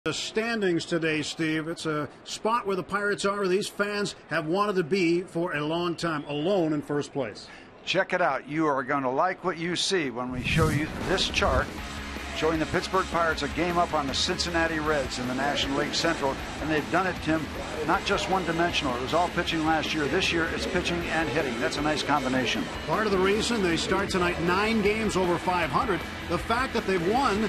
The standings today, Steve. It's a spot where the Pirates are, where these fans have wanted to be for a long time, alone in first place. Check it out. You are going to like what you see when we show you this chart showing the Pittsburgh Pirates a game up on the Cincinnati Reds in the National League Central. And they've done it, Tim, not just one-dimensional. It was all pitching last year. This year it's pitching and hitting. That's a nice combination. Part of the reason they start tonight 9 games over 500, the fact that they've won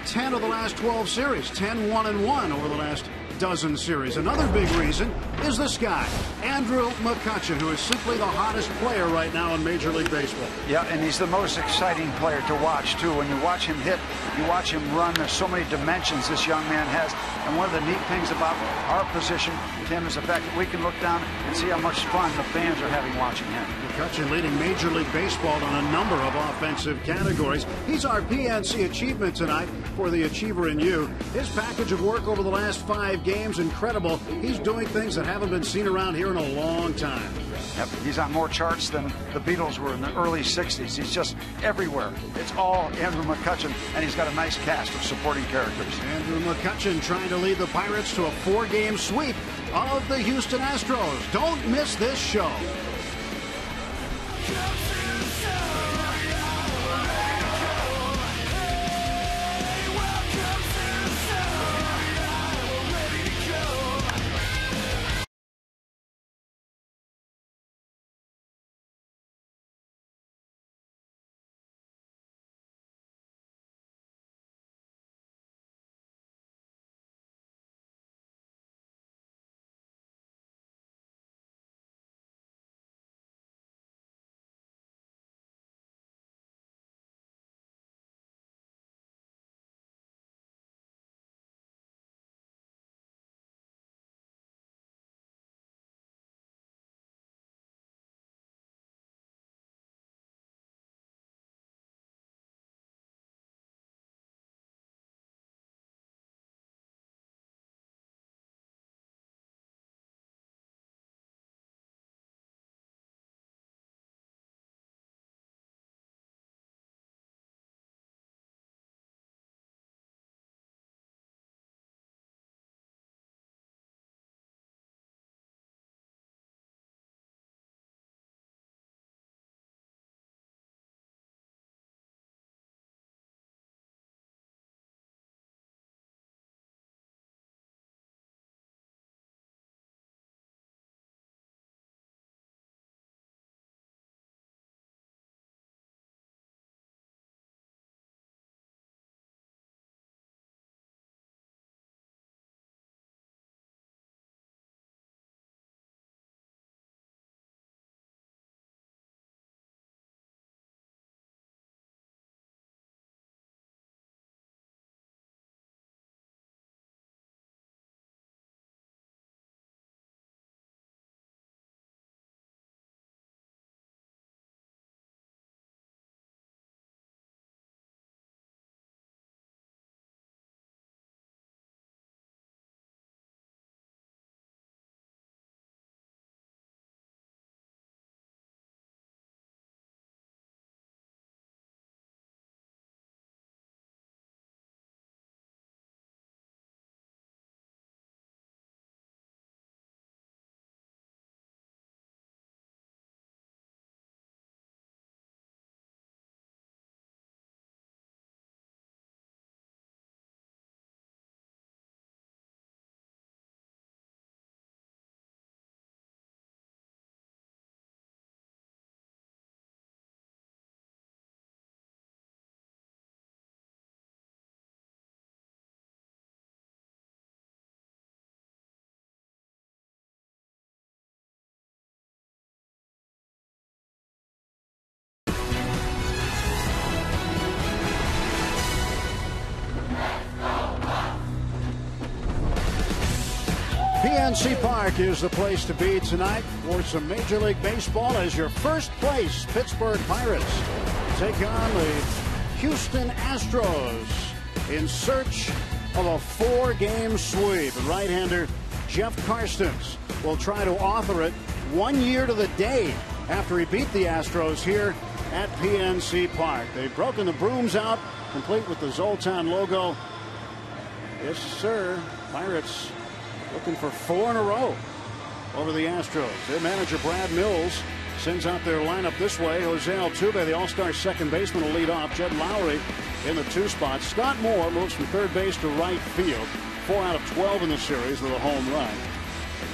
10 of the last 12 series, 10-1-1 over the last dozen series. Another big reason is this guy, Andrew McCutchen, who is simply the hottest player right now in Major League Baseball. Yeah, and he's the most exciting player to watch, too. When you watch him hit, you watch him run, there's so many dimensions this young man has. And one of the neat things about our position, Tim, is the fact that we can look down and see how much fun the fans are having watching him. McCutchen leading Major League Baseball on a number of offensive categories. He's our PNC achievement tonight for the Achiever in You. His package of work over the last 5 games, incredible. He's doing things that haven't been seen around here in a long time. Yep, he's on more charts than the Beatles were in the early 60s. He's just everywhere. It's all Andrew McCutchen, and he's got a nice cast of supporting characters. Andrew McCutchen trying to lead the Pirates to a 4-game sweep of the Houston Astros. Don't miss this show. PNC Park is the place to be tonight for some Major League Baseball as your first place Pittsburgh Pirates take on the Houston Astros in search of a 4-game sweep. And right-hander Jeff Karstens will try to author it 1 year to the day after he beat the Astros here at PNC Park. They've broken the brooms out, complete with the Zoltan logo. Yes, sir. Pirates looking for 4 in a row over the Astros. Their manager Brad Mills sends out their lineup this way. Jose Altuve, the All-Star second baseman, will lead off. Jed Lowry in the 2 spot. Scott Moore moves from third base to right field. 4 out of 12 in the series with a home run.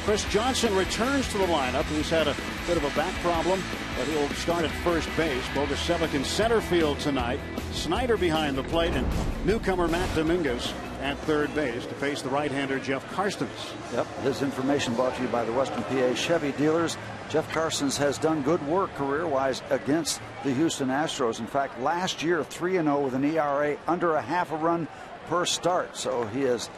Chris Johnson returns to the lineup. He's had a bit of a back problem, but he'll start at first base. Bogusevic in center field tonight. Snyder behind the plate, and newcomer Matt Dominguez at third base to face the right-hander Jeff Karstens. Yep, this information brought to you by the Western PA Chevy dealers. Jeff Karstens has done good work career-wise against the Houston Astros. In fact, last year 3-0 with an ERA under a half a run per start. So he has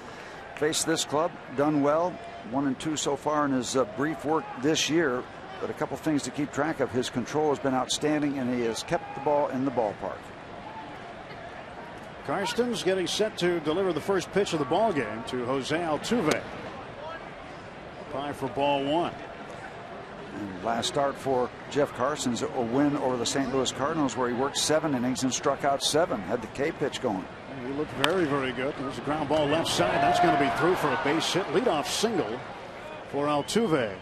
faced this club, done well. 1-2 so far in his brief work this year. But a couple things to keep track of. His control has been outstanding, and he has kept the ball in the ballpark. Karstens getting set to deliver the first pitch of the ball game to Jose Altuve. High for ball 1. And last start for Jeff Karstens, a win over the St. Louis Cardinals, where he worked 7 innings and struck out 7. Had the K pitch going. He looked very, very good. There's a ground ball left side. That's going to be through for a base hit. Leadoff single for Altuve.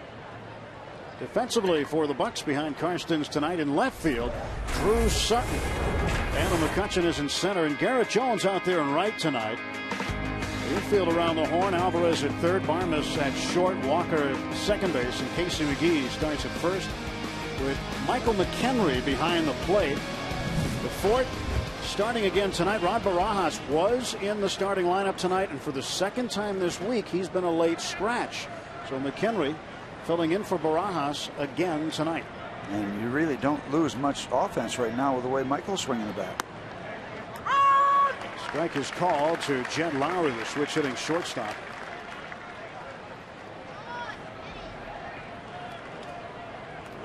Defensively for the Bucks behind Karstens tonight in left field, Drew Sutton. Adam McCutchen is in center, and Garrett Jones out there in right tonight. Infield around the horn. Alvarez at third, Barmes at short, Walker at second base, and Casey McGee starts at first with Michael McHenry behind the plate. The fourth starting again tonight. Rod Barajas was in the starting lineup tonight, and for the second time this week he's been a late scratch. So McHenry filling in for Barajas again tonight. And you really don't lose much offense right now with the way Michael's swinging the bat. Strike is called to Jed Lowry, the switch hitting shortstop.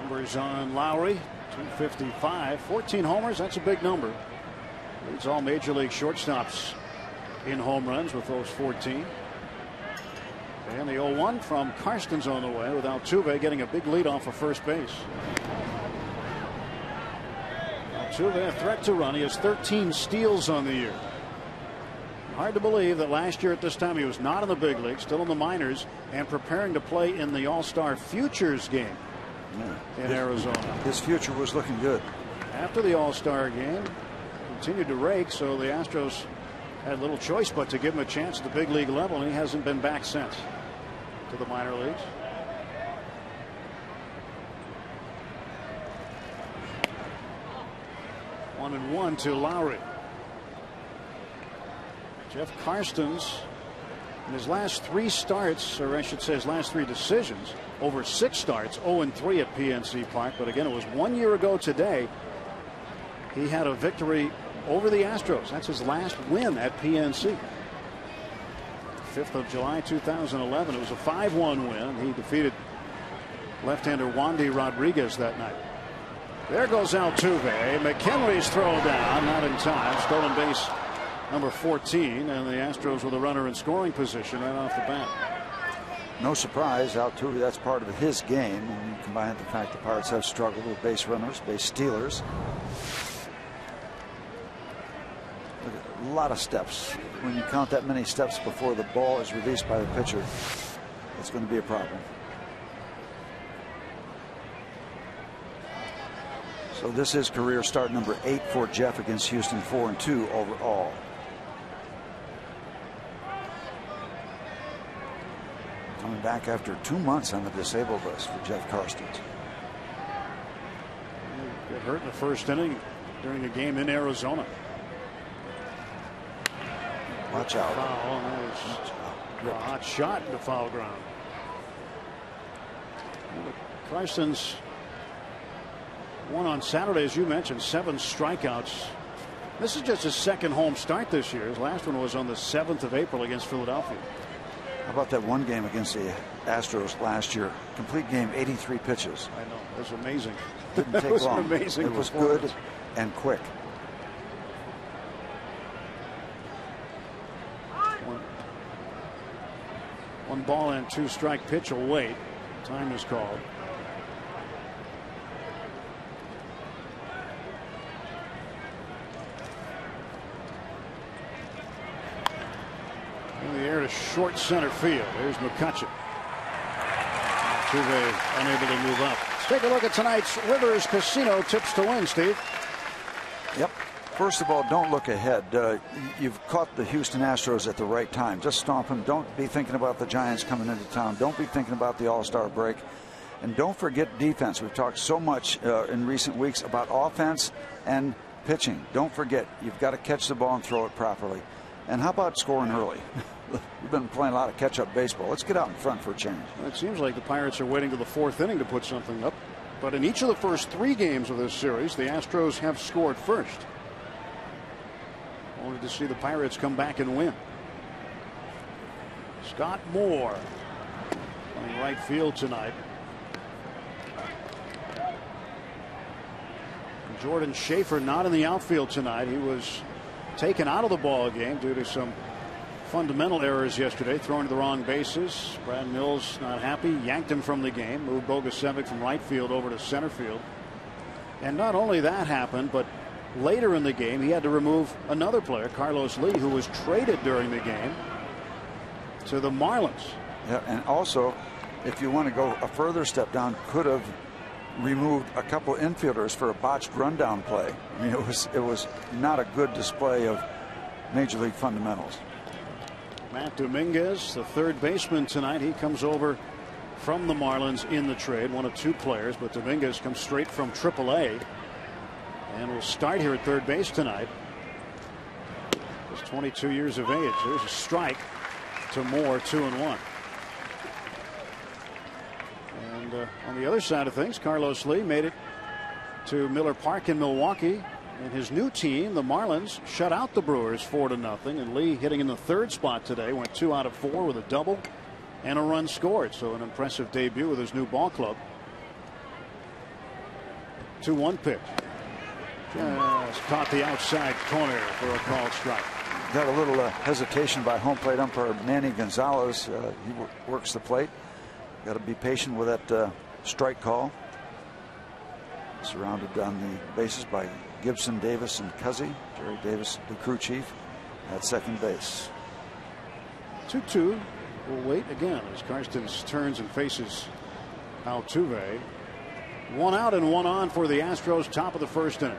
Numbers on Lowry, 255, 14 homers. That's a big number. Leads all major league shortstops in home runs with those 14. And the 0-1 from Karstens on the way, with Altuve getting a big lead off of first base. Altuve a threat to run. He has 13 steals on the year. Hard to believe that last year at this time he was not in the big league, still in the minors, and preparing to play in the All-Star Futures game in Arizona. His future was looking good. After the All-Star game, continued to rake, so the Astros had little choice but to give him a chance at the big league level, and he hasn't been back since to the minor leagues. One and one to Lowry. Jeff Karstens, in his last 3 starts, or I should say his last 3 decisions, over 6 starts, 0-3 at PNC Park. But again, it was 1 year ago today he had a victory over the Astros. That's his last win at PNC. 5th of July 2011. It was a 5-1 win. He defeated left-hander Wandy Rodriguez that night. There goes Altuve. McHenry's throw down, not in time. Stolen base number 14, and the Astros with a runner in scoring position right off the bat. No surprise, Altuve, that's part of his game. And you combine the fact the Pirates have struggled with base runners, base stealers. A lot of steps. When you count that many steps before the ball is released by the pitcher, it's going to be a problem. So this is career start number 8 for Jeff against Houston, 4-2 overall. Coming back after 2 months on the disabled list for Jeff Karstens. Got hurt in the first inning during a game in Arizona. Watch out. Foul. A hot shot in the foul ground. Karstens won on Saturday, as you mentioned, 7 strikeouts. This is just his second home start this year. His last one was on the 7th of April against Philadelphia. How about that one game against the Astros last year? Complete game, 83 pitches. I know. It was amazing. Didn't take long. An amazing it was good and quick. One ball and 2 strike pitch will wait. Time is called. In the air to short center field. There's McCutcheon. Altuve unable to move up. Let's take a look at tonight's Rivers Casino tips to win, Steve. Yep. First of all, don't look ahead. You've caught the Houston Astros at the right time. Just stomp them. Don't be thinking about the Giants coming into town. Don't be thinking about the All-Star break. And don't forget defense. We've talked so much in recent weeks about offense and pitching. Don't forget, you've got to catch the ball and throw it properly. And how about scoring early? We've been playing a lot of catch-up baseball. Let's get out in front for a change. It seems like the Pirates are waiting to the fourth inning to put something up. But in each of the first 3 games of this series, the Astros have scored first. Wanted to see the Pirates come back and win. Scott Moore playing right field tonight. And Jordan Schaefer not in the outfield tonight. He was taken out of the ball game due to some fundamental errors yesterday, throwing to the wrong bases. Brad Mills not happy, yanked him from the game, moved Bogusevic from right field over to center field. And not only that happened, but later in the game he had to remove another player, Carlos Lee, who was traded during the game to the Marlins. Yeah, and also, if you want to go a further step down, could have removed a couple infielders for a botched rundown play. I mean, it was not a good display of major league fundamentals. Matt Dominguez, the third baseman tonight, he comes over from the Marlins in the trade, one of 2 players, but Dominguez comes straight from AAA and will start here at third base tonight. He's 22 years of age. There's a strike to Moore, 2-1. And on the other side of things, Carlos Lee made it to Miller Park in Milwaukee. And his new team, the Marlins, shut out the Brewers 4-0. And Lee, hitting in the 3rd spot today, went 2 out of 4 with a double and a run scored. So an impressive debut with his new ball club. 2-1 pitch. Just caught the outside corner for a called strike. Got a little hesitation by home plate umpire Manny Gonzalez. He works the plate. Got to be patient with that strike call. Surrounded on the bases by Gibson, Davis, and Cuzzy. Jerry Davis, the crew chief, at second base. 2-2. We'll wait again as Karstens turns and faces Altuve. 1 out and 1 on for the Astros, top of the 1st inning.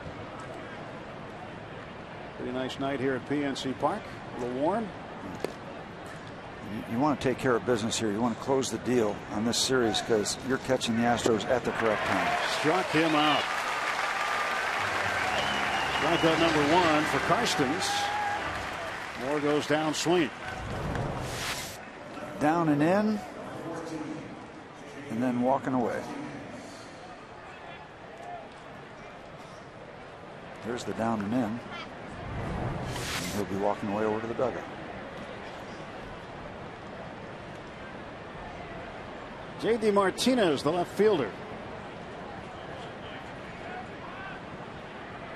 Pretty nice night here at PNC Park. A little warm. You want to take care of business here. You want to close the deal on this series because you're catching the Astros at the correct time. Struck him out. Strikeout number 1 for Karstens. Moore goes down swinging. Down and in, and then walking away. There's the down and in. And he'll be walking away over to the dugout. J.D. Martinez, the left fielder.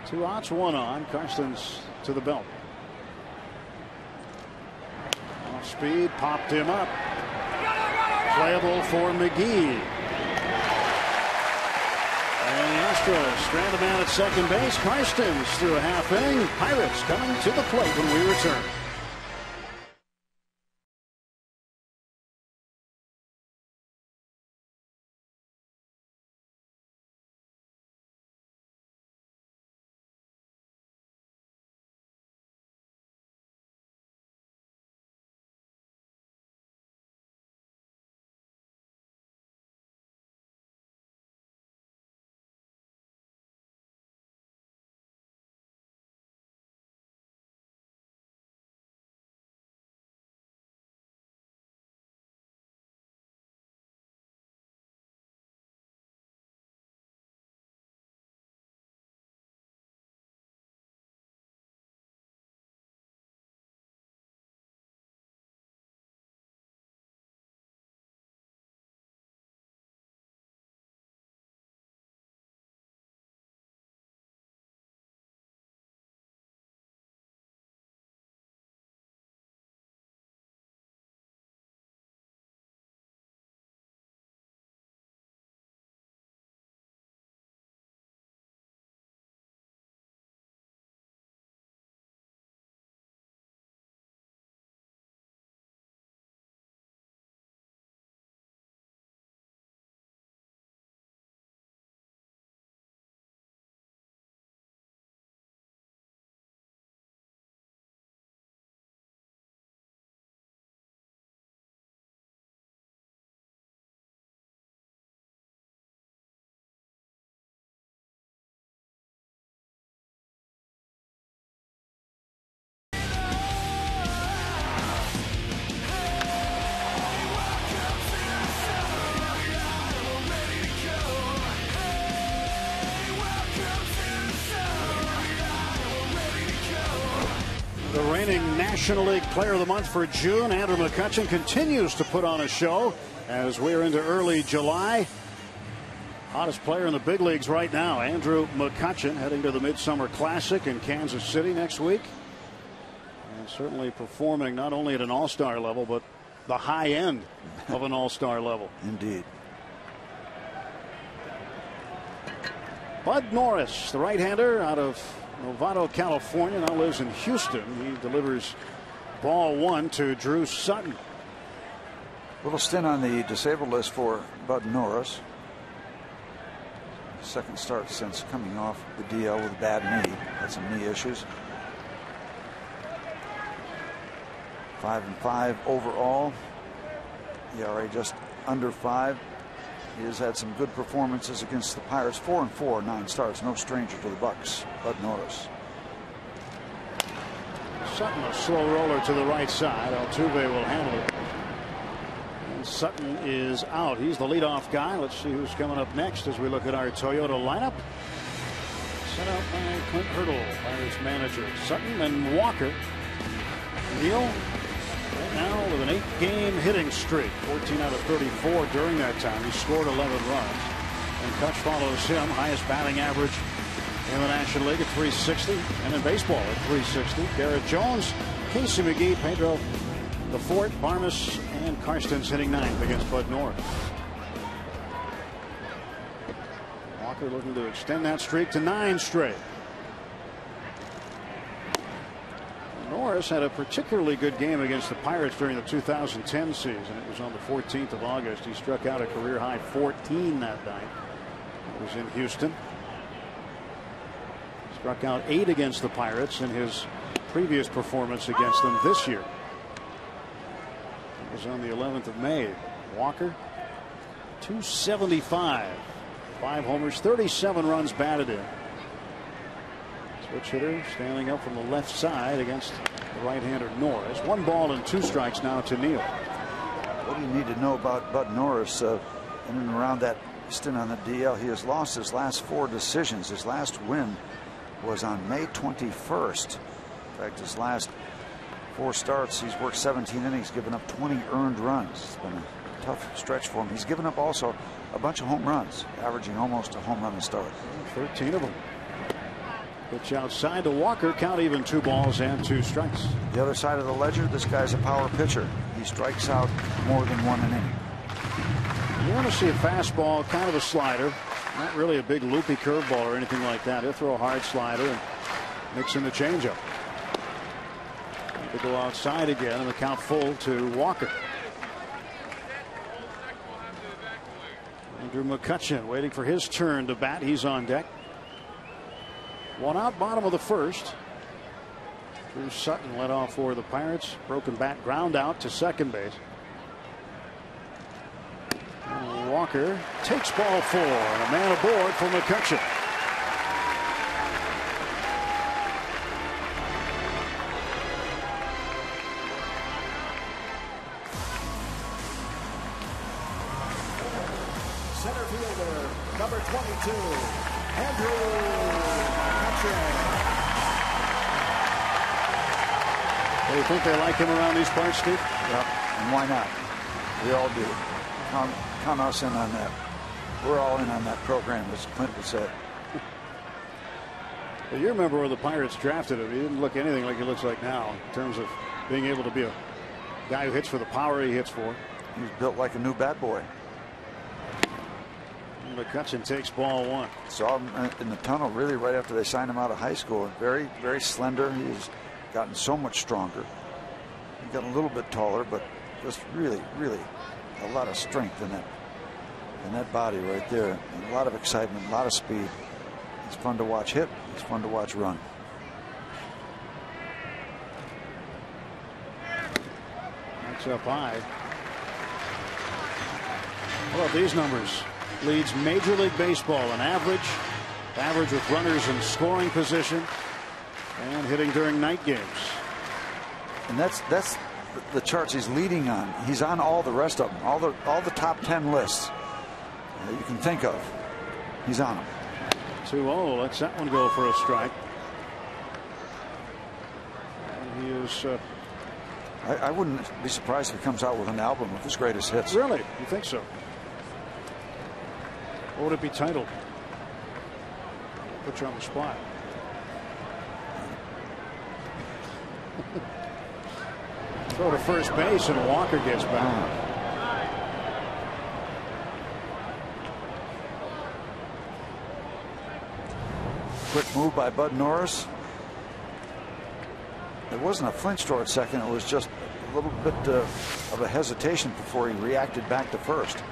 2 outs, 1 on. Karstens to the belt. Off speed, popped him up. Playable for McGee. And the Astros strand a man at second base. Karstens through a half inning. Pirates coming to the plate when we return. reigning National League Player of the Month for June. Andrew McCutchen continues to put on a show as we're into early July. Hottest player in the big leagues right now, Andrew McCutchen, heading to the Midsummer Classic in Kansas City next week. And certainly performing not only at an all-star level, but the high end of an all-star level. Indeed. Bud Norris, the right-hander out of Novato, California, now lives in Houston. He delivers ball one to Drew Sutton. Little stint on the disabled list for Bud Norris. Second start since coming off the DL with a bad knee. Had some knee issues. 5-5 overall. ERA just under 5. He has had some good performances against the Pirates. 4-4, 9 starts. No stranger to the Bucks. Bud Norris. Sutton, a slow roller to the right side. Altuve will handle it. And Sutton is out. He's the leadoff guy. Let's see who's coming up next as we look at our Toyota lineup. Set out by Clint Hurdle, Pirates manager. Sutton and Walker. Neal right now with an 8-game hitting streak. 14 out of 34 during that time. He scored 11 runs. And Kutch follows him. Highest batting average in the National League at 360. And in baseball at 360. Garrett Jones, Casey McGee, Pedro LaFort, Barmes, and Karstens hitting 9th against Bud Norris. Walker looking to extend that streak to 9 straight. Norris had a particularly good game against the Pirates during the 2010 season. It was on the 14th of August. He struck out a career high 14 that night. It was in Houston. Struck out 8 against the Pirates in his previous performance against them this year. It was on the 11th of May. Walker, 275. 5 homers, 37 runs batted in. Switch hitter standing up from the left side against the right-hander Norris. 1 ball and 2 strikes now to Neal. What do you need to know about Bud Norris in and around that stint on the DL? He has lost his last 4 decisions. His last win was on May 21st. In fact, his last 4 starts, he's worked 17 innings, given up 20 earned runs. It's been a tough stretch for him. He's given up also a bunch of home runs, averaging almost a home run a start. 13 of them. Pitch outside to Walker. Count even, 2 balls and 2 strikes. The other side of the ledger, this guy's a power pitcher. He strikes out more than 1 inning. You want to see a fastball, kind of a slider. Not really a big loopy curveball or anything like that. He'll throw a hard slider and mix in the changeup. To go outside again, and the count full to Walker. Andrew McCutchen waiting for his turn to bat. He's on deck. 1 out, bottom of the first. Drew Sutton led off for the Pirates. Broken bat, ground out to second base. And Walker takes ball 4, and a man aboard for McCutchen. Center fielder, number 22, Andrew McCutchen. Do you think they like him around these parts, Steve? Yep, and why not? We all do. Count us in on that. We're all in on that program, as Clint would say. Well, you remember where the Pirates drafted him. He didn't look anything like he looks like now in terms of being able to be a guy who hits for the power he hits for. He's built like a new bat boy. McCutchen takes ball 1. Saw him in the tunnel really right after they signed him out of high school. Very, very slender. He's gotten so much stronger. He got a little bit taller, but just really, really a lot of strength in that body right there. And a lot of excitement, a lot of speed. It's fun to watch hit. It's fun to watch run. That's up high. What about these numbers? Leads Major League Baseball in average with runners in scoring position, and hitting during night games. And that's the charts he's leading on. He's on all the rest of them, all the top 10 lists that you can think of. He's on them. 2-0. Lets that one go for a strike. And he was. I wouldn't be surprised if he comes out with an album of his greatest hits. Really? You think so? What would it be titled? Put you on the spot. Throw to first base and Walker gets back. Quick move by Bud Norris. It wasn't a flinch throw at second. It was just a little bit of a hesitation before he reacted back to first.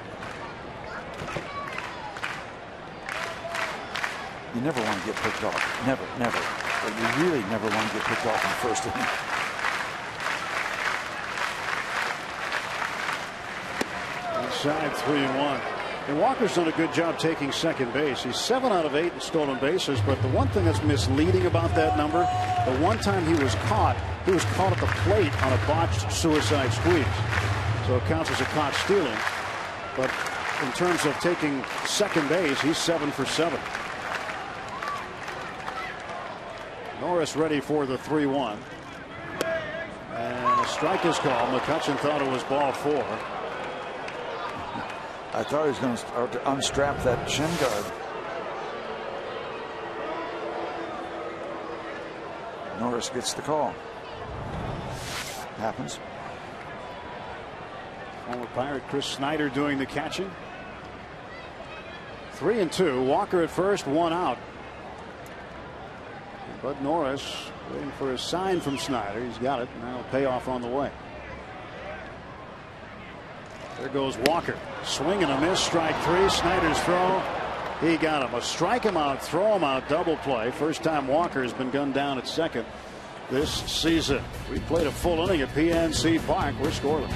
You never want to get picked off. Never, never. But you really never want to get picked off in the first inning. Inside 3-1. And Walker's done a good job taking second base. He's 7 out of 8 in stolen bases. But the one thing that's misleading about that number, the one time he was caught at the plate on a botched suicide squeeze. So it counts as a caught stealing. But in terms of taking second base, he's 7 for 7. Norris ready for the 3-1. And a strike is called. McCutchen thought it was ball 4. I thought he was going to start to unstrap that shin guard. Norris gets the call. Happens. Former Pirate Chris Snyder doing the catching. 3-2. Walker at first, 1 out. Bud Norris waiting for a sign from Snyder. He's got it. Now payoff on the way. There goes Walker. Swing and a miss. Strike 3. Snyder's throw. He got him. A strike him out, throw him out, double play. First time Walker has been gunned down at second this season. We played a full inning at PNC Park. We're scoreless.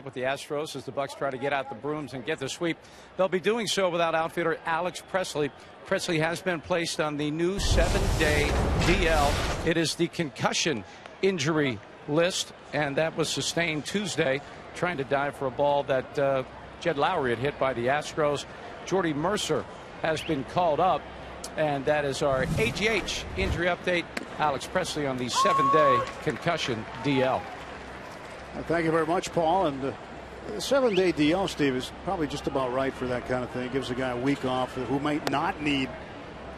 With the Astros as the Bucks try to get out the brooms and get the sweep. They'll be doing so without outfielder Alex Presley. Presley has been placed on the new 7-day DL. It is the concussion injury list, and that was sustained Tuesday trying to dive for a ball that Jed Lowry had hit by the Astros. Jordy Mercer has been called up, and that is our AGH injury update. Alex Presley on the 7-day concussion DL. Thank you very much, Paul. And the 7-day DL, Steve, is probably just about right for that kind of thing. It gives a guy a week off who might not need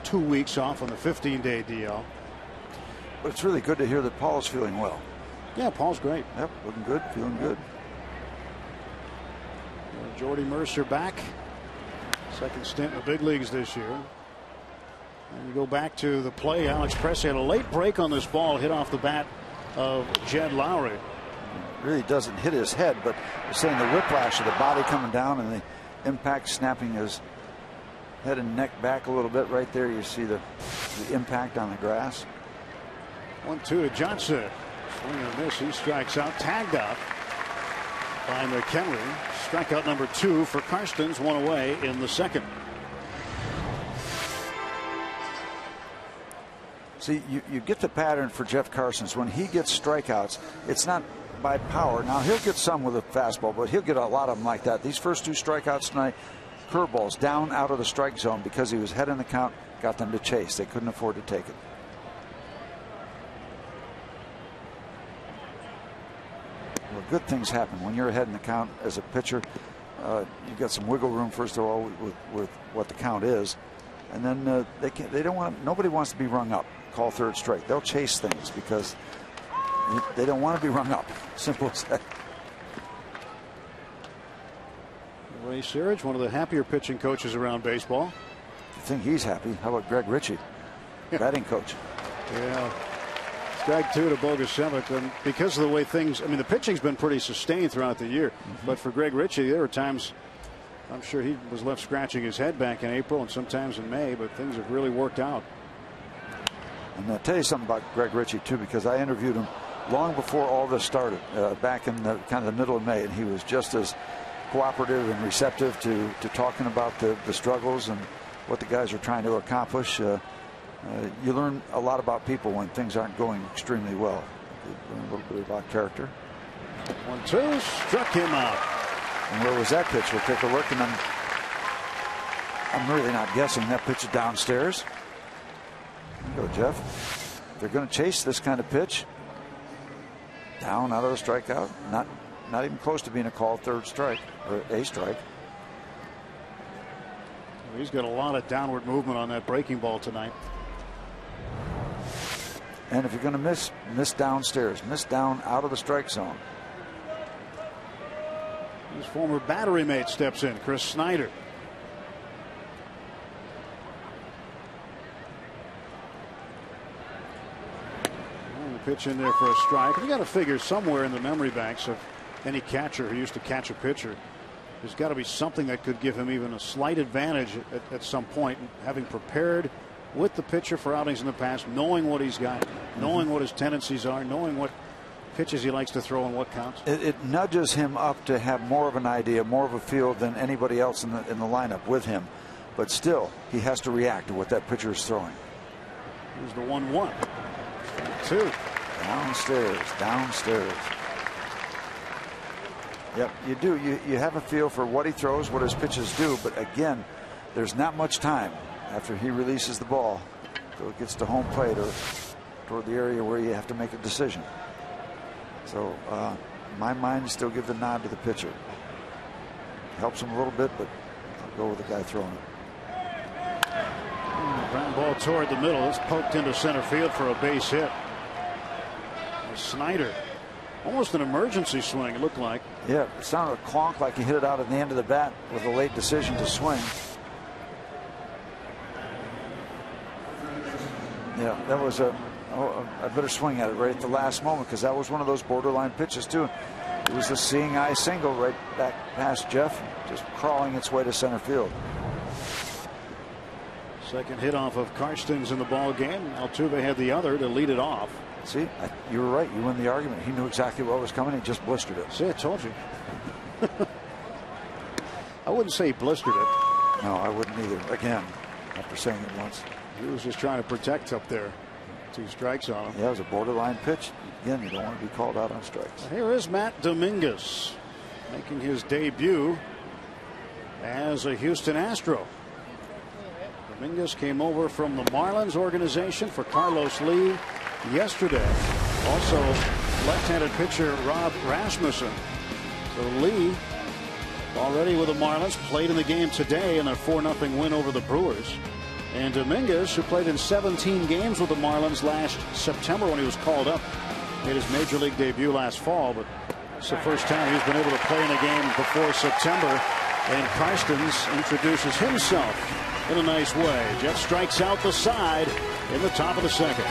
2 weeks off on the 15-day DL. But it's really good to hear that Paul's feeling well. Yeah, Paul's great. Yep, looking good, feeling good. Jordy Mercer back. Second stint in the big leagues this year. And you go back to the play. Alex Presley had a late break on this ball, hit off the bat of Jed Lowry. Really doesn't hit his head, but you're saying the whiplash of the body coming down and the impact snapping his head and neck back a little bit. Right there you see the impact on the grass. 1-2 to Johnson. Swing and a miss. He strikes out. Tagged out by McHenry. Strikeout number 2 for Karstens. 1 away in the second. See, you get the pattern for Jeff Karstens. When he gets strikeouts, it's not by power. Now, he'll get some with a fastball, but he'll get a lot of them like that. These first 2 strikeouts tonight, curveballs down out of the strike zone because he was ahead in the count, got them to chase. They couldn't afford to take it. Well, good things happen when you're ahead in the count as a pitcher. You've got some wiggle room, first of all, with what the count is. And then nobody wants to be rung up. Call third strike. They'll chase things because they don't want to be rung up. Simple as that. Ray Searage, one of the happier pitching coaches around baseball. I think he's happy. How about Greg Ritchie, batting coach? Yeah. Strike 2 to Bogusevic, and because of the way things, I mean, the pitching's been pretty sustained throughout the year. But for Greg Ritchie, there were times I'm sure he was left scratching his head back in April and sometimes in May, but things have really worked out. And I'll tell you something about Greg Ritchie too, because I interviewed him long before all this started, back in the kind of the middle of May, and he was just as cooperative and receptive to talking about the struggles and what the guys are trying to accomplish. You learn a lot about people when things aren't going extremely well. You learn a little bit about character. 1-2, struck him out. And where was that pitch? We'll take a look, and I'm really not guessing. That pitch is downstairs. There you go, Jeff. They're going to chase this kind of pitch. Down out of the strikeout. Not even close to being a called third strike or a strike. He's got a lot of downward movement on that breaking ball tonight. And if you're going to miss downstairs, miss down out of the strike zone. His former battery mate steps in, Chris Snyder. Pitch in there for a strike. You got to figure somewhere in the memory banks of any catcher who used to catch a pitcher, there's got to be something that could give him even a slight advantage at some point. Having prepared with the pitcher for outings in the past, knowing what he's got, knowing what his tendencies are, knowing what pitches he likes to throw and what counts. It nudges him up to have more of an idea, more of a feel than anybody else in the lineup with him. But still, he has to react to what that pitcher is throwing. Here's the 1-1. 2. Downstairs. Yep, you do. You have a feel for what he throws, what his pitches do. But again, there's not much time after he releases the ball until it gets to home plate or toward the area where you have to make a decision. So, my mind still give the nod to the pitcher. Helps him a little bit, but I'll go with the guy throwing it. Ground ball toward the middle. It's poked into center field for a base hit. Snyder, almost an emergency swing, it looked like. Yeah, it sounded a clonk like he hit it out at the end of the bat with a late decision to swing. Yeah, that was a better swing at it right at the last moment, because that was one of those borderline pitches too. It was a seeing eye single right back past Jeff, just crawling its way to center field. Second hit off of Karstens in the ball game. Altuve had the other to lead it off. See, you were right. You win the argument. He knew exactly what was coming. He just blistered it. See, I told you. I wouldn't say he blistered it. No, I wouldn't either. Again, after saying it once. He was just trying to protect up there. 2 strikes on him. Yeah, it was a borderline pitch. Again, you don't want to be called out on strikes. Here is Matt Dominguez making his debut as a Houston Astro. Dominguez came over from the Marlins organization for Carlos Lee yesterday. Also, left-handed pitcher Rob Rasmussen. So Lee, already with the Marlins, played in the game today in their 4-0 win over the Brewers. And Dominguez, who played in 17 games with the Marlins last September when he was called up, made his major league debut last fall. But it's the first time he's been able to play in a game before September. And Karstens introduces himself in a nice way. Jeff strikes out the side in the top of the second.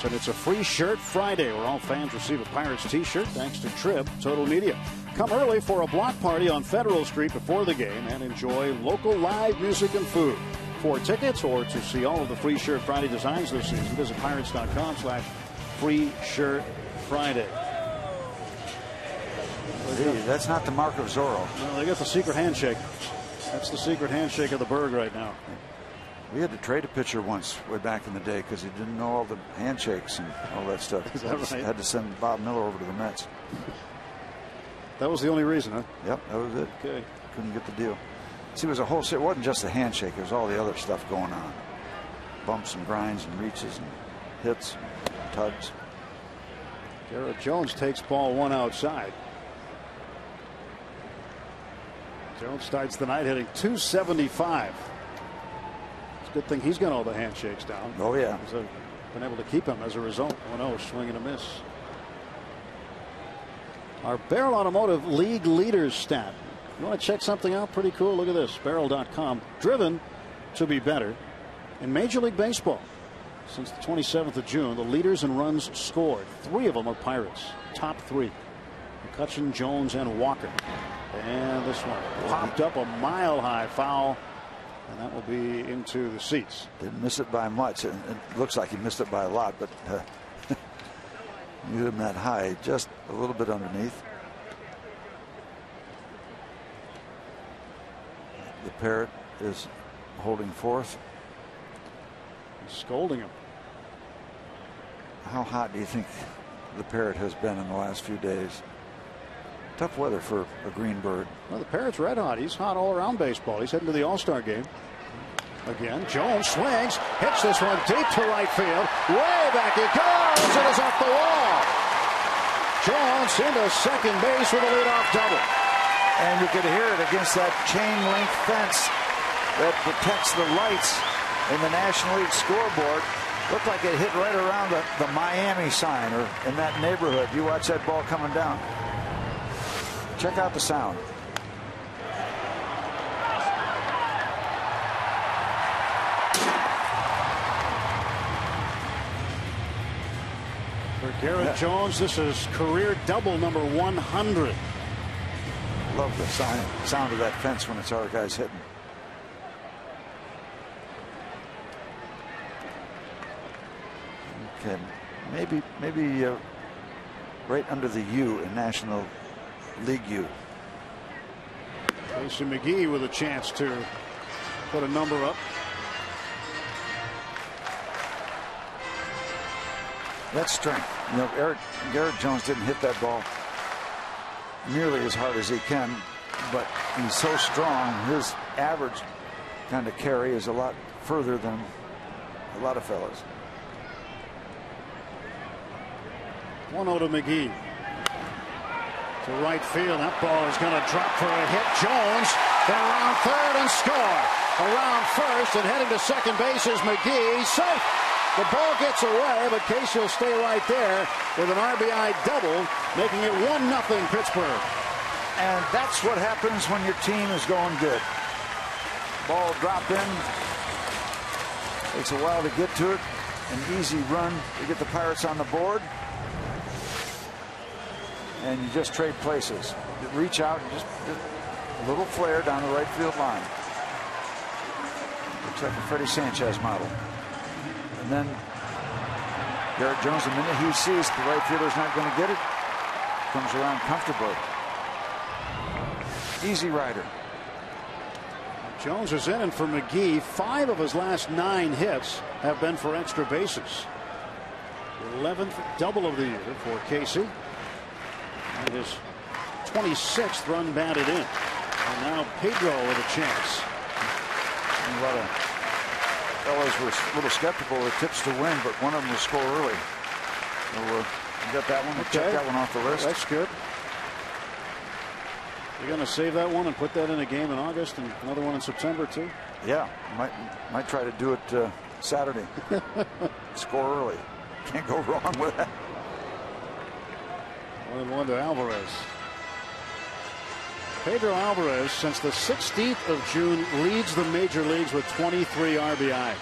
And it's a free shirt Friday where all fans receive a Pirates t-shirt thanks to Trib Total Media. Come early for a block party on Federal Street before the game and enjoy local live music and food. For tickets or to see all of the free shirt Friday designs this season, visit pirates.com/free shirt Friday. Hey, that's not the mark of Zorro. No, they got the secret handshake. That's the secret handshake of the Berg right now. We had to trade a pitcher once way back in the day because he didn't know all the handshakes and all that stuff. Is that right? Had to send Bob Miller over to the Mets. That was the only reason, huh? Yep, that was it. Okay. Couldn't get the deal. See, it was a whole set. It wasn't just the handshake. It was all the other stuff going on. Bumps and grinds and reaches and hits and tugs. Garrett Jones takes ball one outside. Jones starts the night hitting .275. It's a good thing he's got all the handshakes down. Oh, yeah. He's been able to keep him as a result. 1-0, swing and a miss. Our Barrel Automotive League Leaders stat. You want to check something out? Pretty cool. Look at this. Barrel.com. Driven to be better in Major League Baseball. Since the 27th of June, the leaders in runs scored. 3 of them are Pirates. Top 3. McCutchen, Jones, and Walker. And this one popped up a mile-high foul, and that will be into the seats. Didn't miss it by much. It looks like he missed it by a lot, but you hit him that high, just a little bit underneath. The Parrot is holding fourth. He's scolding him. How hot do you think the Parrot has been in the last few days? Tough weather for a green bird. Well, the Parrot's red hot. He's hot all around baseball. He's heading to the All-Star game. Again, Jones swings, hits this one deep to right field. Way back it goes. It is off the wall. Jones into second base with a leadoff double. And you could hear it against that chain link fence that protects the lights in the National League scoreboard. Looked like it hit right around the Miami sign or in that neighborhood. You watch that ball coming down. Check out the sound. For Garrett Jones, this is career double number 100. Love the sound of that fence when it's our guys hitting. Okay, maybe right under the U in National League U. Casey McGee with a chance to put a number up. That's strength. You know, Garrett Jones didn't hit that ball nearly as hard as he can, but he's so strong. His average kind of carry is a lot further than a lot of fellas. 1-0 to McGee. To right field. That ball is going to drop for a hit. Jones then around third and score. Around first and heading to second base is McGee. Safe. The ball gets away, but Casey will stay right there with an RBI double, making it 1-0 Pittsburgh. And that's what happens when your team is going good. Ball dropped in. Takes a while to get to it. An easy run to get the Pirates on the board. And you just trade places. You reach out and just a little flare down the right field line. Looks like a Freddie Sanchez model. And then Garrett Jones, the minute he sees the right fielder's not going to get it, comes around comfortably. Easy rider. Jones is in, and for McGee, 5 of his last 9 hits have been for extra bases. 11th double of the year for Casey. And his 26th run batted in. And now Pedro with a chance. And a lot of fellows were a little skeptical of tips to win, but one of them will score early. So you got that one. Okay. Check that one off the list. That's good. You're going to save that one and put that in a game in August and another one in September too? Yeah, might try to do it Saturday. Score early. Can't go wrong with that. 1-1 to Alvarez. Pedro Alvarez, since the 16th of June, leads the major leagues with 23 RBIs.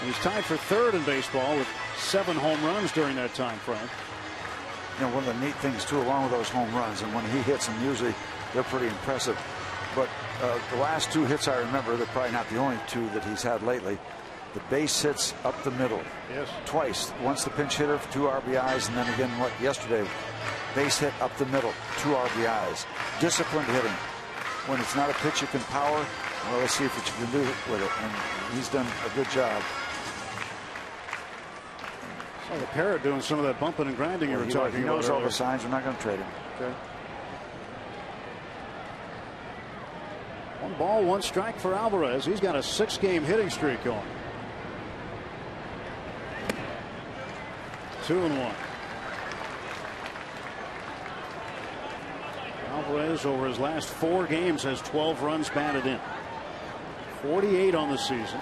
He's tied for third in baseball with 7 home runs during that time frame. You know, one of the neat things too, along with those home runs, and when he hits them, usually they're pretty impressive. But the last 2 hits I remember, they're probably not the only 2 that he's had lately. The base hits up the middle. Yes. Twice. Once the pinch hitter for 2 RBIs, and then again yesterday, base hit up the middle, 2 RBIs. Disciplined hitting. When it's not a pitch you can power, well, let's see what you can do with it. And he's done a good job. So the Parrot doing some of that bumping and grinding you were talking about. He knows all earlier. the signs. We're not going to trade him. Okay. 1 ball, 1 strike for Alvarez. He's got a 6-game hitting streak going. 2-1. Alvarez over his last 4 games has 12 runs batted in. 48 on the season.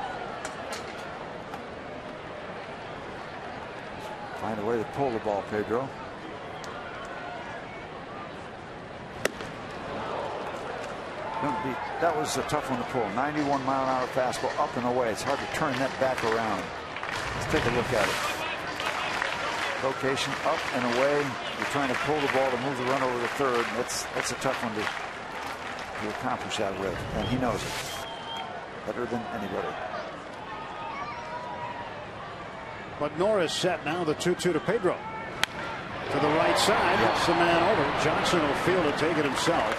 Find a way to pull the ball, Pedro. That was a tough one to pull. 91-mile-an-hour fastball up and away. It's hard to turn that back around. Let's take a look at it. Location up and away. You're trying to pull the ball to move the run over to third. That's a tough one to accomplish that with, and he knows it better than anybody. But Norris set now, the 2-2 to Pedro. To the right side. That's the man over. Johnson will field it, take it himself.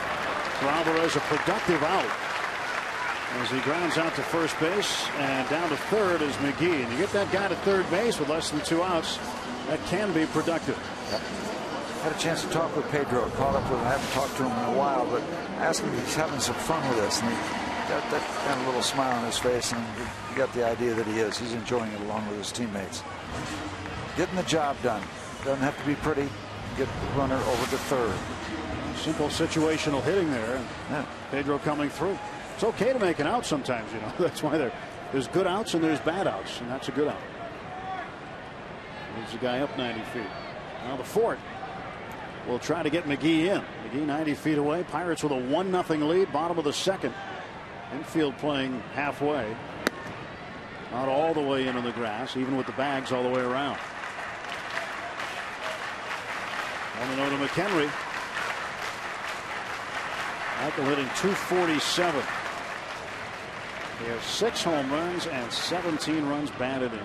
For Alvarez, a productive out. As he grounds out to first base, and down to third is McGee. And you get that guy to third base with less than 2 outs, that can be productive. Yep. Had a chance to talk with Pedro. Caught up with him. I haven't talked to him in a while, but asked him if he's having some fun with this. And he got that kind of little smile on his face, and you got the idea that he is. He's enjoying it along with his teammates. Getting the job done. Doesn't have to be pretty. Get the runner over to third. Simple situational hitting there. Yeah. Pedro coming through. It's okay to make an out sometimes, you know. That's why there's good outs and there's bad outs, and that's a good out. Moves the guy up 90 feet. Now the Fort will try to get McGee in. McGee 90 feet away. Pirates with a 1-0 lead, bottom of the second. Infield playing halfway. Not all the way into the grass, even with the bags all the way around. 1-0 to McHenry. Michael hitting .247. He has 6 home runs and 17 runs batted in.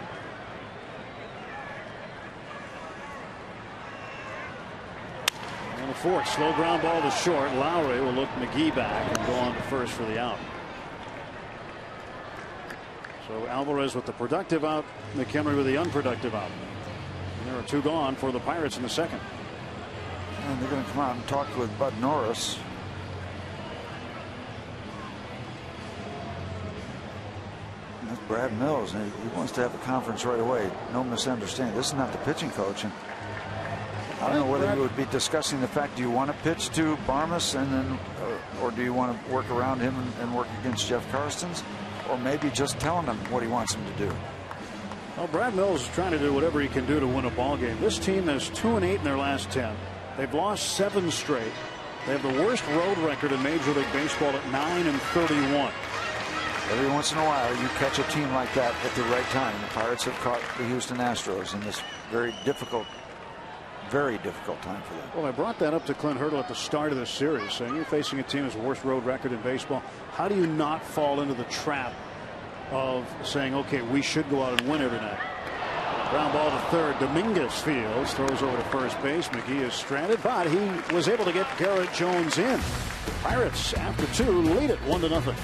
And the Fort, slow ground ball to short. Lowry will look McGee back and go on to first for the out. So Alvarez with the productive out, McHenry with the unproductive out. And there are 2 gone for the Pirates in the second. And they're going to come out and talk with Bud Norris. And that's Brad Mills, and he wants to have a conference right away. No misunderstanding. This is not the pitching coach. And I don't know whether you would be discussing the fact, do you want to pitch to Barmas and then, or do you want to work around him and work against Jeff Karstens, or maybe just telling him what he wants him to do. Well, Brad Mills is trying to do whatever he can do to win a ball game. This team has 2-8 in their last 10. They've lost 7 straight. They have the worst road record in Major League Baseball at 9-31. Every once in a while, you catch a team like that at the right time. The Pirates have caught the Houston Astros in this very difficult time for them. Well, I brought that up to Clint Hurdle at the start of the series, saying you're facing a team that's the worst road record in baseball. How do you not fall into the trap of saying, okay, we should go out and win every night? Ground ball to third. Dominguez fields, throws over to first base. McGee is stranded, but he was able to get Garrett Jones in. Pirates, after 2, lead it 1-0.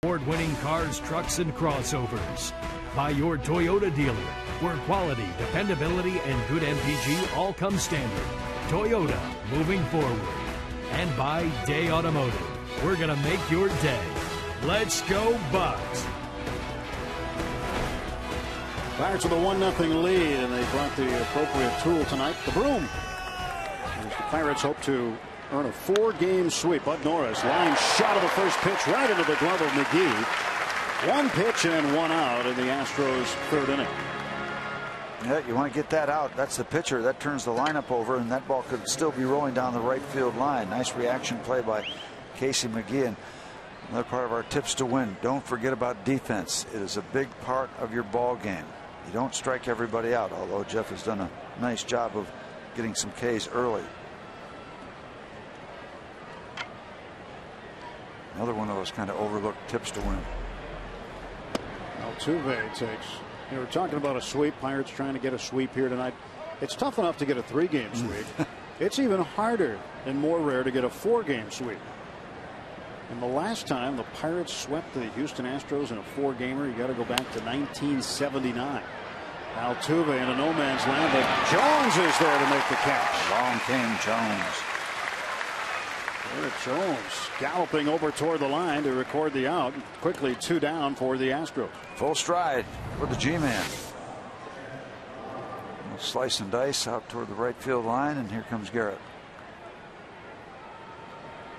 Award-winning cars, trucks, and crossovers. By your Toyota dealer, where quality, dependability, and good MPG all come standard. Toyota, moving forward. And by Day Automotive, we're going to make your day. Let's go Bucks! Pirates with a 1-0 lead, and they brought the appropriate tool tonight, the broom. As the Pirates hope to earn a 4-game sweep. Bud Norris, line shot of the first pitch right into the glove of McGee. 1 pitch and 1 out in the Astros' 3rd inning. Yeah, you want to get that out. That's the pitcher. That turns the lineup over, and that ball could still be rolling down the right field line. Nice reaction play by Casey McGee. And another part of our tips to win. Don't forget about defense. It is a big part of your ball game. You don't strike everybody out, although Jeff has done a nice job of getting some Ks early. Another one of those kind of overlooked tips to win. Altuve takes. You were talking about a sweep. Pirates trying to get a sweep here tonight. It's tough enough to get a 3-game sweep. It's even harder and more rare to get a 4-game sweep. And the last time the Pirates swept the Houston Astros in a 4-gamer, you got to go back to 1979. Altuve in a no man's land, but Jones is there to make the catch. Long came Jones. Jones galloping over toward the line to record the out. Quickly 2 down for the Astros. Full stride for the G-man. Slice and dice out toward the right field line, and here comes Garrett.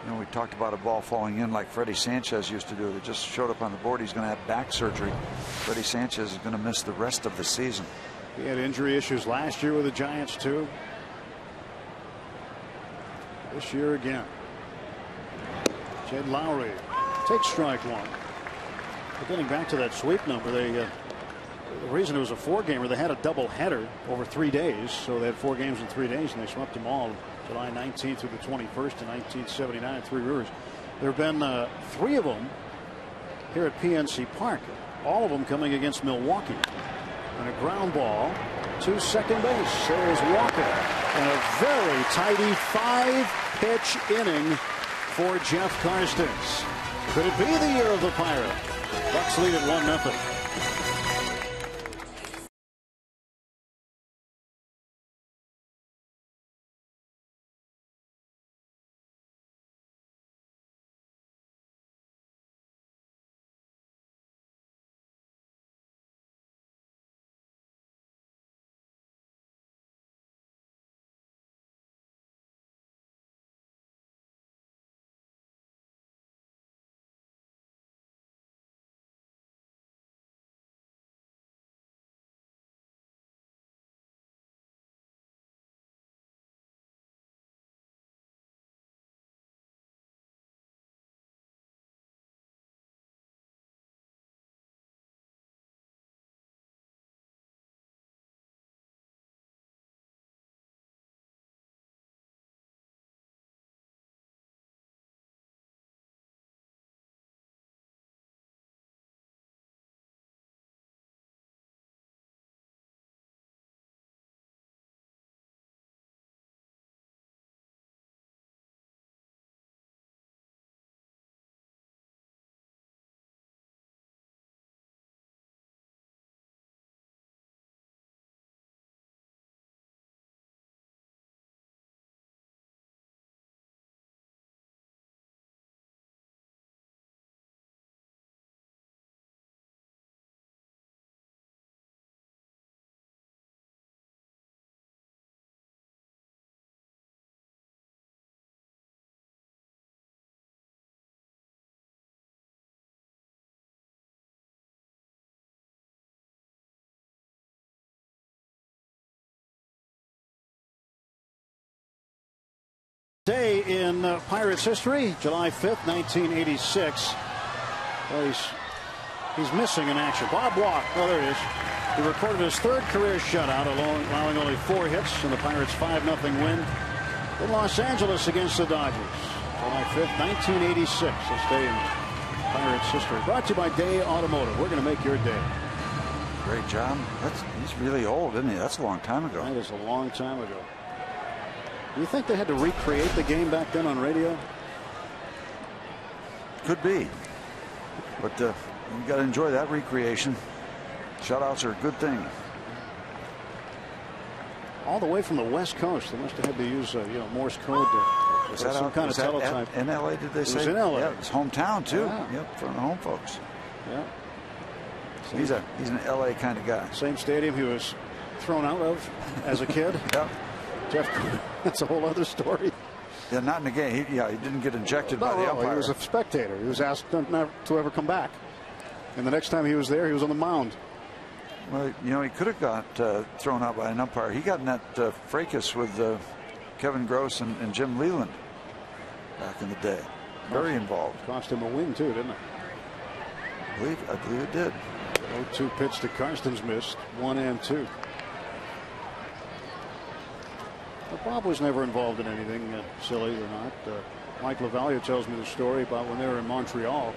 You know, we talked about a ball falling in like Freddie Sanchez used to do. It just showed up on the board. He's going to have back surgery. Freddie Sanchez is going to miss the rest of the season. He had injury issues last year with the Giants too. This year again. Jed Lowry takes strike 1. But getting back to that sweep number, the reason it was a 4-gamer, they had a double header over 3 days, so they had 4 games in 3 days, and they swept them all July 19th through the 21st in 1979 at Three Rivers. There have been 3 of them here at PNC Park, all of them coming against Milwaukee. And a ground ball to second base. There's Walker, and a very tidy 5-pitch inning for Jeff Karstens. Could it be the year of the Pirate? Bucks lead at 1-0. Day in Pirates history, July 5th, 1986. Well, he's missing in action. Bob Walk. Oh, there he is. He recorded his 3rd career shutout, allowing only 4 hits in the Pirates' 5-0 win in Los Angeles against the Dodgers. July 5th, 1986. This day in Pirates history. Brought to you by Day Automotive. We're going to make your day. Great job. He's really old, isn't he? That's a long time ago. That is a long time ago. Do you think they had to recreate the game back then on radio? Could be. But you got to enjoy that recreation. Shutouts are a good thing. All the way from the West Coast. They must have had to use Morse code to some kind of teletype. In LA, did they say? It was in LA. Yeah, it's hometown too. Yeah. Yep, from the home folks. Yeah. He's an LA kind of guy. Same stadium he was thrown out of as a kid. Yep. Jeff, that's a whole other story. Yeah, not in the game. He didn't get injected by the umpire. He was a spectator. He was asked not to ever come back. And the next time he was there, he was on the mound. Well, he could have got thrown out by an umpire. He got in that fracas with Kevin Gross and Jim Leland back in the day. Very involved. Cost him a win, too, didn't it? I believe it did. 0-2 pitch to Karstens missed. 1 and 2. Well, Bob was never involved in anything silly or not. Mike LaValliere tells me the story about when they were in Montreal.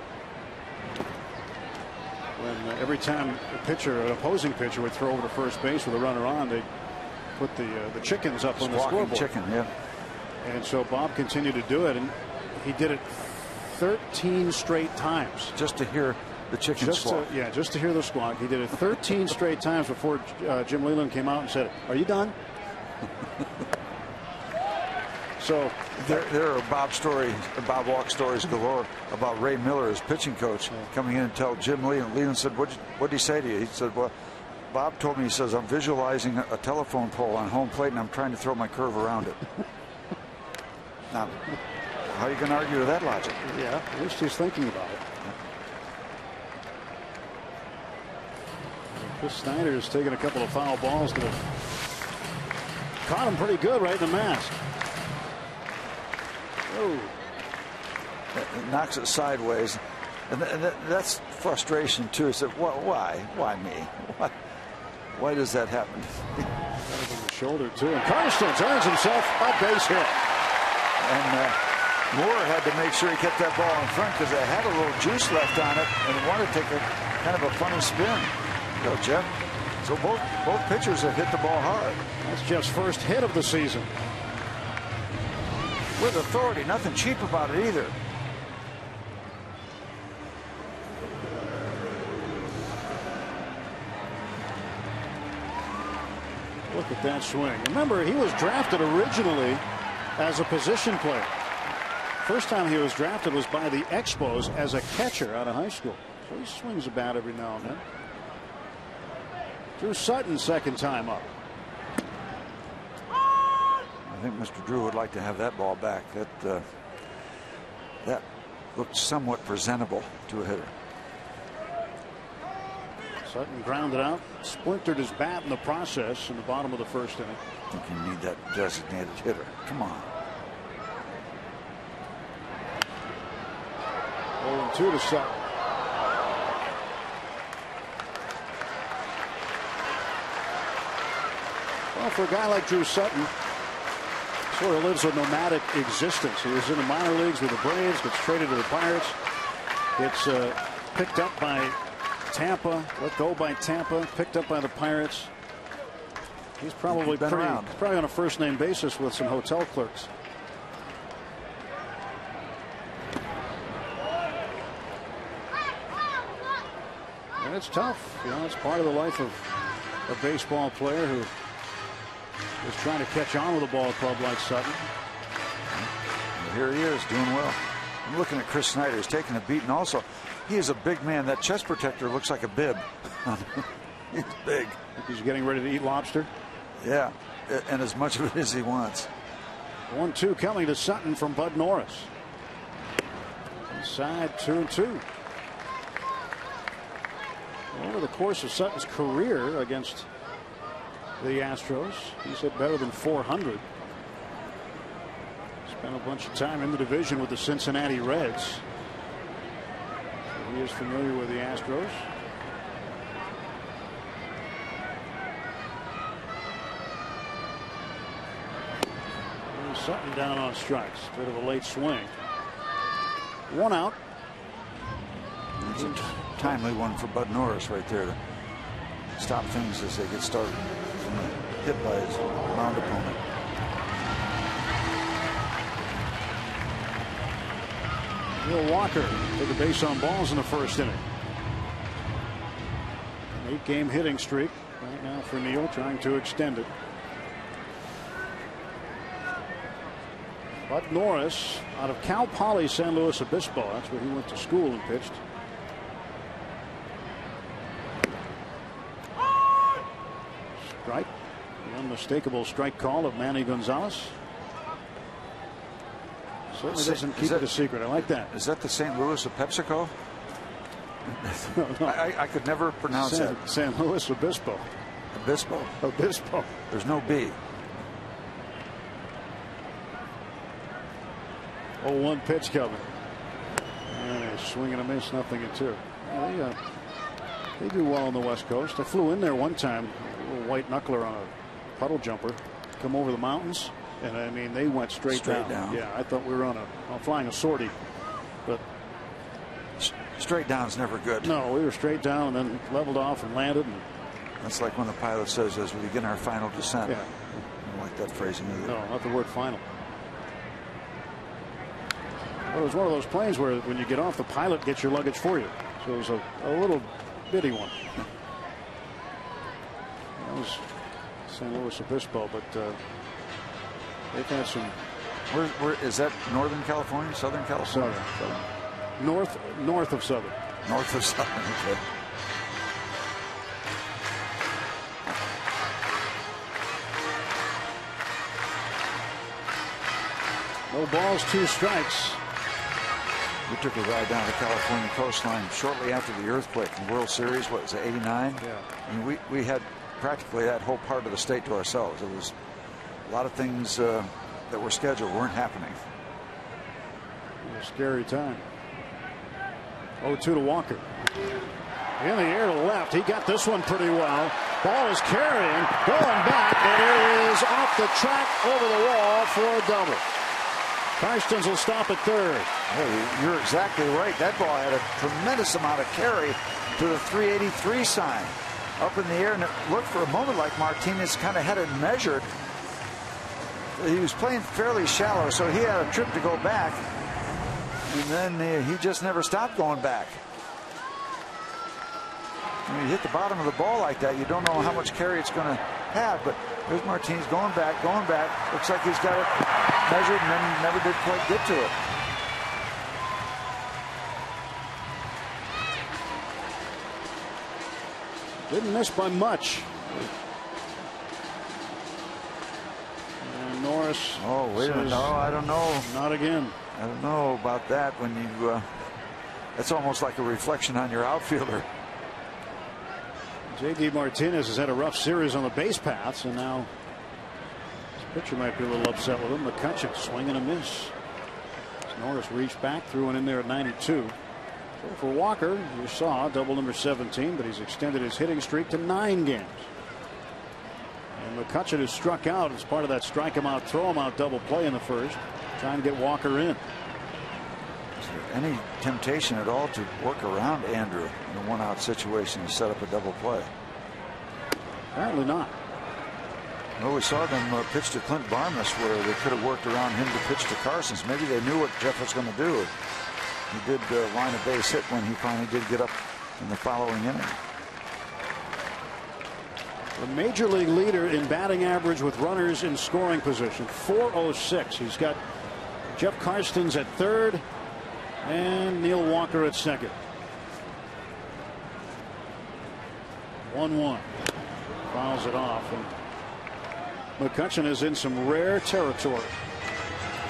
When every time an opposing pitcher would throw over to first base with a runner on, they'd put the chickens up on the scoreboard. Chicken, yeah. And so Bob continued to do it, and he did it 13 straight times. Just to hear the chicken squawk. Just to hear the squawk. He did it 13 straight times before Jim Leland came out and said, "Are you done?" So there are Bob Walk stories galore about Ray Miller, his pitching coach, coming in and tell Jim Leland. Leland said, "What did he say to you?" He said, "Well, Bob told me," he says, "I'm visualizing a telephone pole on home plate and I'm trying to throw my curve around it." Now, how are you going to argue with that logic? Yeah, at least he's thinking about it. Chris Snyder has taken a couple of foul balls that have caught him pretty good right in the mask. Oh. It knocks it sideways. And that's frustration, too. It's that, why? Why me? Why does that happen? On the shoulder, too. And Karstens earns himself a base hit. And Moore had to make sure he kept that ball in front because it had a little juice left on it and wanted to take a kind of a funny spin. Go, Jeff. So both pitchers have hit the ball hard. That's Jeff's first hit of the season. With authority, nothing cheap about it either. Look at that swing. Remember, he was drafted originally as a position player. First time he was drafted was by the Expos as a catcher out of high school. So he swings a bat every now and then. Drew Sutton, second time up. I think Mr. Drew would like to have that ball back. That looked somewhat presentable to a hitter. Sutton grounded out, splintered his bat in the process in the bottom of the first inning. I think you need that designated hitter. Come on. 0-2 to Sutton. Well, for a guy like Drew Sutton, sort of lives a nomadic existence. He was in the minor leagues with the Braves, gets traded to the Pirates, gets picked up by Tampa, let go by Tampa, picked up by the Pirates. He's probably probably on a first name basis with some hotel clerks. And it's tough. It's part of the life of a baseball player who is trying to catch on with a ball club like Sutton. Well, here he is doing well. I'm looking at Chris Snyder. He's taking a beat, and also he is a big man. That chest protector looks like a bib. He's big. He's getting ready to eat lobster. Yeah, and as much of it as he wants. 1-2 coming to Sutton from Bud Norris. Inside 2-2. Over the course of Sutton's career against the Astros, he's hit better than 400. Spent a bunch of time in the division with the Cincinnati Reds. So he is familiar with the Astros. And Sutton down on strikes. Bit of a late swing. 1 out. It's a timely one for Bud Norris right there to stop things as they get started from a hit by his mound opponent. Neil Walker took a base on balls in the first inning. An 8-game hitting streak right now for Neil, trying to extend it. Bud Norris out of Cal Poly San Luis Obispo. That's where he went to school and pitched. Strike. The unmistakable strike call of Manny Gonzalez. Certainly doesn't keep it a secret. I like that. Is that the St. Louis of PepsiCo? No. I could never pronounce that. San Luis Obispo. Obispo. Obispo. There's no B. 0-1 pitch coming. And a swing and a miss, 0-2. They do well on the West Coast. I flew in there one time, a little white knuckler on a puddle jumper, come over the mountains, and I mean they went straight down. Yeah, I thought we were flying a sortie, but straight down's never good. No, we were straight down and then leveled off and landed. And that's like when the pilot says, as we begin our final descent. Yeah. I don't like that phrasing either. No, not the word final. Well, it was one of those planes where when you get off, the pilot gets your luggage for you. So it was a little bitty one. That was San Luis Obispo, but they've had some. Where is that? Northern California, Southern California? Southern. North of Southern. North of Southern. Okay. No balls, 2 strikes. We took a ride down the California coastline shortly after the earthquake in the World Series. What was it, 89? Yeah. I mean, we had practically that whole part of the state to ourselves. It was a lot of things that were scheduled weren't happening. It was a scary time. 0-2 to Walker. In the air to left. He got this one pretty well. Ball is carrying, going back, and it is off the track over the wall for a double. Karstens will stop at third. Hey, you're exactly right. That ball had a tremendous amount of carry to the 383 sign up in the air, and it looked for a moment like Martinez kind of had it measured. He was playing fairly shallow, so he had a trip to go back, and then he just never stopped going back. When you hit the bottom of the ball like that, you don't know how much carry it's going to have, but there's Martinez going back. Looks like he's got it measured and then never did quite get to it. Didn't miss by much. And Norris. Oh, wait a minute. No, I don't know. Not again. I don't know about that. When you, it's almost like a reflection on your outfielder. J.D. Martinez has had a rough series on the base paths, and now his pitcher might be a little upset with him. McCutcheon swing and a miss. As Norris reached back, threw one in there at 92. So for Walker, you saw double number 17, but he's extended his hitting streak to 9 games. And McCutcheon has struck out as part of that strike him out, throw him out double play in the first, trying to get Walker in. Is there any temptation at all to work around Andrew in a 1-out situation and set up a double play? Apparently not. Well, we saw them pitch to Clint Barmas where they could have worked around him to pitch to Karstens. Maybe they knew what Jeff was going to do. He did line a base hit when he finally did get up in the following inning. The major league leader in batting average with runners in scoring position, 406. He's got Jeff Karstens at third and Neil Walker at second. 1-1. Fouls it off, and McCutcheon is in some rare territory.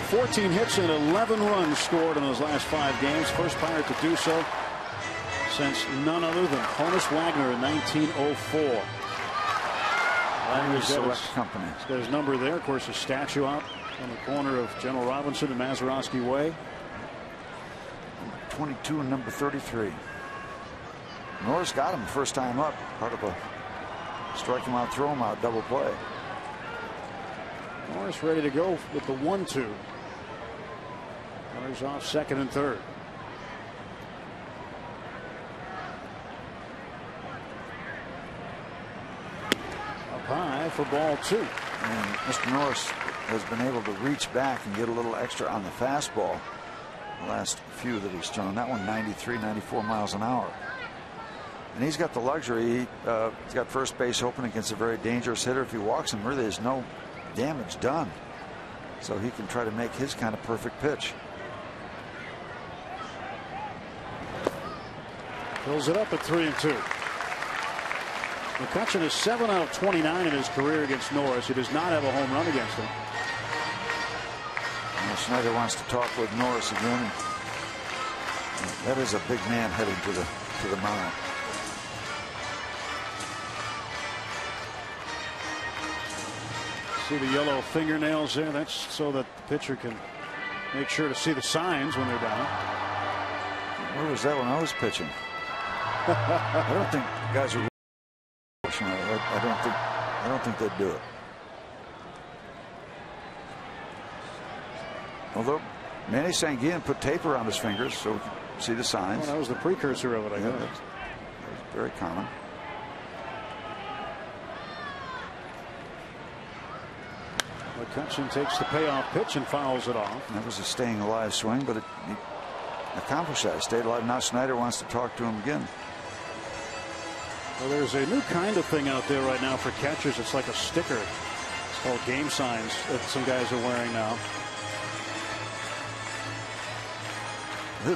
14 hits and 11 runs scored in those last 5 games. First Pirate to do so since none other than Honus Wagner in 1904. Wagner's Select Company. He's got his number there. Of course, a statue out on the corner of General Robinson and Mazeroski Way. 22 and number 33. Norris got him the first time up. Part of a strike him out, throw him out, double play. Norris ready to go with the 1-2. Runners off second and third. Up high for ball 2. And Mr. Norris has been able to reach back and get a little extra on the fastball. the last few that he's thrown. That one 93, 94 miles an hour. And he's got the luxury. He's got first base open against a very dangerous hitter. If he walks him, really there's no damage done. So he can try to make his kind of perfect pitch. Fills it up at 3-2. McCutchen is 7 out of 29 in his career against Norris. He does not have a home run against him. Well, Snyder wants to talk with Norris again. That is a big man heading to the mound. See the yellow fingernails there? That's so that the pitcher can make sure to see the signs when they're down. Where was that when I was pitching? I don't think guys are. I don't think they'd do it. Although Manny Sanguillen put tape around his fingers so we could see the signs. Well, that was the precursor of it, I guess. That was very common. McCutchen takes the payoff pitch and fouls it off. That was a staying alive swing, but he accomplished that. He stayed alive. Now Snyder wants to talk to him again. Well, there's a new kind of thing out there right now for catchers. It's like a sticker. It's called game signs that some guys are wearing now.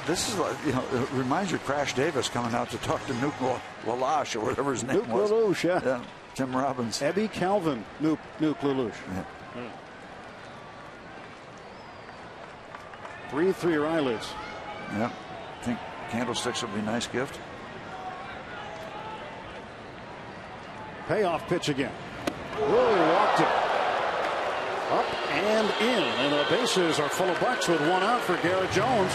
This is like, you know, it reminds you of Crash Davis coming out to talk to Nuke Lelouch or whatever his name was. Nuke Lelouch, yeah. Tim Robbins. Ebby Calvin, Nuke Lelouch. Yeah. Breathe through your eyelids. Yeah. I think candlesticks would be a nice gift. Payoff pitch again. Really walked it. Up and in. And the bases are full of bucks with one out for Garrett Jones.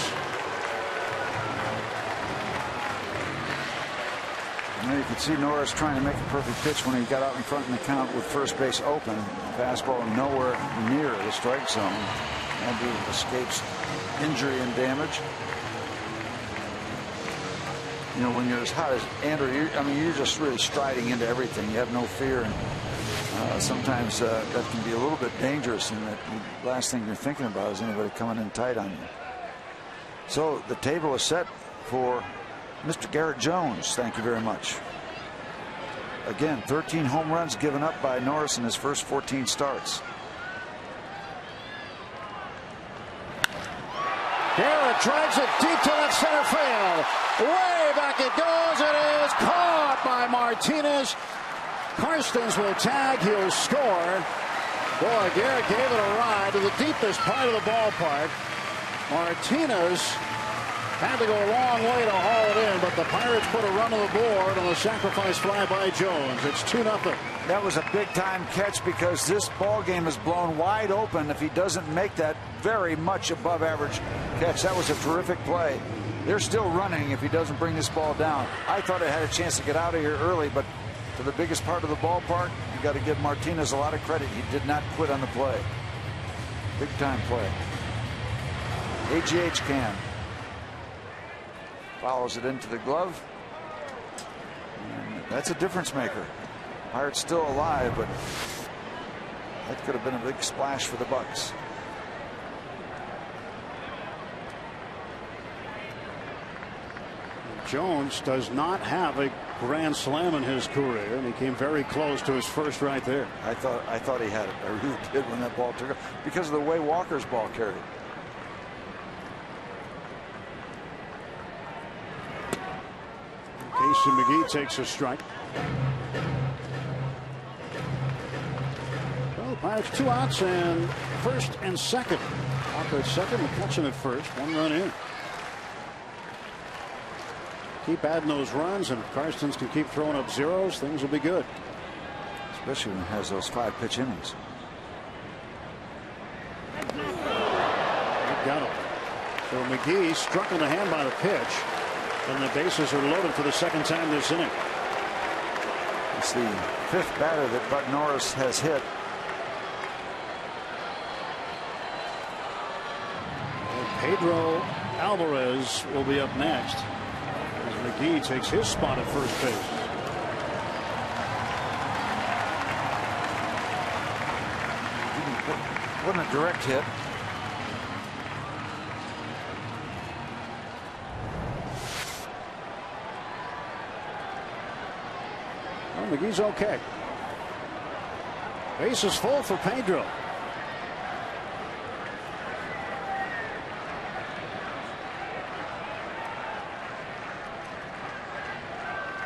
Now you could see Norris trying to make a perfect pitch when he got out in front in the count with first base open. Fastball nowhere near the strike zone. Andrew escapes injury and damage. You know, when you're as hot as Andrew, you're just really striding into everything. You have no fear, and sometimes that can be a little bit dangerous. And the last thing you're thinking about is anybody coming in tight on you. So the table is set for Mr. Garrett Jones. Thank you very much. Again, 13 home runs given up by Norris in his first 14 starts. Garrett drives it deep to left center field. Way back it goes. It is caught by Martinez. Karstens will tag. He'll score. Boy, Garrett gave it a ride to the deepest part of the ballpark. Martinez had to go a long way to haul it in, but the Pirates put a run on the board on a sacrifice fly by Jones. It's 2-0. That was a big-time catch because this ball game is blown wide open if he doesn't make that very much above-average catch. That was a terrific play. They're still running if he doesn't bring this ball down. I thought it had a chance to get out of here early, but for the biggest part of the ballpark, you got to give Martinez a lot of credit. He did not quit on the play. Big-time play. AGH can. Follows it into the glove. And that's a difference maker. Pirates still alive, but that could have been a big splash for the Bucks. Jones does not have a grand slam in his career, and he came very close to his first right there. I thought he had it. I really did when that ball took off because of the way Walker's ball carried. Casey McGee takes a strike. Well, Pirates 2 outs and first and second. Walker at second, McCutchen at first. 1 run in. Keep adding those runs, and if Karstens can keep throwing up zeros, things will be good. Especially when he has those 5-pitch innings. Got him. So McGee struck on the hand by the pitch. And the bases are loaded for the second time this inning. It's the 5th batter that Bud Norris has hit. And Pedro Alvarez will be up next as McGee takes his spot at first base. Wasn't a direct hit. Well, McGee's okay. Base is full for Pedro.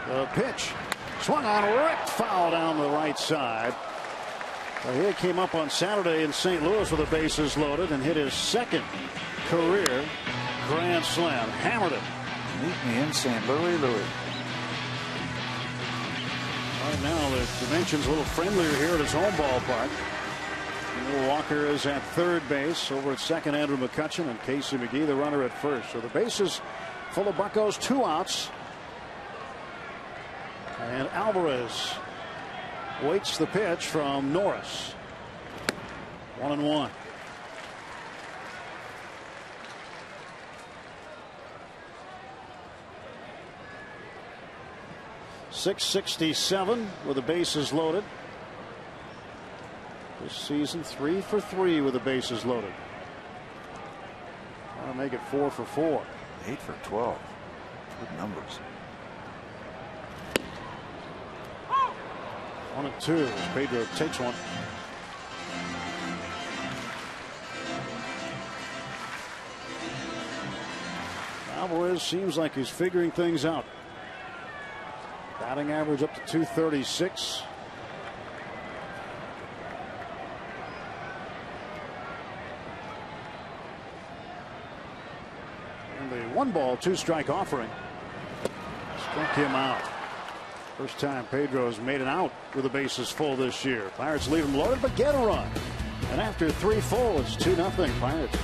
The pitch swung on, ripped foul down the right side. He came up on Saturday in St. Louis with the bases loaded and hit his second career grand slam. Hammered it. Meet me in St. Louis, Louis. Right now the dimension's a little friendlier here at his home ballpark. Walker is at third base. Over at second, Andrew McCutchen, and Casey McGee, the runner, at first. So the bases full of Buccos, 2 outs. And Alvarez waits the pitch from Norris. 1-1. .667 with the bases loaded. This season 3 for 3 with the bases loaded. Want to make it 4 for 4. 8 for 12. Good numbers. 1-2 as Pedro takes one. Alvarez seems like he's figuring things out. Batting average up to .236. And the 1-ball 2-strike offering struck him out. First time Pedro has made an out with the bases full this year. Pirates leave him loaded but get a run. And after 3 full, it's 2-0 Pirates.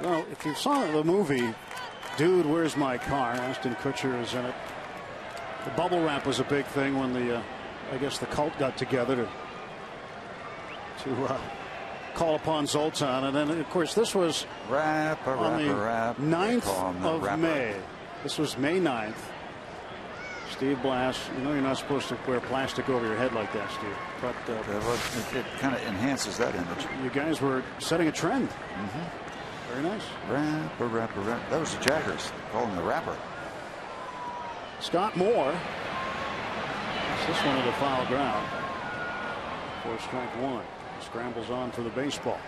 Well, if you saw the movie Dude, Where's My Car? Ashton Kutcher is in it. The bubble wrap was a big thing when the I guess the cult got together to call upon Zoltan. And then of course this was on the 9th of May. This was May 9th. Steve Blass, you know you're not supposed to wear plastic over your head like that, Steve. But it kind of enhances that image. You guys were setting a trend. Very nice. Rapper. That was the Jaggers calling the rapper. Scott Moore. This one at a foul ground. For strike 1. Scrambles on for the baseball.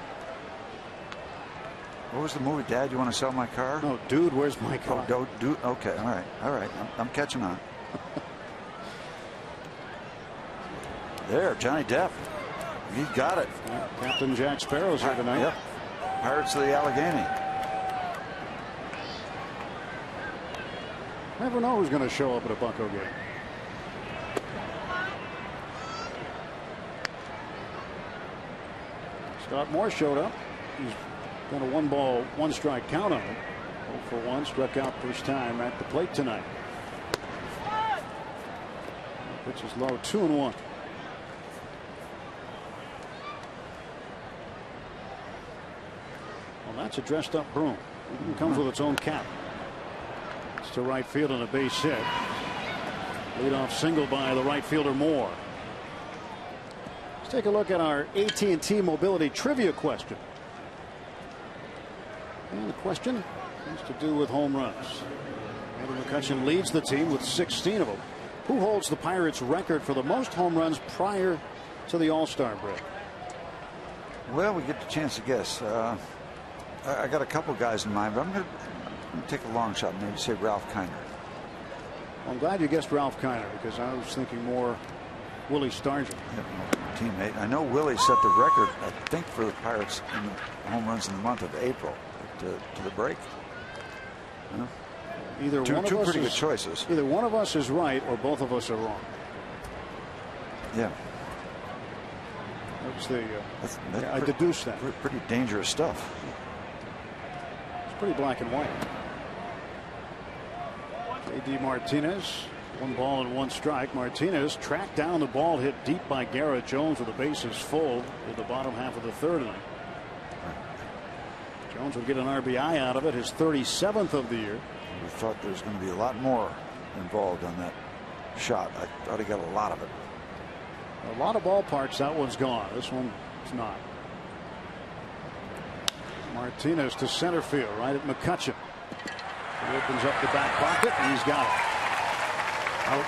What was the movie, Dad? You want to sell my car? No, Dude, Where's My Car? Oh, dude. Okay, all right. I'm catching on. There, Johnny Depp. He got it. Yeah, Captain Jack Sparrow's here tonight. Yep. Pirates of the Allegheny. Never know who's going to show up at a Bucco game. Scott Moore showed up. He's got a 1-ball, 1-strike count on him. 0 for 1, struck out first time at the plate tonight. Pitch is low, 2-1. That's a dressed up broom. It comes with its own cap. It's to right field on a base hit. Leadoff single by the right fielder Moore. Let's take a look at our AT&T Mobility trivia question. And the question has to do with home runs. Andrew McCutchen leads the team with 16 of them. Who holds the Pirates' record for the most home runs prior to the All-Star break? Well, we get the chance to guess. I got a couple guys in mind, but I'm going to take a long shot and maybe say Ralph Kiner. Well, I'm glad you guessed Ralph Kiner because I was thinking more Willie Stargell. Teammate. I know Willie set the record, I think, for the Pirates in the home runs in the month of April to the break. Either two one of us pretty good choices. Either one of us is right or both of us are wrong. Yeah. That's the. I deduced that. Pretty dangerous stuff. It's pretty black and white. J.D. Martinez, 1 ball and 1 strike. Martinez tracked down the ball hit deep by Garrett Jones with the bases full in the bottom half of the 3rd inning. Jones would get an RBI out of it, his 37th of the year. We thought there was going to be a lot more involved on that shot. I thought he got a lot of it. A lot of ballparks, that one's gone. This one is not. Martinez to center field, right at McCutchen. He opens up the back pocket, and he's got it. Out.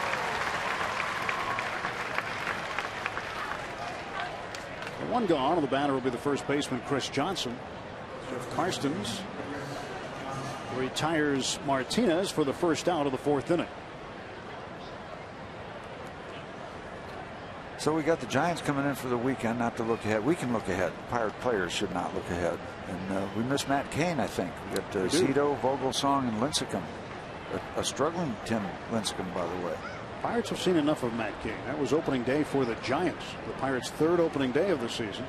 The one gone, and the batter will be the first baseman, Chris Johnson. Jeff Karstens retires Martinez for the first out of the 4th inning. So we got the Giants coming in for the weekend. Not to look ahead. We can look ahead. Pirate players should not look ahead. And we miss Matt Cain, I think. We got Zito, Vogelsong, and Lincecum. A struggling Tim Lincecum, by the way. Pirates have seen enough of Matt Cain. That was opening day for the Giants. The Pirates' 3rd opening day of the season.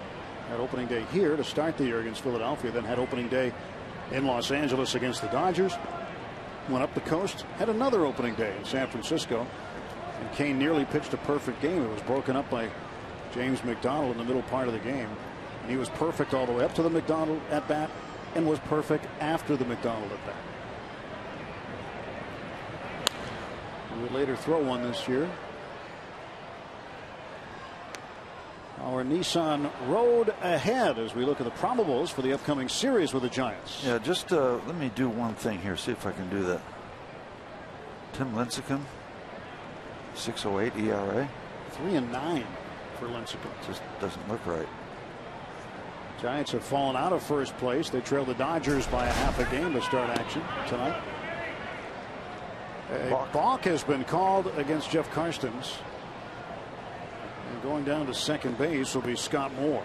Had opening day here to start the year against Philadelphia. Then had opening day in Los Angeles against the Dodgers. Went up the coast. Had another opening day in San Francisco. And Cain nearly pitched a perfect game. It was broken up by James McDonald in the middle part of the game. And he was perfect all the way up to the McDonald at bat and was perfect after the McDonald at bat. He would later throw one this year. Our Nissan road ahead as we look at the probables for the upcoming series with the Giants. Yeah, just let me do one thing here. See if I can do that. Tim Lincecum. 6.08 ERA. 3-9 for Lincecum. Just doesn't look right. Giants have fallen out of first place. They trail the Dodgers by a half a game to start action tonight. A balk has been called against Jeff Karstens. And going down to second base will be Scott Moore.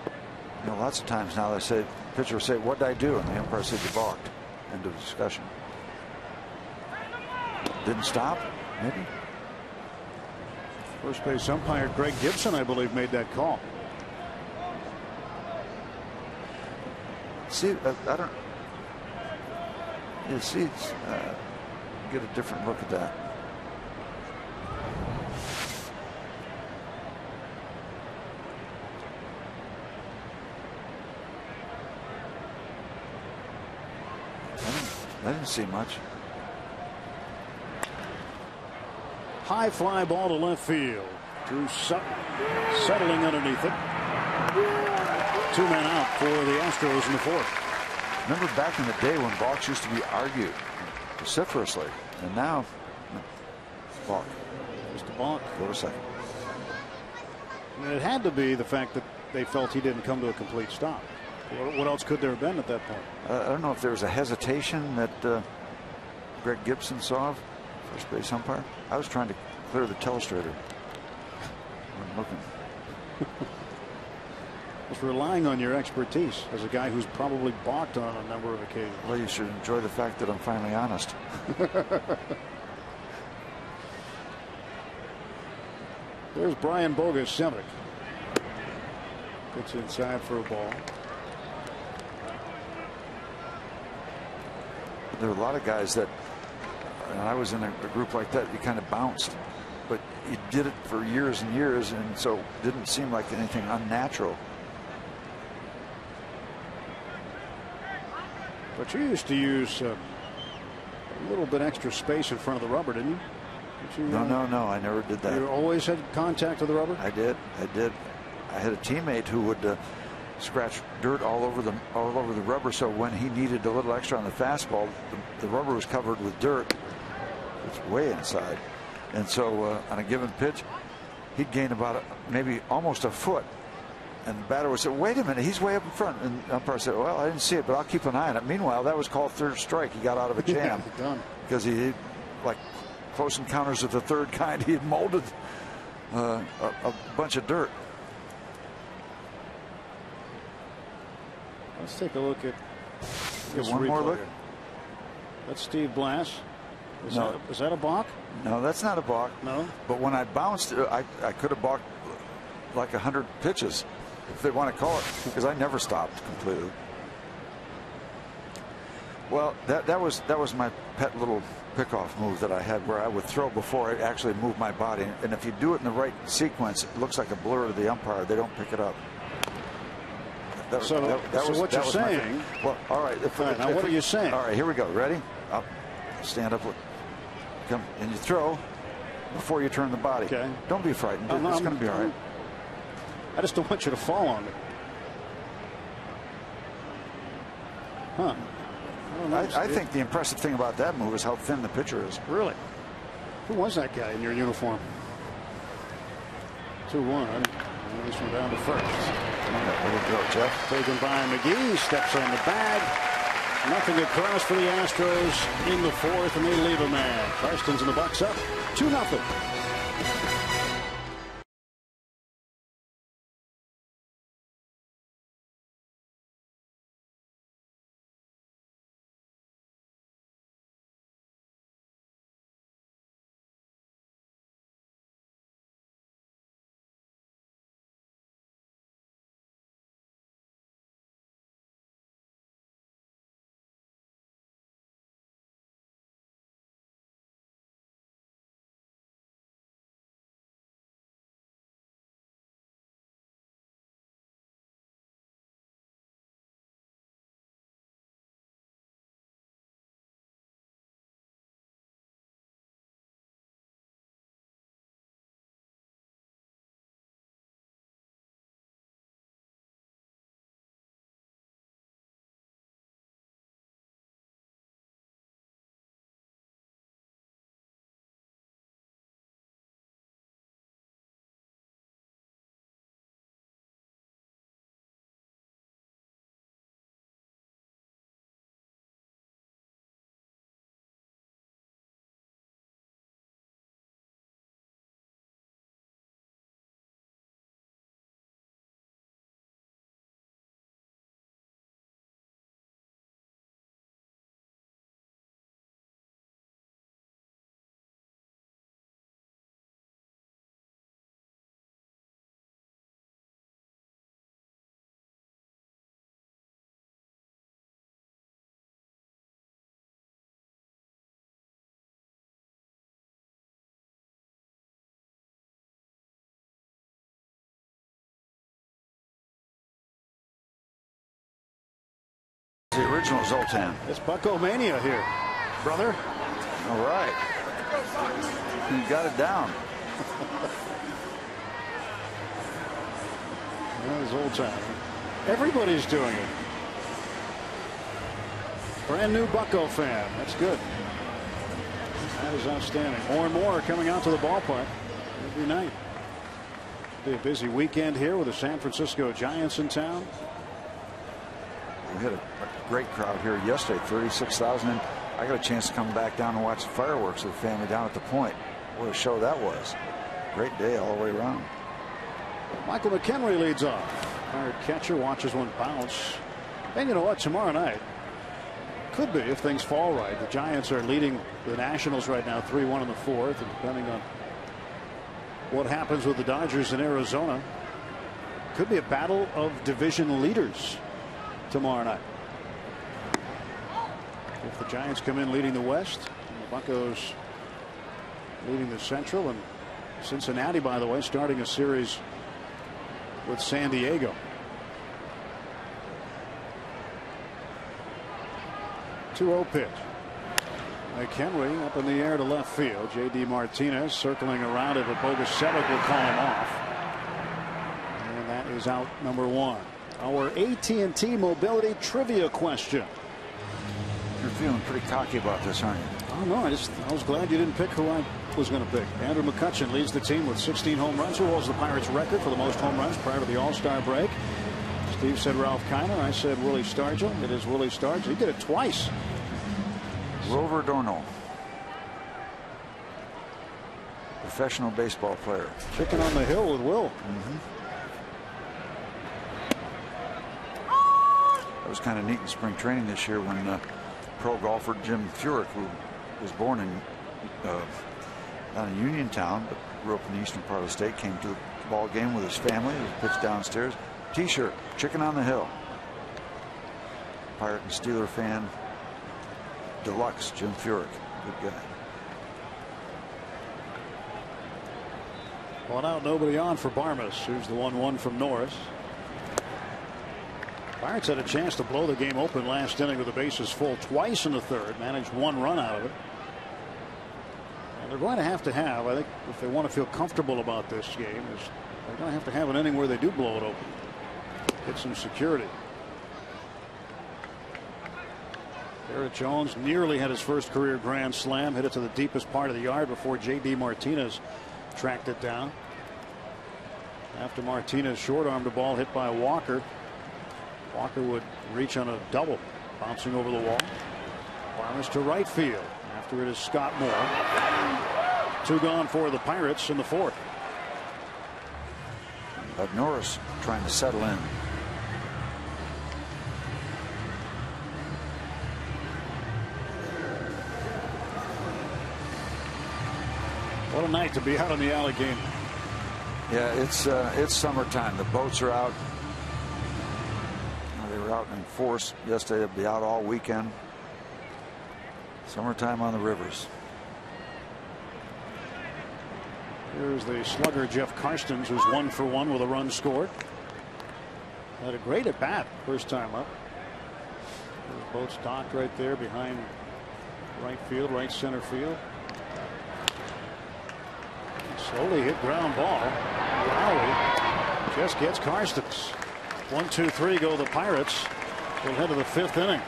You know, lots of times now they say, pitcher will say, "What did I do?" And the umpire said, "You balked." End of discussion. Didn't stop, maybe. First base umpire Greg Gibson, I believe, made that call. See, I don't. You see, get a different look at that. I didn't see much. High fly ball to left field. Drew Sutton settling underneath it. 2 men out for the Astros in the 4th. Remember back in the day when balks used to be argued vociferously, and now balk. Just a balk. Go to second. And it had to be the fact that they felt he didn't come to a complete stop. What else could there have been at that point? I don't know if there was a hesitation that Greg Gibson saw, first base umpire. I was trying to clear the telestrator. I'm looking. Just relying on your expertise as a guy who's probably balked on a number of occasions. Well, you should enjoy the fact that I'm finally honest. There's Brian Bogosiewicz. Gets inside for a ball. There are a lot of guys that, and I was in a group like that, you kind of bounced, but you did it for years and years, and so it didn't seem like anything unnatural. But you used to use a little bit extra space in front of the rubber, didn't you? No, I never did that. You always had contact with the rubber? I did. I had a teammate who would scratch dirt all over the rubber, so when he needed a little extra on the fastball, the rubber was covered with dirt. It's way inside. And so on a given pitch, he'd gain about maybe almost a foot. And the batter would say, wait a minute, he's way up in front. And the umpire said, well, I didn't see it, but I'll keep an eye on it. Meanwhile, that was called third strike. He got out of a jam. Because he, like Close Encounters of the Third Kind, he had molded a bunch of dirt. Let's take a look at this one more look. That's Steve Blass. Is that a balk? No, that's not a balk. No. But when I bounced, I could have balked like 100 pitches, if they want to call it, because I never stopped completely. Well, that was my pet little pickoff move that I had, where I would throw before I actually moved my body. And if you do it in the right sequence, it looks like a blur to the umpire. They don't pick it up. So what you're saying? Well, all right. Now what are you saying? All right, here we go. Ready? Up, stand up, look, come, and you throw before you turn the body. Okay. Don't be frightened. It's going to be all right. I just don't want you to fall on me. Huh. I think the impressive thing about that move is how thin the pitcher is. Really? Who was that guy in your uniform? 2-1. This one down to first. There we go, Jeff. Taken by McGee. Steps on the bag. Nothing across for the Astros in the fourth, and they leave a man. Karstens and the Bucks up 2-0. The original Zoltan. It's Bucko Mania here, brother. All right. You got it down. Zoltan. Everybody's doing it. Brand new Bucko fan. That's good. That is outstanding. More and more are coming out to the ballpark every night. Be a busy weekend here with the San Francisco Giants in town. We had a great crowd here yesterday, 36,000. And I got a chance to come back down and watch the fireworks with the family down at the Point. What a show that was. Great day all the way around. Michael McHenry leads off. Hired catcher watches one bounce. And you know what? Tomorrow night could be, if things fall right. The Giants are leading the Nationals right now 3-1 in the fourth. And depending on what happens with the Dodgers in Arizona, could be a battle of division leaders tomorrow night. If the Giants come in leading the West, and the Buccos leading the Central, and Cincinnati, by the way, starting a series with San Diego. 2-0 pitch. McHenry up in the air to left field. J.D. Martinez circling around it, but Bogusevic will call him off. And that is out number 1. Our AT&T Mobility Trivia question. You're feeling pretty cocky about this, aren't you? Oh, no, I was glad you didn't pick who I was going to pick. Andrew McCutchen leads the team with 16 home runs. Who holds the Pirates record for the most home runs prior to the All-Star break? Steve said Ralph Kiner. I said Willie Stargell. It is Willie Stargell. He did it twice. Rover Dornall, professional baseball player. Chicken on the hill with Will. That was kind of neat in spring training this year when pro golfer Jim Furyk, who was born in down in Uniontown but grew up in the eastern part of the state, came to the ball game with his family. He was pitched downstairs. T-shirt, Chicken on the Hill. Pirate and Steeler fan deluxe, Jim Furyk, good guy. 1 out, nobody on for Barmes, who's the 1-1 from Norris. Pirates had a chance to blow the game open last inning with the bases full twice in the third, managed 1 run out of it. And they're going to have, I think, if they want to feel comfortable about this game, they're going to have an inning where they do blow it open. Get some security. Garrett Jones nearly had his first career grand slam, hit it to the deepest part of the yard before J.D. Martinez tracked it down. After Martinez short-armed a ball hit by Walker, Walker would reach on a double, bouncing over the wall. Barnes to right field. After it is Scott Moore. 2 gone for the Pirates in the 4th. But Norris trying to settle in. What a night to be out on the Allegheny. Yeah, it's summertime. The boats are out. They were out in force yesterday. They'll be out all weekend. Summertime on the rivers. Here's the slugger Jeff Karstens, who's 1 for 1 with a run scored. Had a great at bat first time up. The boat's docked right there behind right field, right center field. Slowly hit ground ball. Lowry just gets Karstens. 1, 2, 3 go the Pirates. We'll head to the 5th inning.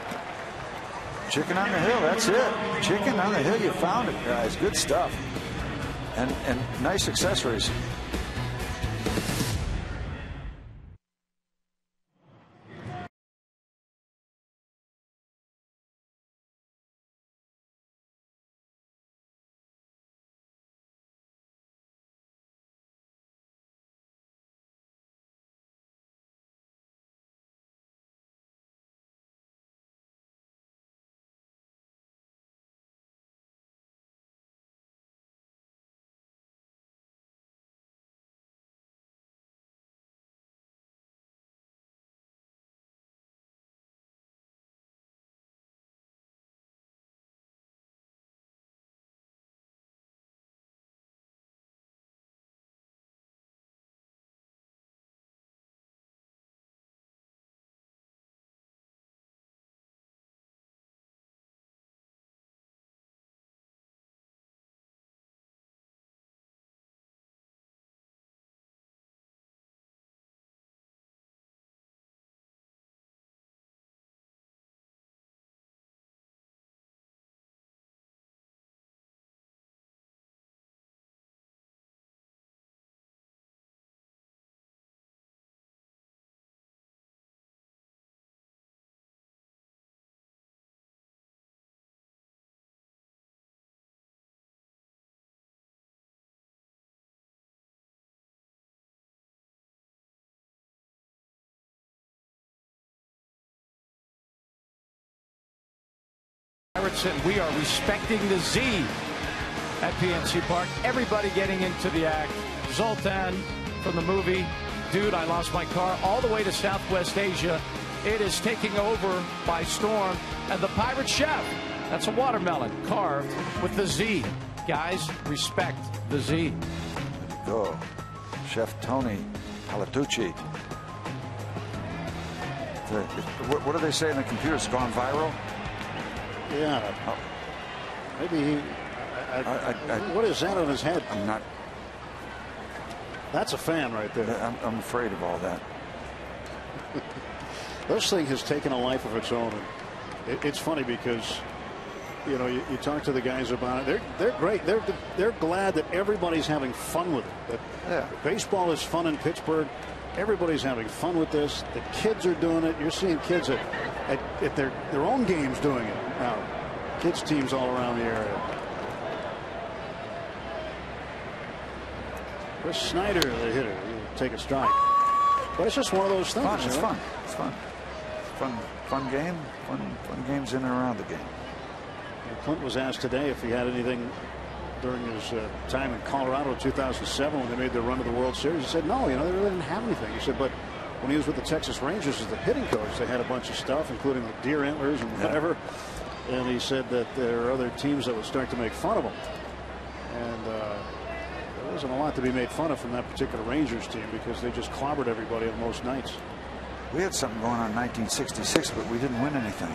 Chicken on the Hill, that's it. Chicken on the Hill, you found it, guys. Good stuff. And nice accessories. Pirates, and we are respecting the Z at PNC Park. Everybody getting into the act. Zoltan from the movie Dude, I Lost My Car, all the way to Southwest Asia. It is taking over by storm. And the Pirate Chef, that's a watermelon carved with the Z. Guys, respect the Z. Go. Chef Tony Palatucci. What do they say in the computer? It's gone viral? Yeah. Maybe he. What is that on his head? I'm not. That's a fan right there. I'm afraid of all that. This thing has taken a life of its own. It's funny because, you know, you talk to the guys about it. They're great. They're glad that everybody's having fun with it. That baseball is fun in Pittsburgh. Everybody's having fun with this. The kids are doing it. You're seeing kids at their own games doing it now. Kids teams all around the area. Chris Snyder, the hitter, he'll take a strike. But it's just one of those things. It's fun. It's fun. Fun game. Fun games in and around the game. Clint was asked today if he had anything during his time in Colorado in 2007 when they made their run to the World Series. He said, no, you know, they really didn't have anything. He said, but when he was with the Texas Rangers as the hitting coach, they had a bunch of stuff, including the deer antlers and whatever. And he said that there are other teams that would start to make fun of him. And there wasn't a lot to be made fun of from that particular Rangers team because they just clobbered everybody on most nights. We had something going on in 1966, but we didn't win anything.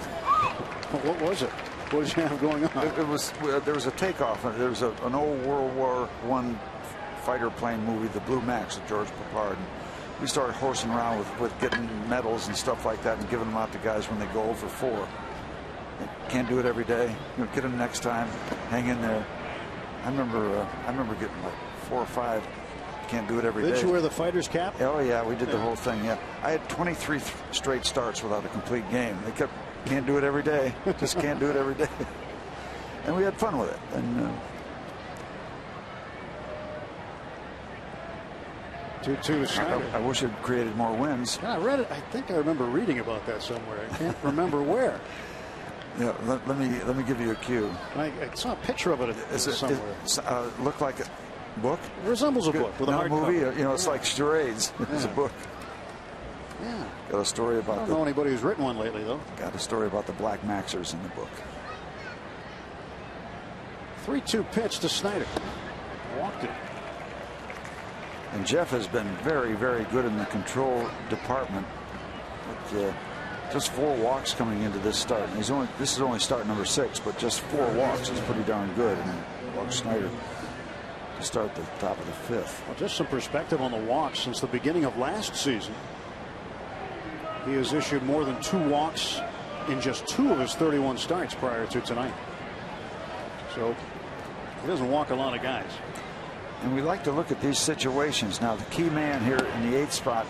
Well, what was it? What did you have going on? There was a takeoff. There was an old World War I fighter plane movie, The Blue Max, with George Papard. And we started horsing around with getting medals and stuff like that and giving them out to guys when they go over 4. Can't do it every day. You know, get them next time. Hang in there. I remember getting like 4 or 5. Can't do it every day. Did you wear the fighter's cap? Oh yeah, we did the whole thing. Yeah, I had 23 straight starts without a complete game. They kept, can't do it every day. Just can't do it every day. And we had fun with it. And 2-2 Snyder. I wish it created more wins. Yeah, I read it. I think I remember reading about that somewhere. I can't remember where. Yeah, let me give you a cue. I saw a picture of it somewhere. It looked like a book. It resembles a book with a hard movie. cover. You know, it's like charades. It's a book. Yeah. Got a story about. I don't know anybody who's written one lately, though. Got a story about the Black Maxers in the book. 3-2 pitch to Snyder. Walked it. And Jeff has been very, very good in the control department. But, just 4 walks coming into this start. And this is only start number 6, but just 4 walks is pretty darn good. And walks Snyder to start the top of the 5th. Well, just some perspective on the walks since the beginning of last season. He has issued more than 2 walks in just 2 of his 31 starts prior to tonight. So he doesn't walk a lot of guys. And we like to look at these situations. Now the key man here in the 8th spot,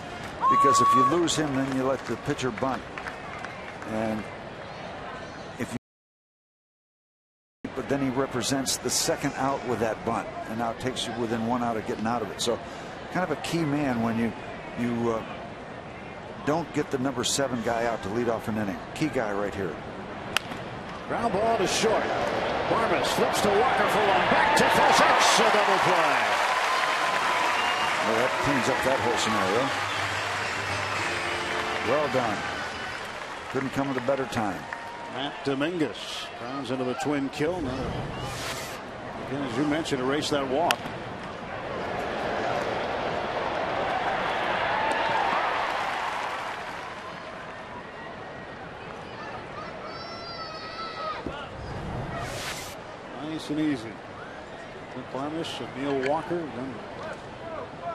because if you lose him, then you let the pitcher bunt. And but then he represents the second out with that bunt, and now it takes you within 1 out of getting out of it. So kind of a key man when you don't get the number 7 guy out to lead off an inning. Key guy right here. Ground ball to short. Barmes flips to Walker for one. Back to first. It's a double play. Well, that cleans up that whole scenario. Well done. Couldn't come at a better time. Matt Dominguez rounds into the twin kill. Now, again, as you mentioned, erase that walk. Nice and easy. Clint Barmes and Neil Walker done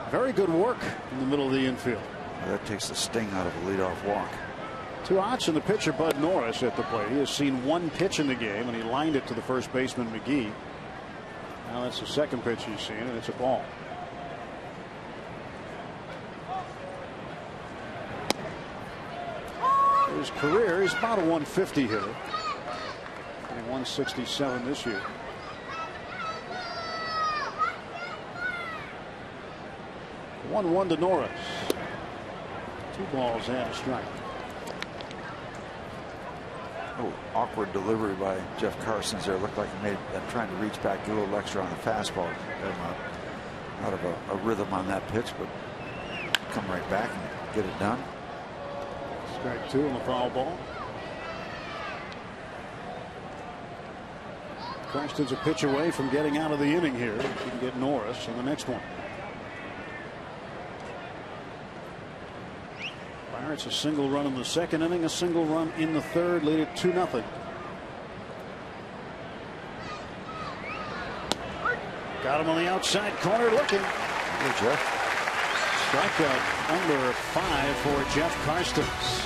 very good work in the middle of the infield. Well, that takes the sting out of a leadoff walk. 2 outs and the pitcher Bud Norris at the plate. He has seen 1 pitch in the game and he lined it to the first baseman McGee. Now that's the second pitch he's seen and it's a ball. His career is about a 150 hitter. And 167 this year. 1-1 to Norris. 2 balls and a strike. Oh, awkward delivery by Jeff Carson's there. Looked like he trying to reach back, get a little extra on the fastball. Out of a rhythm on that pitch, but come right back and get it done. Strike 2 on the foul ball. Carson's a pitch away from getting out of the inning here. He can get Norris on the next one. Pirates a single run in the second inning, a single run in the third, lead it 2-0. Got him on the outside corner looking. Hey, Jeff. Strikeout number 5 for Jeff Karstens.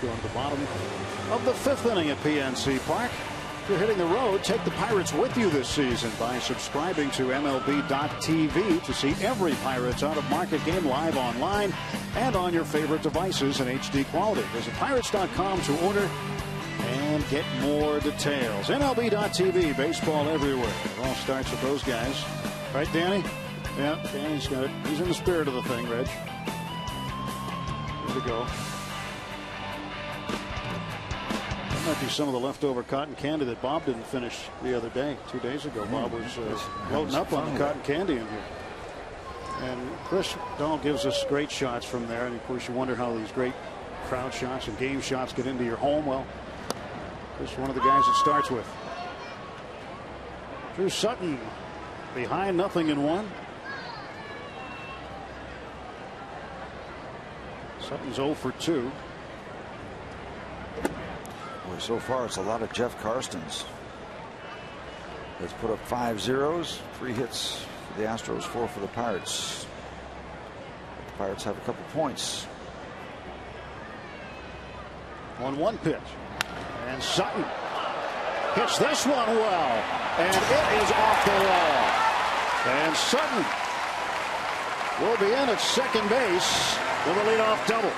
Going to the bottom of the 5th inning at PNC Park. If you're hitting the road, take the Pirates with you this season by subscribing to MLB.tv to see every Pirates out-of-market game live online and on your favorite devices in HD quality. Visit Pirates.com to order and get more details. MLB.tv, baseball everywhere. It all starts with those guys. Right, Danny? Yeah, Danny's got it. He's in the spirit of the thing, Reg. Here we go. Might be some of the leftover cotton candy that Bob didn't finish the other day, 2 days ago. Bob was loading up on the cotton candy in here. And Chris Dahl gives us great shots from there. And of course, you wonder how these great crowd shots and game shots get into your home. Well, Chris, one of the guys it starts with. Drew Sutton behind 0-1. Sutton's 0 for 2. So far, it's a lot of Jeff Karstens. Let's put up 5 zeros, 3 hits for the Astros, 4 for the Pirates. The Pirates have a couple points. 1-1 pitch. And Sutton hits this one well. And it is off the wall. And Sutton will be in at second base with a leadoff double.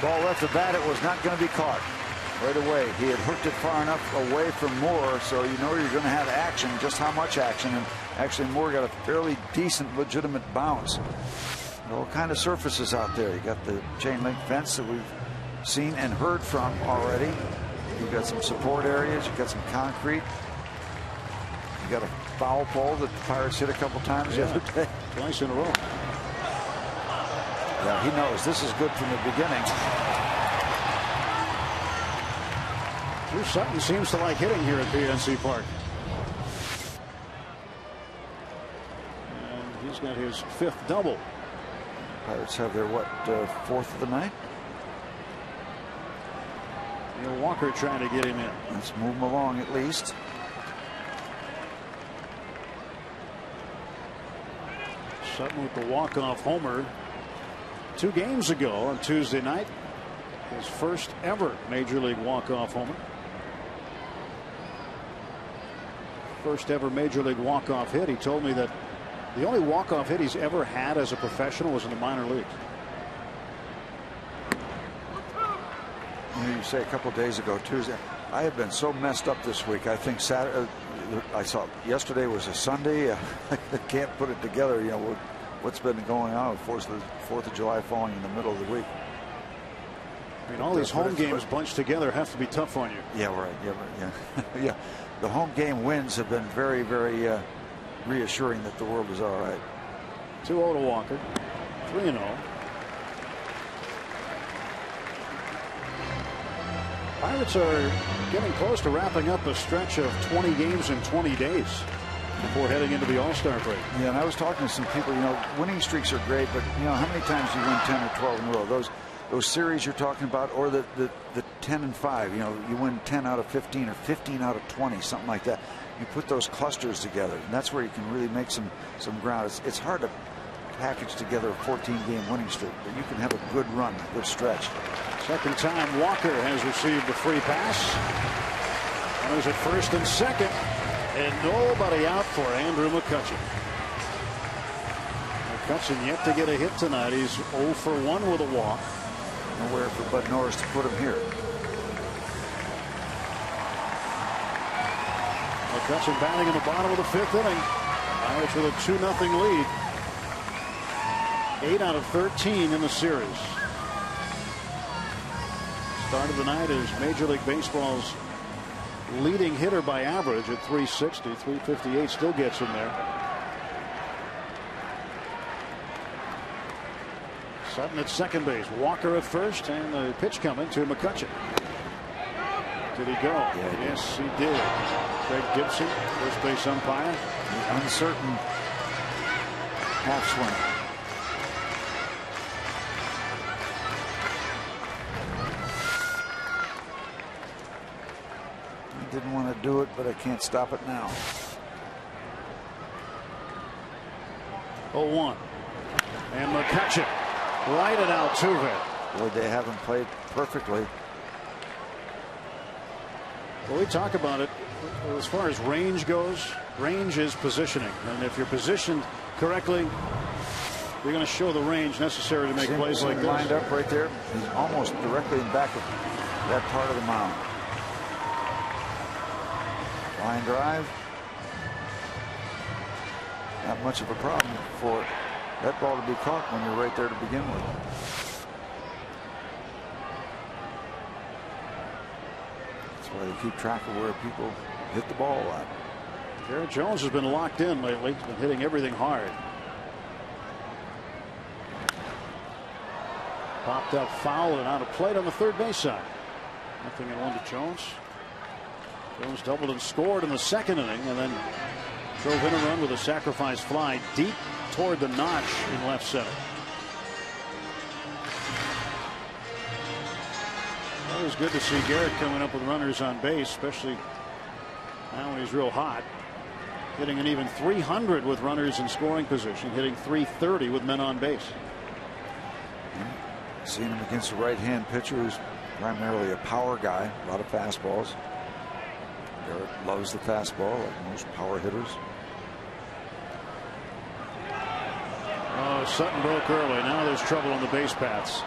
Ball left the bat, it was not going to be caught right away. He had hooked it far enough away from Moore, so you know you're going to have action. Just how much action? And actually, Moore got a fairly decent, legitimate bounce. All kind of surfaces out there. You got the chain link fence that we've seen and heard from already. You've got some support areas. You've got some concrete. You got a foul pole that the Pirates hit a couple times the other day. Twice in a row. Yeah, he knows this is good from the beginning. Drew Sutton seems to like hitting here at PNC Park. And he's got his 5th double. Pirates have their, what, 4th of the night? Neil Walker trying to get him in. Let's move him along at least. Sutton with the walk-off homer 2 games ago on Tuesday night. His first ever Major League walk-off homer. First ever Major League walk-off hit. He told me that the only walk-off hit he's ever had as a professional was in the minor leagues. You say a couple of days ago, Tuesday, I have been so messed up this week. I think Saturday, I saw yesterday was a Sunday. I can't put it together. You know what's been going on. Of course, the 4th of July falling in the middle of the week. I mean, all these home games bunched together have to be tough on you. Yeah, right. Yeah. Yeah. The home game wins have been very, very reassuring that the world is all right. 2-0 to Walker. 3-0. Pirates are getting close to wrapping up a stretch of 20 games in 20 days before heading into the All-Star break. Yeah, and I was talking to some people. You know, winning streaks are great, but you know how many times you win 10 or 12 in a row? Those series you're talking about, or the 10-5. You know, you win 10 out of 15 or 15 out of 20, something like that. You put those clusters together, and that's where you can really make some ground. It's hard to package together a 14-game winning streak, but you can have a good run, a good stretch. Second time Walker has received a free pass. Runners at first and second, and nobody out for Andrew McCutchen. McCutchen yet to get a hit tonight. He's 0 for 1 with a walk. Nowhere for Bud Norris to put him here. McCutchen batting in the bottom of the 5th inning. Pirates with a 2-0 lead. 8 out of 13 in the series. Start of the night is Major League Baseball's leading hitter by average at 360. 358 still gets him there. Sutton at second base. Walker at first, and the pitch coming to McCutchen. Did he go? Yeah, yes, he did. Craig Gibson, first base umpire. The uncertain half swing. I didn't want to do it, but I can't stop it now. 0-1. And McCutchen right at Altuve. Boy, they haven't played perfectly. Well, we talk about it as far as range goes. Range is positioning, and if you're positioned correctly, you're going to show the range necessary to make plays like this. Lined up right there. He's almost directly in back of that part of the mound. Line drive. Not much of a problem for that ball to be caught when you're right there to begin with. That's why they keep track of where people hit the ball a lot. Garrett Jones has been locked in lately. He's been hitting everything hard. Popped up foul and out of play on the third base side. 0-1 to Jones. Jones doubled and scored in the second inning, and then drove in a run with a sacrifice fly deep toward the notch in left center. Always good to see Garrett coming up with runners on base, especially now when he's real hot. Hitting an even 300 with runners in scoring position, hitting 330 with men on base. Seeing him against a right-hand pitcher who's primarily a power guy, a lot of fastballs. Garrett loves the fastball like most power hitters. Oh, Sutton broke early. Now there's trouble on the base paths.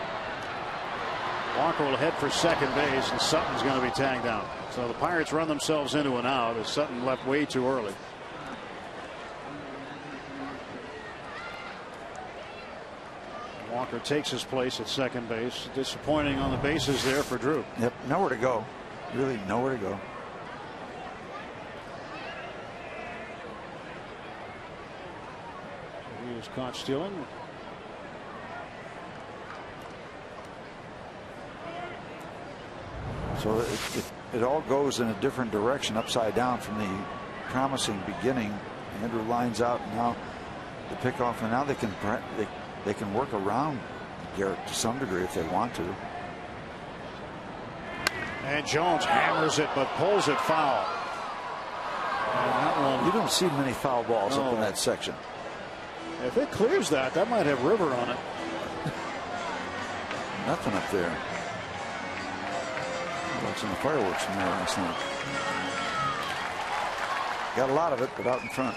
Walker will head for second base, and Sutton's going to be tagged out. So the Pirates run themselves into an out as Sutton left way too early. Walker takes his place at second base. Disappointing on the bases there for Drew. Yep, nowhere to go. Really nowhere to go. He was caught stealing. So it all goes in a different direction, upside down from the promising beginning. Andrew lines out, and now the pickoff, and now they can work around Garrett to some degree if they want to. And Jones hammers it, but pulls it foul. And that one, you don't see many foul balls up in that section. If it clears that might have river on it. Nothing up there. Watching the fireworks from there last night. Got a lot of it, but out in front.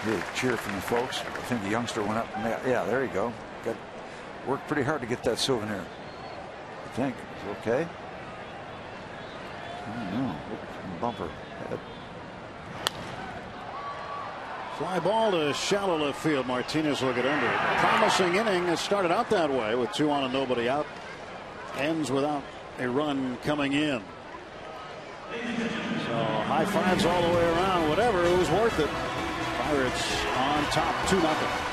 Good cheer from the folks. I think the youngster went up. Yeah, there you go. Got worked pretty hard to get that souvenir. I think it's okay. I don't know. Bumper. Fly ball to shallow left field. Martinez will get under it. Promising inning. It started out that way with 2 on and nobody out. Ends without a run coming in. So high fives all the way around. Whatever, it was worth it. Pirates on top 2-0.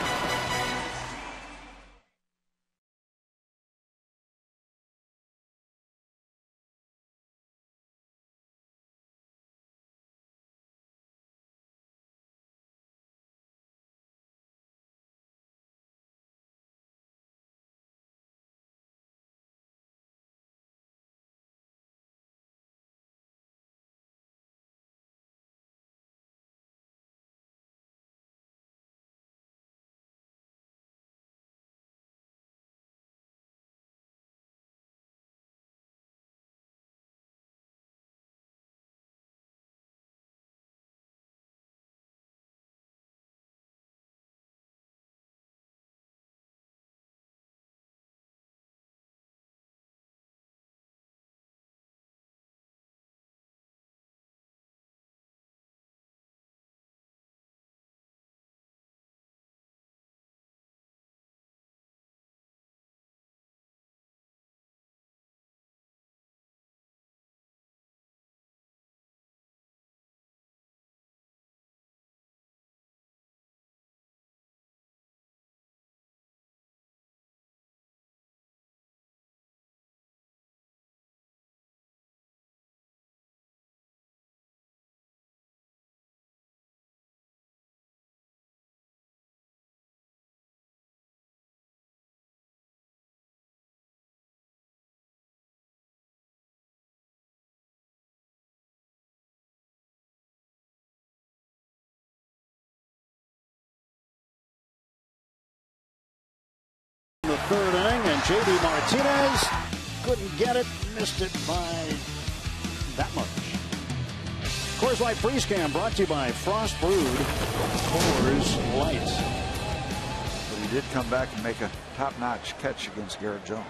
The third inning, and J.D. Martinez couldn't get it, missed it by that much. Coors Light Freeze Cam brought to you by Frost Brewed Coors Light. But he did come back and make a top-notch catch against Garrett Jones.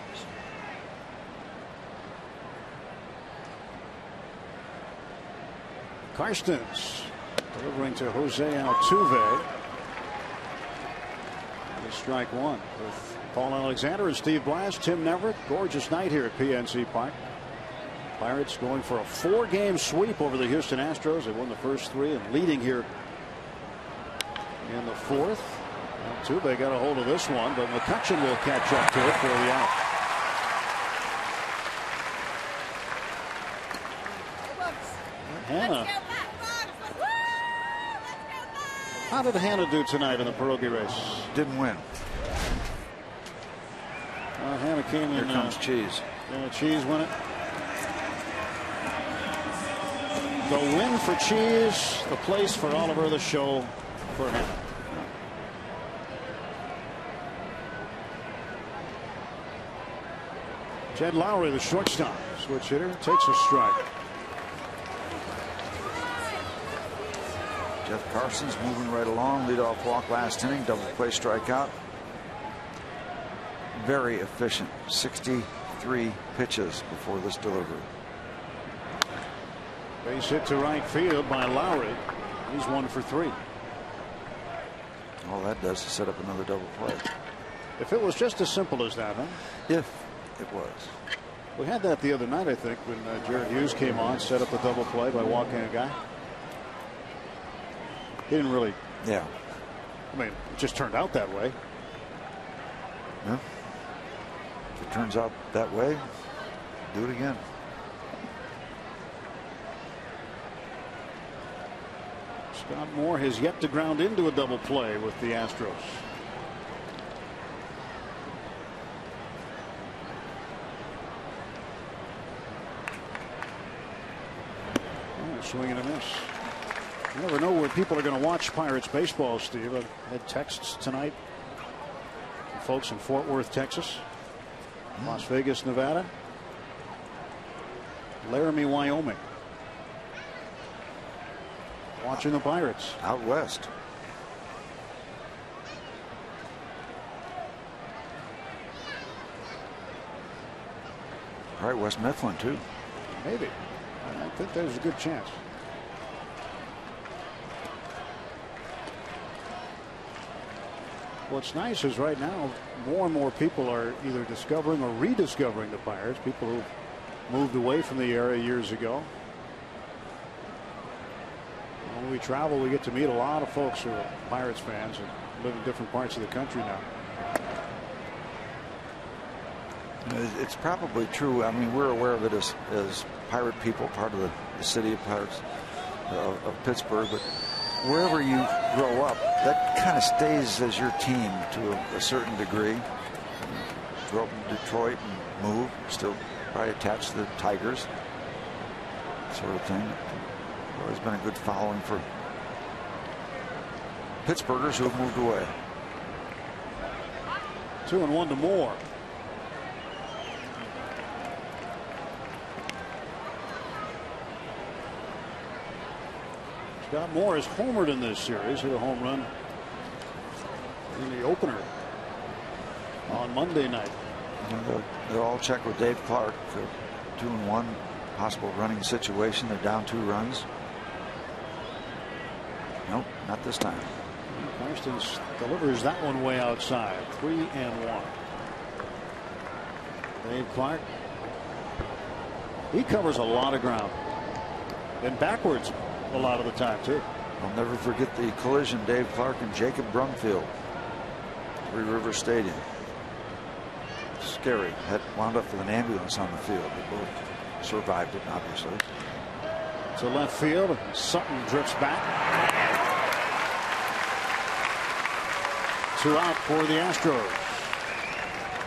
Karstens delivering to Jose Altuve. Strike one with Paul Alexander and Steve Blass, Tim Neverett. Gorgeous night here at PNC Park. Pirates going for a 4-game sweep over the Houston Astros. They won the first 3 and leading here in the 4th. Altuve got a hold of this one, but McCutchen will catch up to it for the out. Hannah. How did Hannah do tonight in the pierogi race? Didn't win. Hannah came in. Here comes Cheese. Cheese won it. The win for Cheese, the place for Oliver, the show for Hannah. Jed Lowry, the shortstop, switch hitter, takes a strike. Jeff Carson's moving right along. Leadoff walk last inning. Double play strikeout. Very efficient. 63 pitches before this delivery. Base hit to right field by Lowry. He's 1 for 3. All that does is set up another double play. If it was just as simple as that, huh? If it was. We had that the other night, I think, when Jared Hughes came on, set up a double play by walking a guy. He didn't really. Yeah. I mean, it just turned out that way. Yeah. If it turns out that way, do it again. Scott Moore has yet to ground into a double play with the Astros. Oh, swing and a miss. You never know where people are going to watch Pirates baseball, Steve. I've had texts tonight from folks in Fort Worth, Texas, Las Vegas, Nevada, Laramie, Wyoming, watching the Pirates. Out west. Right, West Mifflin too. Maybe. I think there's a good chance. What's nice is right now more and more people are either discovering or rediscovering the Pirates. People who moved away from the area years ago. When we travel, we get to meet a lot of folks who are Pirates fans and live in different parts of the country now. It's probably true. I mean, we're aware of it as Pirate people, part of the city of Pirates of Pittsburgh. But wherever you grow up, that kind of stays as your team to a certain degree. You grow up in Detroit and move, still probably attached to the Tigers, sort of thing. Always been a good following for Pittsburghers who have moved away. 2-1 to Moore. Scott Moore has homered in this series. Hit a home run in the opener on Monday night. They'll all check with Dave Clark for 2-1 possible running situation. They're down 2 runs. Nope, not this time. Karstens delivers that one way outside. 3-1. Dave Clark. He covers a lot of ground. And backwards a lot of the time, too. I'll never forget the collision Dave Clark and Jacob Brumfield. Three River Stadium. Scary. Had wound up with an ambulance on the field. They both survived it, obviously. To left field. Sutton drifts back. 2 out for the Astros.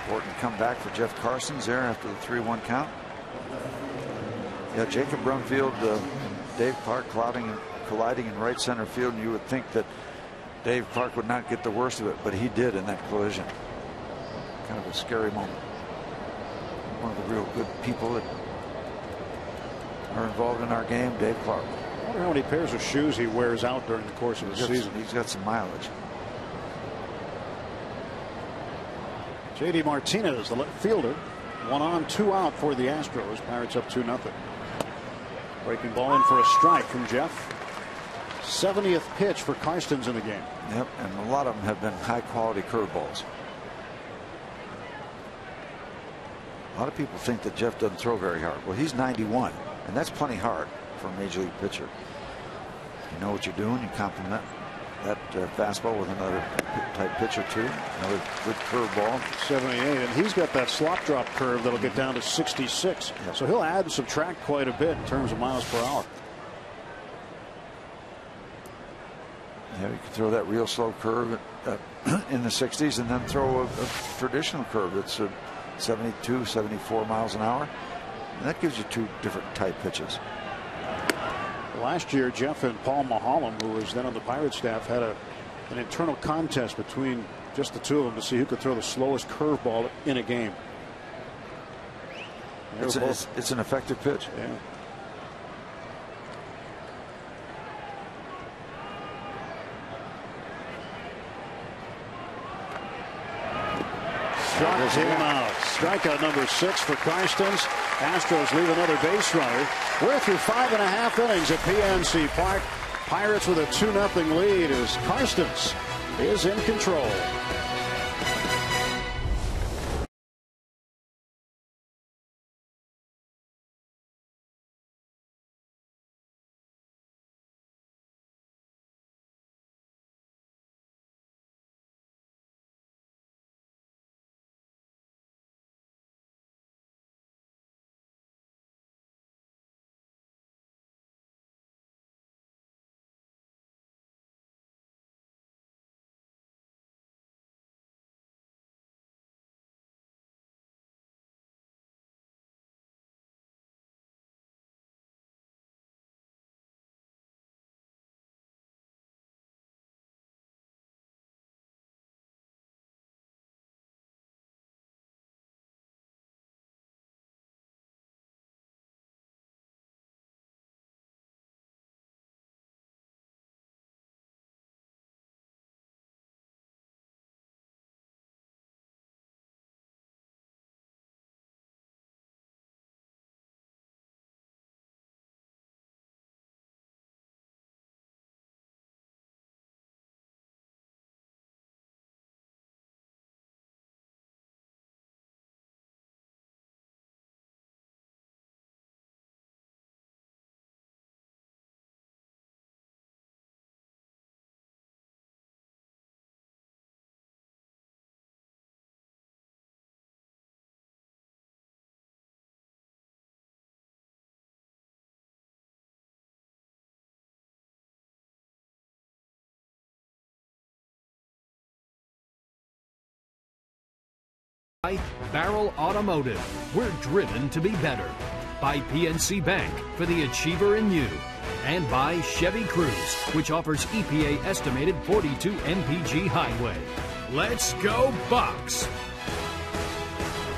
Important comeback for Jeff Karstens there after the 3-1 count. Yeah, Jacob Brumfield, Dave Clark colliding in right center field, and you would think that Dave Clark would not get the worst of it, but he did in that collision. Kind of a scary moment. One of the real good people that are involved in our game, Dave Clark. I wonder how many pairs of shoes he wears out during the course of the season. He's got some mileage. J.D. Martinez, the left fielder, 1 on, 2 out for the Astros. Pirates up 2-0. Breaking ball in for a strike from Jeff. 70th pitch for Karstens in the game. Yep, and a lot of them have been high-quality curveballs. A lot of people think that Jeff doesn't throw very hard. Well, he's 91, and that's plenty hard for a major league pitcher. You know what you're doing. You complement that fastball with another type pitcher too. Another good curveball. 78, and he's got that slop drop curve that'll get down to 66. Yep. So he'll add and subtract quite a bit in terms of miles per hour. Yeah, you can throw that real slow curve in the 60s and then throw a traditional curve that's 72, 74 miles an hour. And that gives you 2 different type pitches. Last year, Jeff and Paul Maholm, who was then on the Pirates staff, had an internal contest between just the two of them to see who could throw the slowest curveball in a game. It's an effective pitch. Yeah. Struck him out. Strikeout number 6 for Karstens. Astros leave another base runner. We're through 5.5 innings at PNC Park. Pirates with a 2-0 lead as Karstens is in control. By Barrel Automotive, we're driven to be better. By PNC Bank for the achiever in you. And by Chevy Cruise, which offers EPA estimated 42 mpg highway. Let's go Bucks!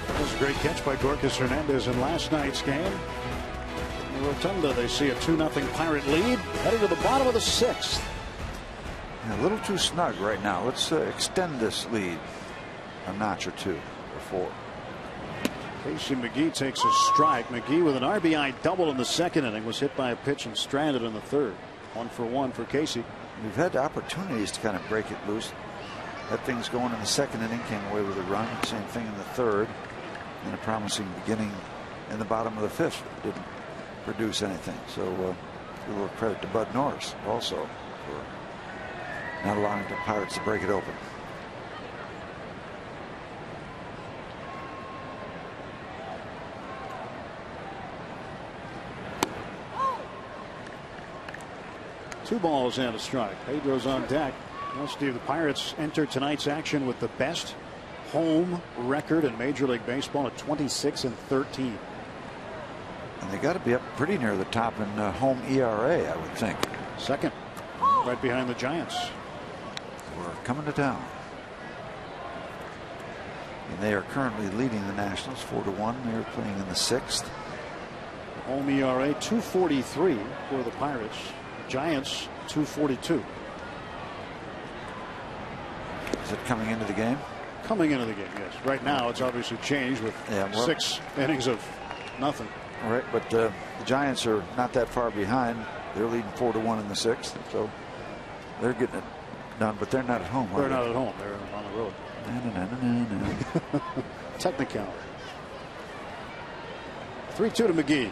That was a great catch by Dorcas Hernandez in last night's game. In the Rotunda, they see a 2-0 Pirate lead, headed to the bottom of the 6th. A little too snug right now. Let's extend this lead a notch or two or four. Casey McGee takes a strike. McGee with an RBI double in the second inning was hit by a pitch and stranded in the third. 1 for 1 for Casey. We've had opportunities to kind of break it loose. Had things going in the second inning, came away with a run. Same thing in the third. And a promising beginning in the bottom of the 5th. Didn't produce anything. So a little credit to Bud Norris also for not allowing the Pirates to break it open. Two balls and a strike. Pedro's on deck. Well, Steve, the Pirates enter tonight's action with the best home record in Major League Baseball at 26-13. And they got to be up pretty near the top in home ERA, I would think. Second, right behind the Giants. We're coming to town. And they are currently leading the Nationals 4-1. They're playing in the 6th. Home ERA 2.43 for the Pirates. Giants 2.42. Is it coming into the game? Coming into the game, yes. Right now, it's obviously changed with 6 innings of nothing. Right, but the Giants are not that far behind. They're leading 4-1 in the 6th, so they're getting it done. But they're not at home. They're not at home. They're on the road. Technicality. 3-2 to McGee.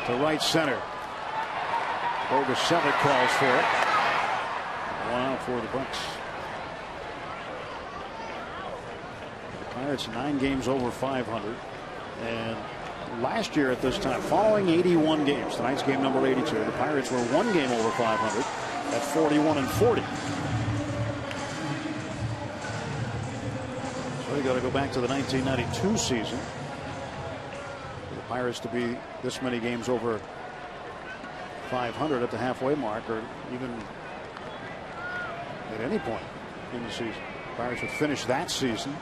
To right center. Bogusevic calls for it. 1 out for the Bucks. The Pirates 9 games over 500. And last year at this time, following 81 games, tonight's game number 82, the Pirates were 1 game over 500 at 41-40. So you got to go back to the 1992 season for the Pirates to be this many games over 500 at the halfway mark, or even at any point in the season. The Pirates would finish that season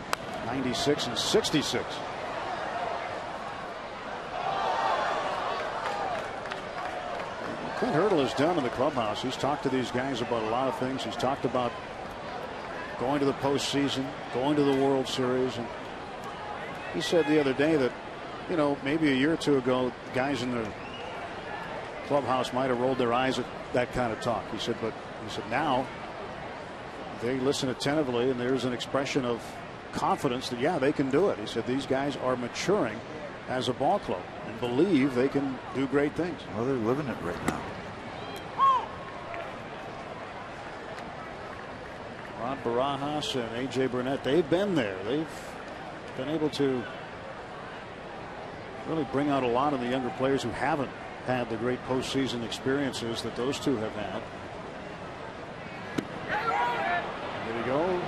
96-66. Clint Hurdle has done in the clubhouse. He's talked to these guys about a lot of things. He's talked about going to the postseason, going to the World Series, and he said the other day that, you know, maybe a year or two ago, guys in the clubhouse might have rolled their eyes at that kind of talk. He said now they listen attentively, and there's an expression of confidence that, yeah, they can do it. He said these guys are maturing as a ball club and believe they can do great things. Well, they're living it right now. Ron Barajas and A.J. Burnett, they've been there. They've been able to really bring out a lot of the younger players who haven't had the great postseason experiences that those two have had. Did he go?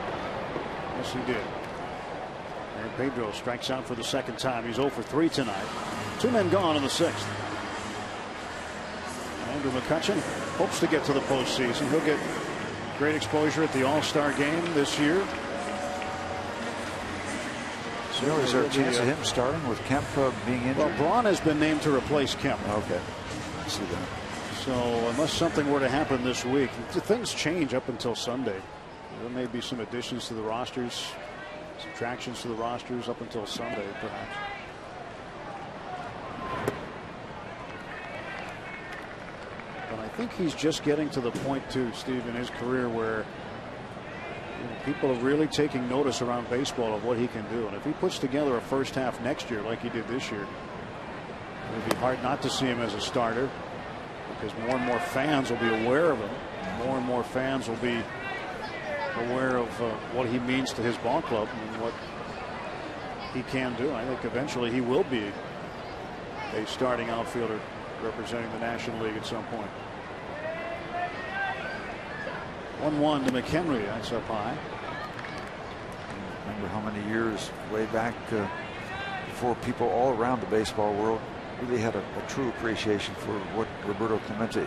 Yes, he did. And Pedro strikes out for the second time. He's 0 for 3 tonight. 2 men gone in the 6th. Andrew McCutchen hopes to get to the postseason. He'll get great exposure at the All-Star game this year. So is there a chance of him starting with Kemp being injured? Well, Braun has been named to replace Kemp. Okay. I see that. So unless something were to happen this week, things change up until Sunday. There may be some additions to the rosters, subtractions to the rosters up until Sunday, perhaps. But I think he's just getting to the point, too, Steve, in his career where people are really taking notice around baseball of what he can do. And if he puts together a first half next year like he did this year, it would be hard not to see him as a starter, because more and more fans will be aware of him. More and more fans will be aware of what he means to his ball club and what he can do. I think eventually he will be a starting outfielder representing the National League at some point. 1-1 to McHenry. That's up high. Remember how many years way back before people all around the baseball world really had a true appreciation for what Roberto Clemente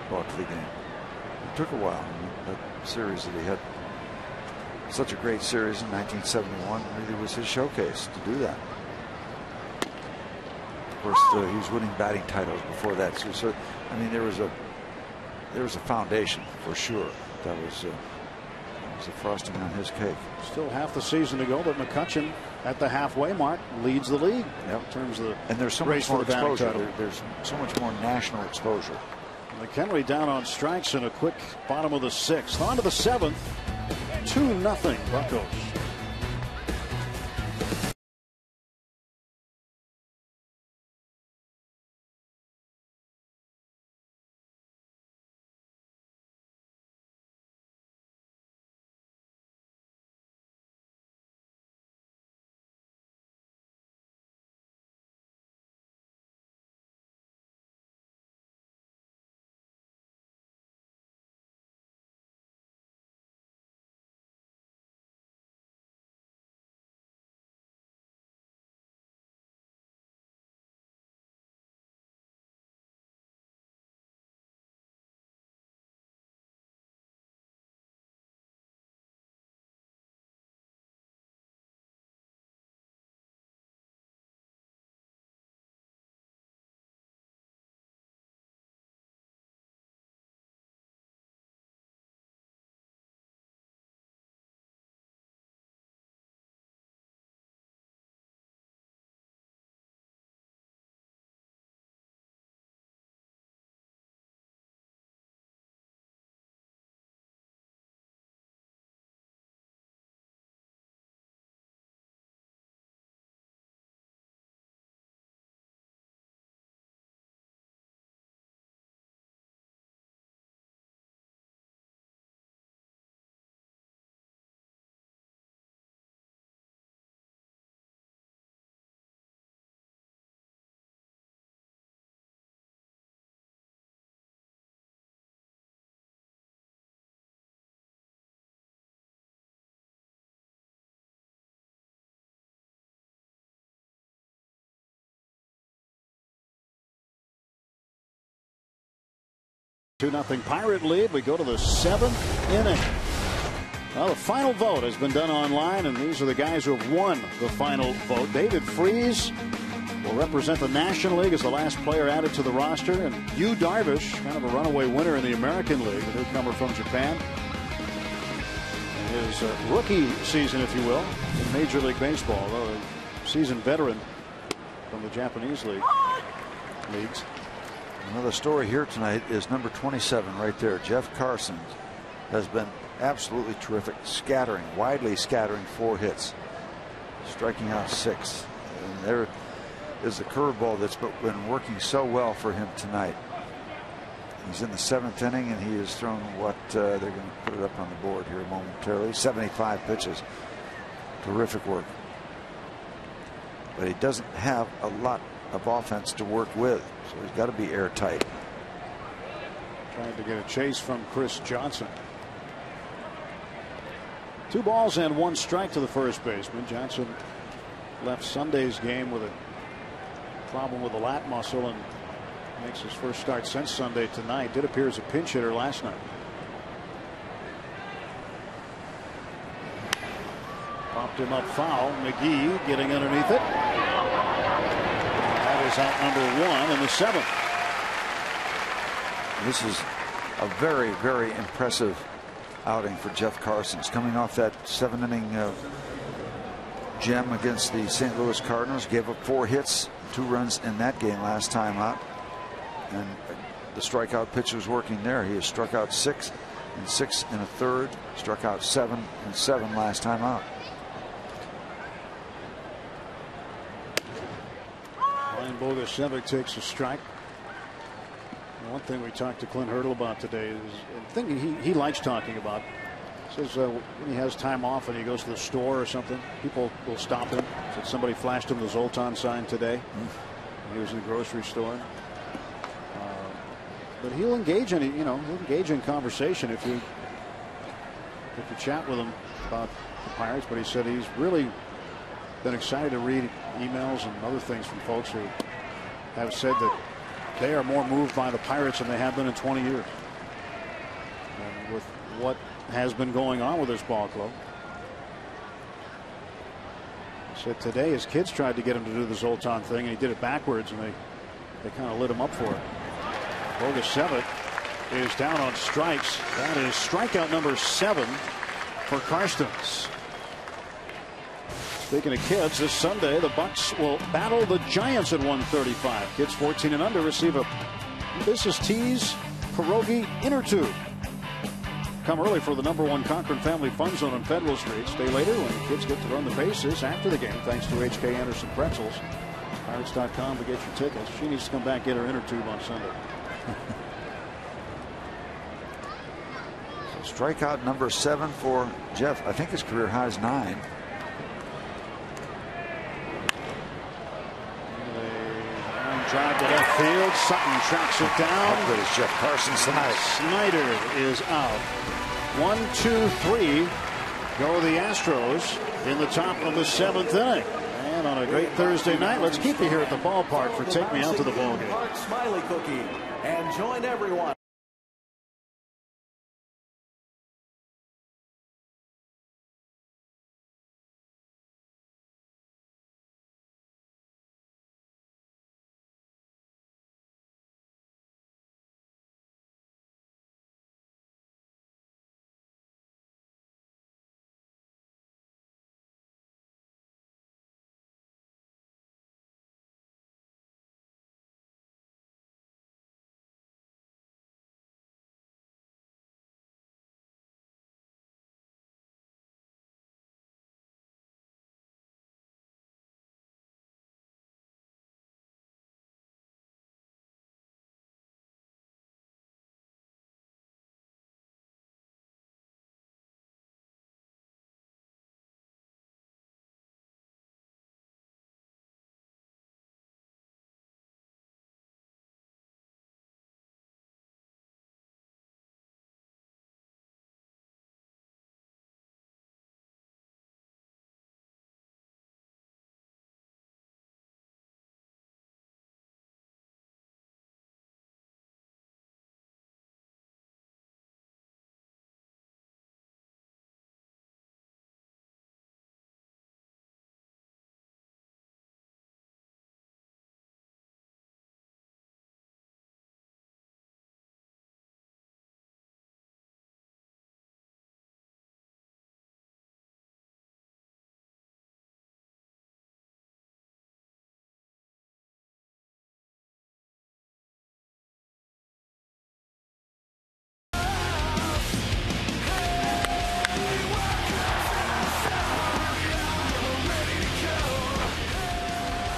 brought to the game. It took a while. That series that he had, such a great series in 1971, really was his showcase to do that. Of course, he was winning batting titles before that. So I mean, there was a foundation for sure. That was the frosting on his cake. Still half the season to go, but McCutchen at the halfway mark leads the league in terms of the and there's so race much more for the batting exposure. title. There's so much more national exposure. McHenry down on strikes in a quick bottom of the 6th. On to the 7th. 2-0 Buccos. Two 2-0 Pirate lead. We go to the 7th inning. Well, the final vote has been done online, and these are the guys who have won the final vote. David Freese will represent the National League as the last player added to the roster, and Yu Darvish, kind of a runaway winner in the American League, a newcomer from Japan. His rookie season, if you will, in Major League Baseball, though a seasoned veteran from the Japanese leagues. Another story here tonight is number 27 right there. Jeff Carson has been absolutely terrific, widely scattering 4 hits, striking out 6. And there is the curveball that's been working so well for him tonight. He's in the 7th inning, and he has thrown what they're going to put it up on the board here momentarily. 75 pitches. Terrific work. But he doesn't have a lot of offense to work with, so he's got to be airtight. Trying to get a chase from Chris Johnson. 2 balls and 1 strike to the first baseman. Johnson left Sunday's game with a problem with the lat muscle and makes his first start since Sunday tonight. Did appear as a pinch hitter last night. Popped him up foul. McGee getting underneath it. That is out number 1 in the 7th. This is a very, very impressive outing for Jeff Carson. He's coming off that 7-inning gem against the St. Louis Cardinals. Gave up 4 hits, 2 runs in that game last time out. And the strikeout pitch was working there. He has struck out 6 and 6 1/3, struck out 7 and 7 last time out. Ryan Bogusevic takes a strike. One thing we talked to Clint Hurdle about today is a thing he likes talking about. Says when he has time off and he goes to the store or something, people will stop him. Said somebody flashed him the Zoltan sign today. He was in the grocery store. But he'll engage in, he'll engage in conversation if you Get to chat with him about the Pirates, but he said he's really been excited to read emails and other things from folks who have said that they are more moved by the Pirates than they have been in 20 years. And with what has been going on with this ball club. He said today his kids tried to get him to do the Zoltan thing, and he did it backwards, and they kind of lit him up for it. Bogasevic is down on strikes. That is strikeout number 7 for Karstens. Speaking of kids, this Sunday the Bucks will battle the Giants at 1:35. Kids 14 and under receive a Mrs. T's pierogi inner tube. Come early for the #1 Cochran Family Fun Zone on Federal Street. Stay later when the kids get to run the bases after the game, thanks to H.K. Anderson Pretzels. Pirates.com to get your tickets. She needs to come back and get her inner tube on Sunday. So strikeout number 7 for Jeff. I think his career high is 9. Drive to left field. Sutton tracks it down. How good is Jeff Karstens tonight? Snyder is out. 1, 2, 3 go the Astros in the top of the 7th inning. And on a great Thursday night, let's keep you here at the ballpark for Take Me Out to the Ballgame. Mark Smiley Cookie and join everyone.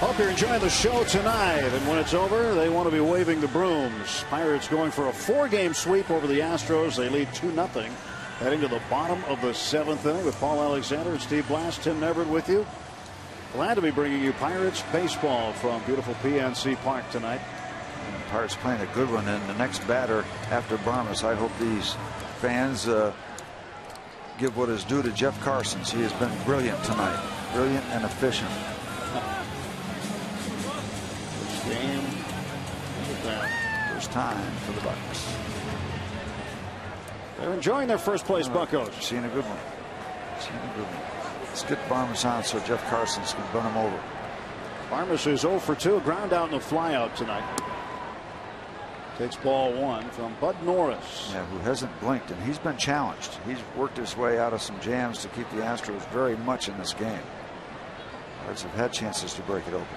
Hope you're enjoying the show tonight, and when it's over, they want to be waving the brooms. Pirates going for a 4-game sweep over the Astros. They lead 2-0, heading to the bottom of the 7th inning with Paul Alexander and Steve Blass. Tim Neverett with you. Glad to be bringing you Pirates baseball from beautiful PNC Park tonight. And the Pirates playing a good one, and the next batter after Barmes. I hope these fans give what is due to Jeff Karstens. He has been brilliant tonight, brilliant and efficient. Game. First time for the Bucks. They're enjoying their first place Buccos. Seeing a good one. Seeing a good one. Let's get Barmes on so Jeff Karstens can run him over. Barmes is 0 for 2. Ground out and a fly out tonight. Takes ball 1 from Bud Norris. Yeah, who hasn't blinked, and he's been challenged. He's worked his way out of some jams to keep the Astros very much in this game. Pirates have had chances to break it open.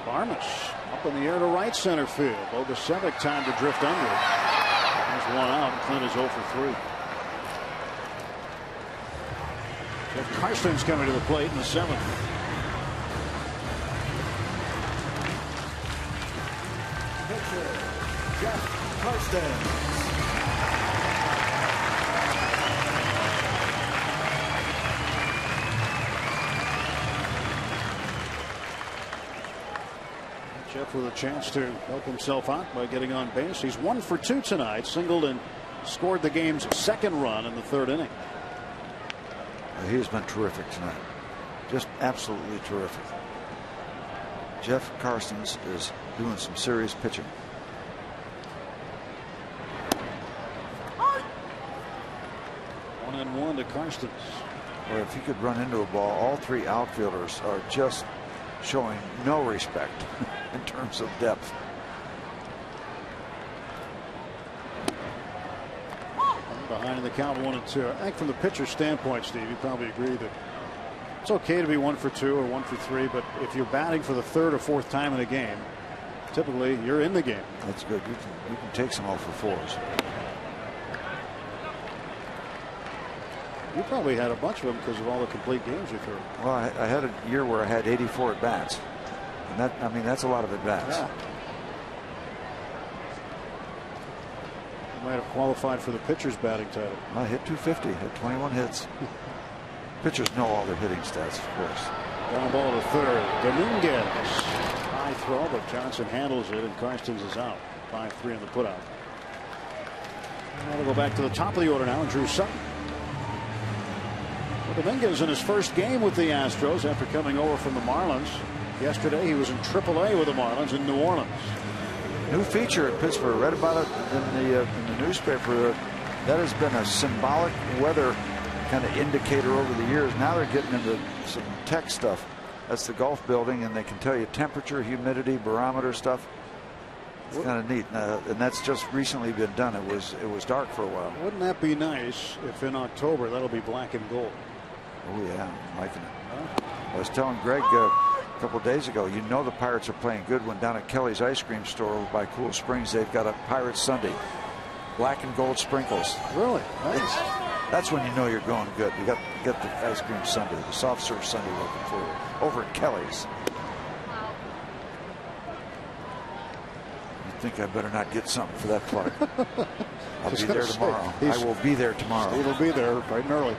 Barmes up in the air to right center field. Bogasevic time to drift under. There's 1 out, and Clint is 0 for 3. Jeff Karstens coming to the plate in the 7th. Pitcher Jeff Karstens. Jeff with a chance to help himself out by getting on base. He's 1 for 2 tonight. Singled and scored the game's second run in the third inning. He has been terrific tonight. Just absolutely terrific. Jeff Carstens is doing some serious pitching. One and one to Carstens. Or if he could run into a ball, all three outfielders are just showing no respect in terms of depth. Behind in the count, 1-2. I think from the pitcher's standpoint, Steve, you probably agree that it's okay to be 1 for 2 or 1 for 3, but if you're batting for the third or fourth time in a game, typically you're in the game. That's good. You can take some 0 for 4s. You probably had a bunch of them because of all the complete games you threw. Well, I had a year where I had 84 at bats, and that's a lot of at bats. Yeah. Might have qualified for the pitcher's batting title. I hit 250, had 21 hits. Pitchers know all their hitting stats, of course. Down ball to third. Dominguez. High throw, but Johnson handles it, and Carstens is out. 5-3 in the putout. We'll go back to the top of the order now, and Drew Sutton. Well, Dominguez in his first game with the Astros after coming over from the Marlins. Yesterday, he was in AAA with the Marlins in New Orleans. New feature at Pittsburgh. Read about it in the newspaper. That has been a symbolic weather kind of indicator over the years. Now they're getting into some tech stuff. That's the golf building, and they can tell you temperature, humidity, barometer stuff. It's kind of neat, and that's just recently been done. It was dark for a while. Wouldn't that be nice if in October that'll be black and gold? Oh yeah, I'm liking it. I was telling Greg a couple of days ago, you know the Pirates are playing good when down at Kelly's ice cream store over by Cool Springs they've got a Pirates Sundae, black and gold sprinkles. Really? Nice. That's when you know you're going good. You got the ice cream sundae, the soft serve sundae looking for you over at Kelly's. You think I better not get something for that plug? I'll be there tomorrow. I will be there tomorrow. Steve will be there bright and early.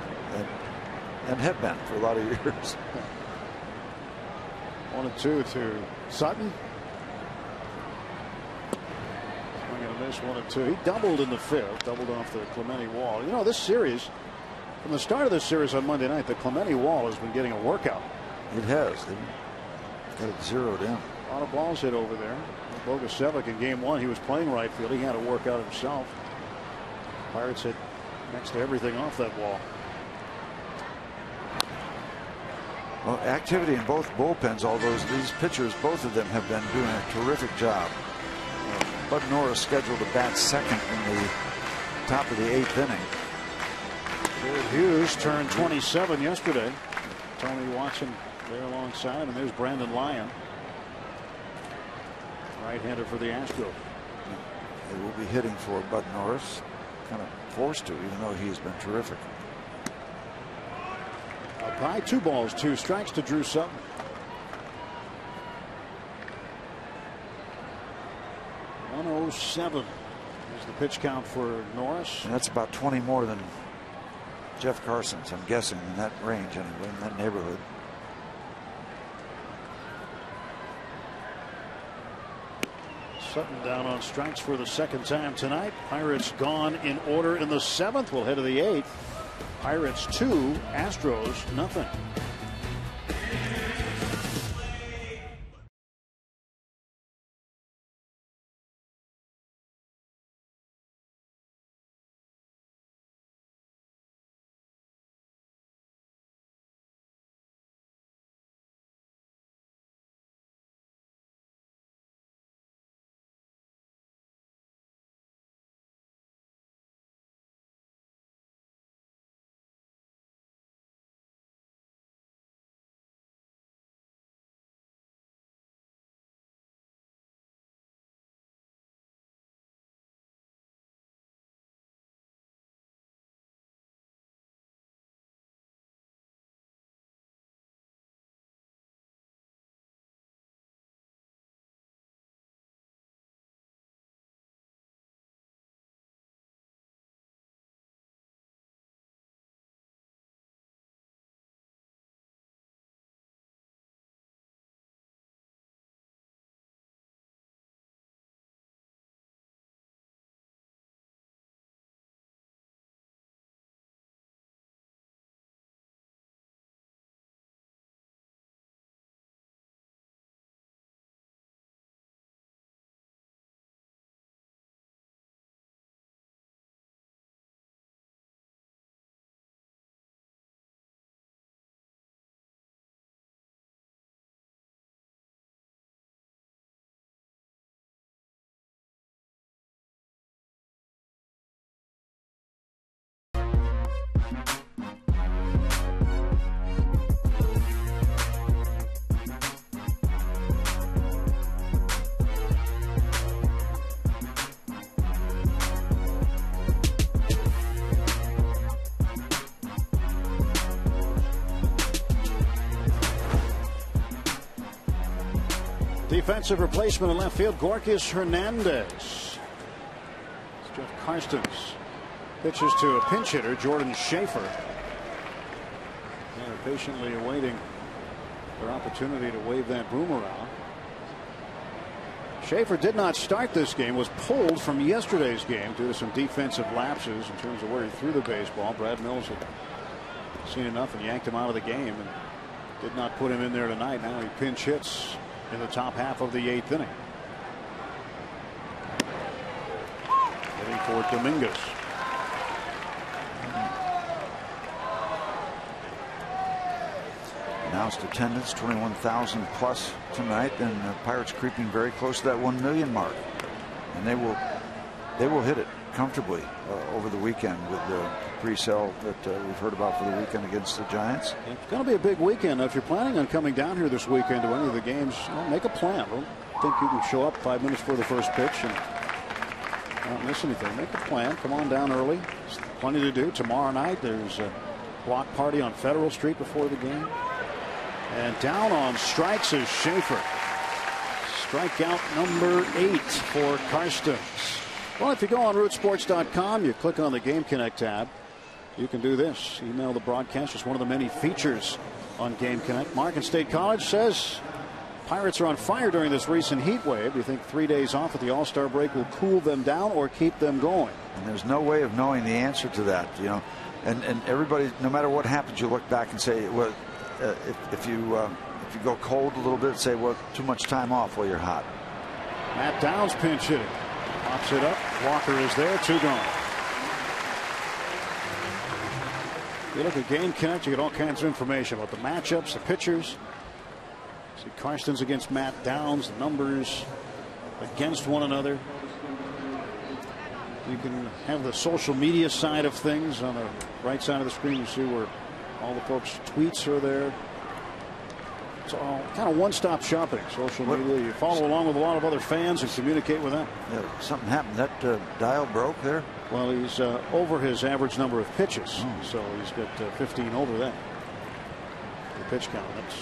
And have been for a lot of years. 1-2 to Sutton. Swing and a miss, 1-2. He doubled in the fifth, doubled off the Clemente wall. You know, this series, from the start of this series on Monday night, the Clemente wall has been getting a workout. It has. They've got it zeroed in. A lot of balls hit over there. Bogusevic in game one, he was playing right field. He had to work out himself. Pirates hit next to everything off that wall. Well, activity in both bullpens, although these pitchers, both of them have been doing a terrific job. Bud Norris scheduled to bat second in the top of the 8th inning. Jared Hughes turned 27 yesterday. Tony Watson there alongside him, and there's Brandon Lyon. Right-hander for the Astros. They will be hitting for Bud Norris. Kind of forced to, even though he's been terrific. Up high, 2 balls, 2 strikes to Drew Sutton. .107 is the pitch count for Norris. And that's about 20 more than Jeff Carson's, I'm guessing, in that range anyway, in that neighborhood. Sutton down on strikes for the second time tonight. Pirates gone in order in the 7th. We'll head to the 8th. Pirates 2, Astros nothing. defensive replacement in left field, Gorkis Hernandez. It's Jeff Karstens pitches to a pinch hitter, Jordan Schaefer. And they're patiently awaiting their opportunity to wave that broom around. Schaefer did not start this game, was pulled from yesterday's game due to some defensive lapses in terms of where he threw the baseball. Brad Mills had seen enough and yanked him out of the game and did not put him in there tonight. Now he pinch hits in the top half of the 8th inning. Heading for Dominguez. Announced attendance 21,000 plus tonight, and the Pirates creeping very close to that 1 million mark, and they will hit it comfortably over the weekend with the pre-sale that we've heard about for the weekend against the Giants. It's going to be a big weekend. If you're planning on coming down here this weekend to any of the games, make a plan. Don't think you can show up 5 minutes before the first pitch and not miss anything. Make a plan. Come on down early. There's plenty to do. Tomorrow night there's a block party on Federal Street before the game. And down on strikes is Schaefer. Strikeout number 8 for Karstens. Well, if you go on rootsports.com, you click on the Game Connect tab, you can do this. Email the broadcast. It's one of the many features on Game Connect. Markin State College says Pirates are on fire during this recent heat wave. Do you think 3 days off at the All-Star break will cool them down or keep them going? And there's no way of knowing the answer to that, you know. And everybody, no matter what happens, you look back and say, well, if you go cold a little bit, say, well, too much time off while you're hot. Matt Downs pinch hitting. Pops it up. Walker is there. 2 gone. You look at Game Connect, you get all kinds of information about the matchups, the pitchers. See Karstens against Matt Downs, the numbers against one another. You can have the social media side of things on the right side of the screen. You see where all the folks' tweets are there. It's all kind of one-stop shopping. Social media. You follow along with a lot of other fans and communicate with them. Yeah, something happened. That dial broke there. Well, he's over his average number of pitches, so he's got 15 over that. The pitch count. That's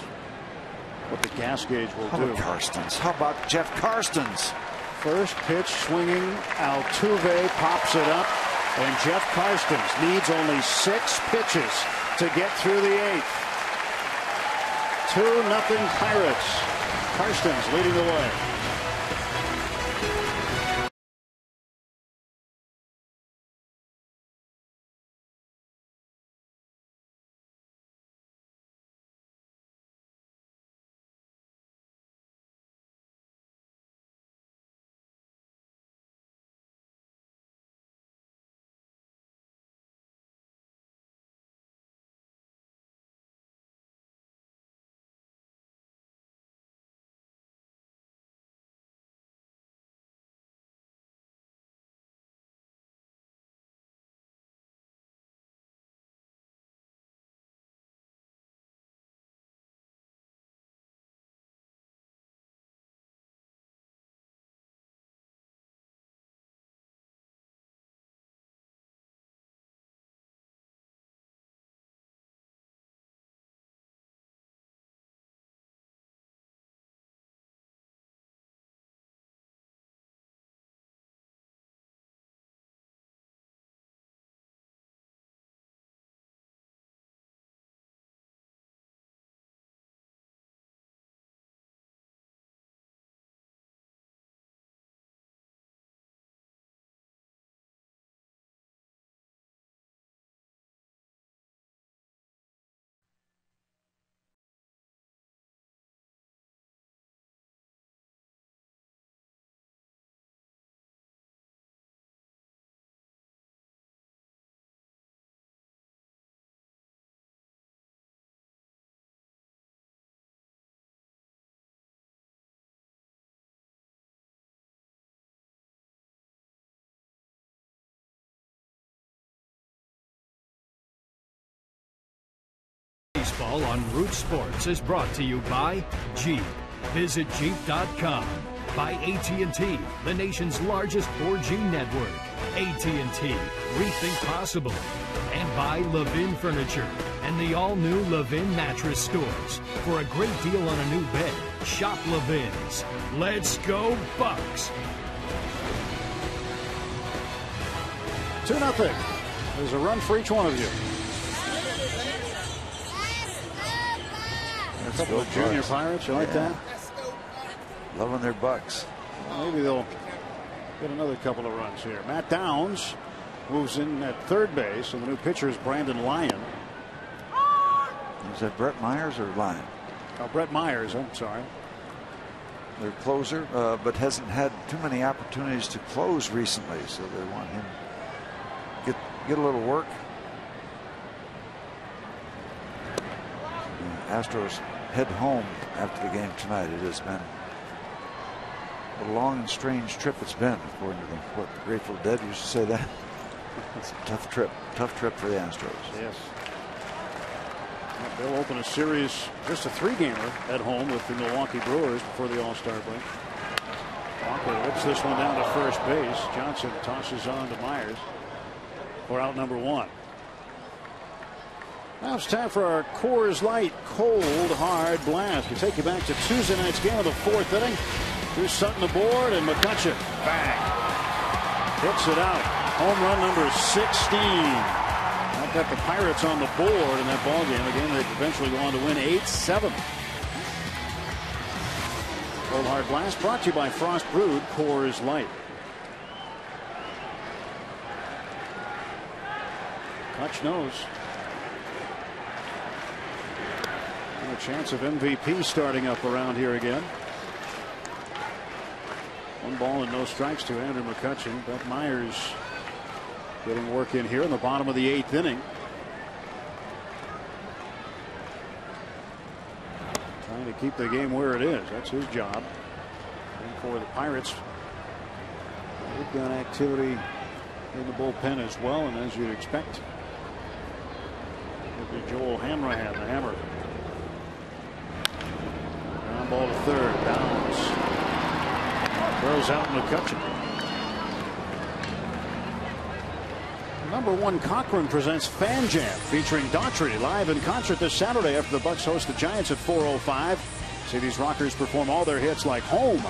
what the gas gauge will do. Karstens. How about Jeff Karstens? First pitch swinging. Altuve pops it up, and Jeff Karstens needs only 6 pitches to get through the 8th. 2-0 Pirates. Karstens leading the way. Baseball on Root Sports is brought to you by Jeep. Visit Jeep.com. By AT&T, the nation's largest 4G network. AT&T, rethink possible. And by Levin Furniture. and the all-new Levin mattress stores. For a great deal on a new bed, shop Levin's. Let's go Bucks! 2-0. There's a run for each one of you. A couple of junior Pirates, you like that? Loving their Bucks. Well, maybe they'll get another couple of runs here. Matt Downs moves in at third base, and the new pitcher is Brandon Lyon. Is that Brett Myers or Lyon? Oh, Brett Myers, I'm sorry. Their closer, but hasn't had too many opportunities to close recently, so they want him to get a little work. Astros head home after the game tonight. It has been a long and strange trip. It's been, according to what the Grateful Dead used to say. That it's a tough trip for the Astros. Yes. They'll open a series, just a 3-gamer at home with the Milwaukee Brewers before the All-Star break. Walker whips this one down to first base. Johnson tosses on to Myers for out number 1. Now it's time for our Coors Light Cold Hard Blast. We take you back to Tuesday night's game of the 4th inning. Here's Sutton aboard, and McCutcheon, bang, hits it out. Home run number 16. That got the Pirates on the board in that ball game. A game they'd eventually go on to win 8-7. Cold Hard Blast brought to you by Frost Brewed Coors Light. Hutch knows. And a chance of MVP starting up around here again. 1 ball and no strikes to Andrew McCutcheon. Brett Myers getting work in here in the bottom of the 8th inning. Trying to keep the game where it is. That's his job. And for the Pirates, they've got activity in the bullpen as well, and as you'd expect, it'll be Joel Hamrahan, the hammer. Ground ball to third. Downs throws out McCutcheon. Number 1 Cochrane presents Fan Jam featuring Daughtry live in concert this Saturday after the Bucks host the Giants at 4:05. See these rockers perform all their hits like Home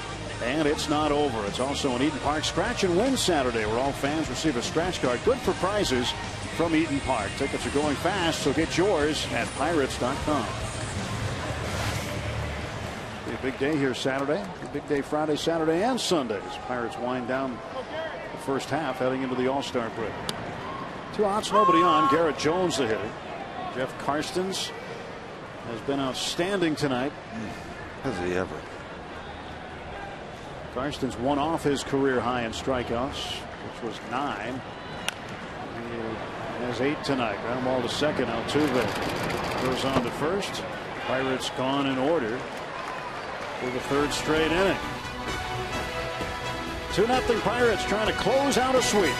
and It's Not Over. It's also an Eaton Park Scratch and Win Saturday where all fans receive a scratch card good for prizes from Eaton Park. Tickets are going fast, so get yours at pirates.com. Be a big day here Saturday. A big day Friday, Saturday, and Sunday as Pirates wind down the first half heading into the All-Star break. 2 outs, nobody on. Garrett Jones, the hitter. Jeff Karstens has been outstanding tonight. Has he ever? Karstens 1 off his career high in strikeouts, which was 9. He has 8 tonight. Ground ball to second. Altuve goes on to first. Pirates gone in order for the 3rd straight inning. 2-0 Pirates trying to close out a sweep.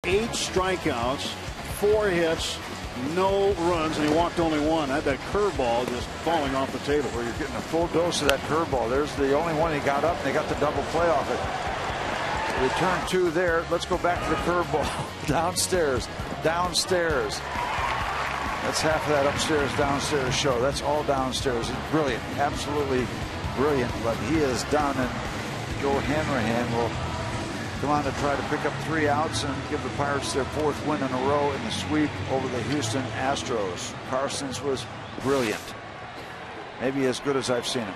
8 strikeouts, 4 hits, no runs, and he walked only 1. Had that curveball just falling off the table. Where you're getting a full dose of that curveball. There's the only one he got up, and they got the double play off it. Return 2 there. Let's go back to the curveball. Downstairs. That's half of that upstairs, downstairs show. That's all downstairs. He's brilliant. Absolutely brilliant. What he has done, and Joe Hanrahan will come on to try to pick up 3 outs and give the Pirates their 4th win in a row in the sweep over the Houston Astros. Karstens was brilliant. Maybe as good as I've seen him.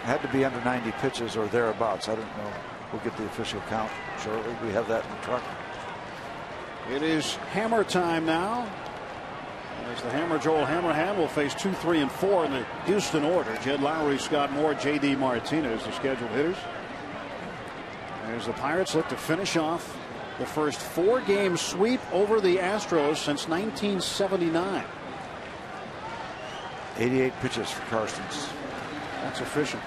Had to be under 90 pitches or thereabouts. I don't know. We'll get the official count shortly. We have that in the truck. It is hammer time now. As the Hammer, Joel Hanrahan, will face 2, 3, and 4 in the Houston order. Jed Lowry, Scott Moore, J.D. Martinez, the scheduled hitters. As the Pirates look to finish off the first 4-game sweep over the Astros since 1979. 88 pitches for Karstens. That's efficient.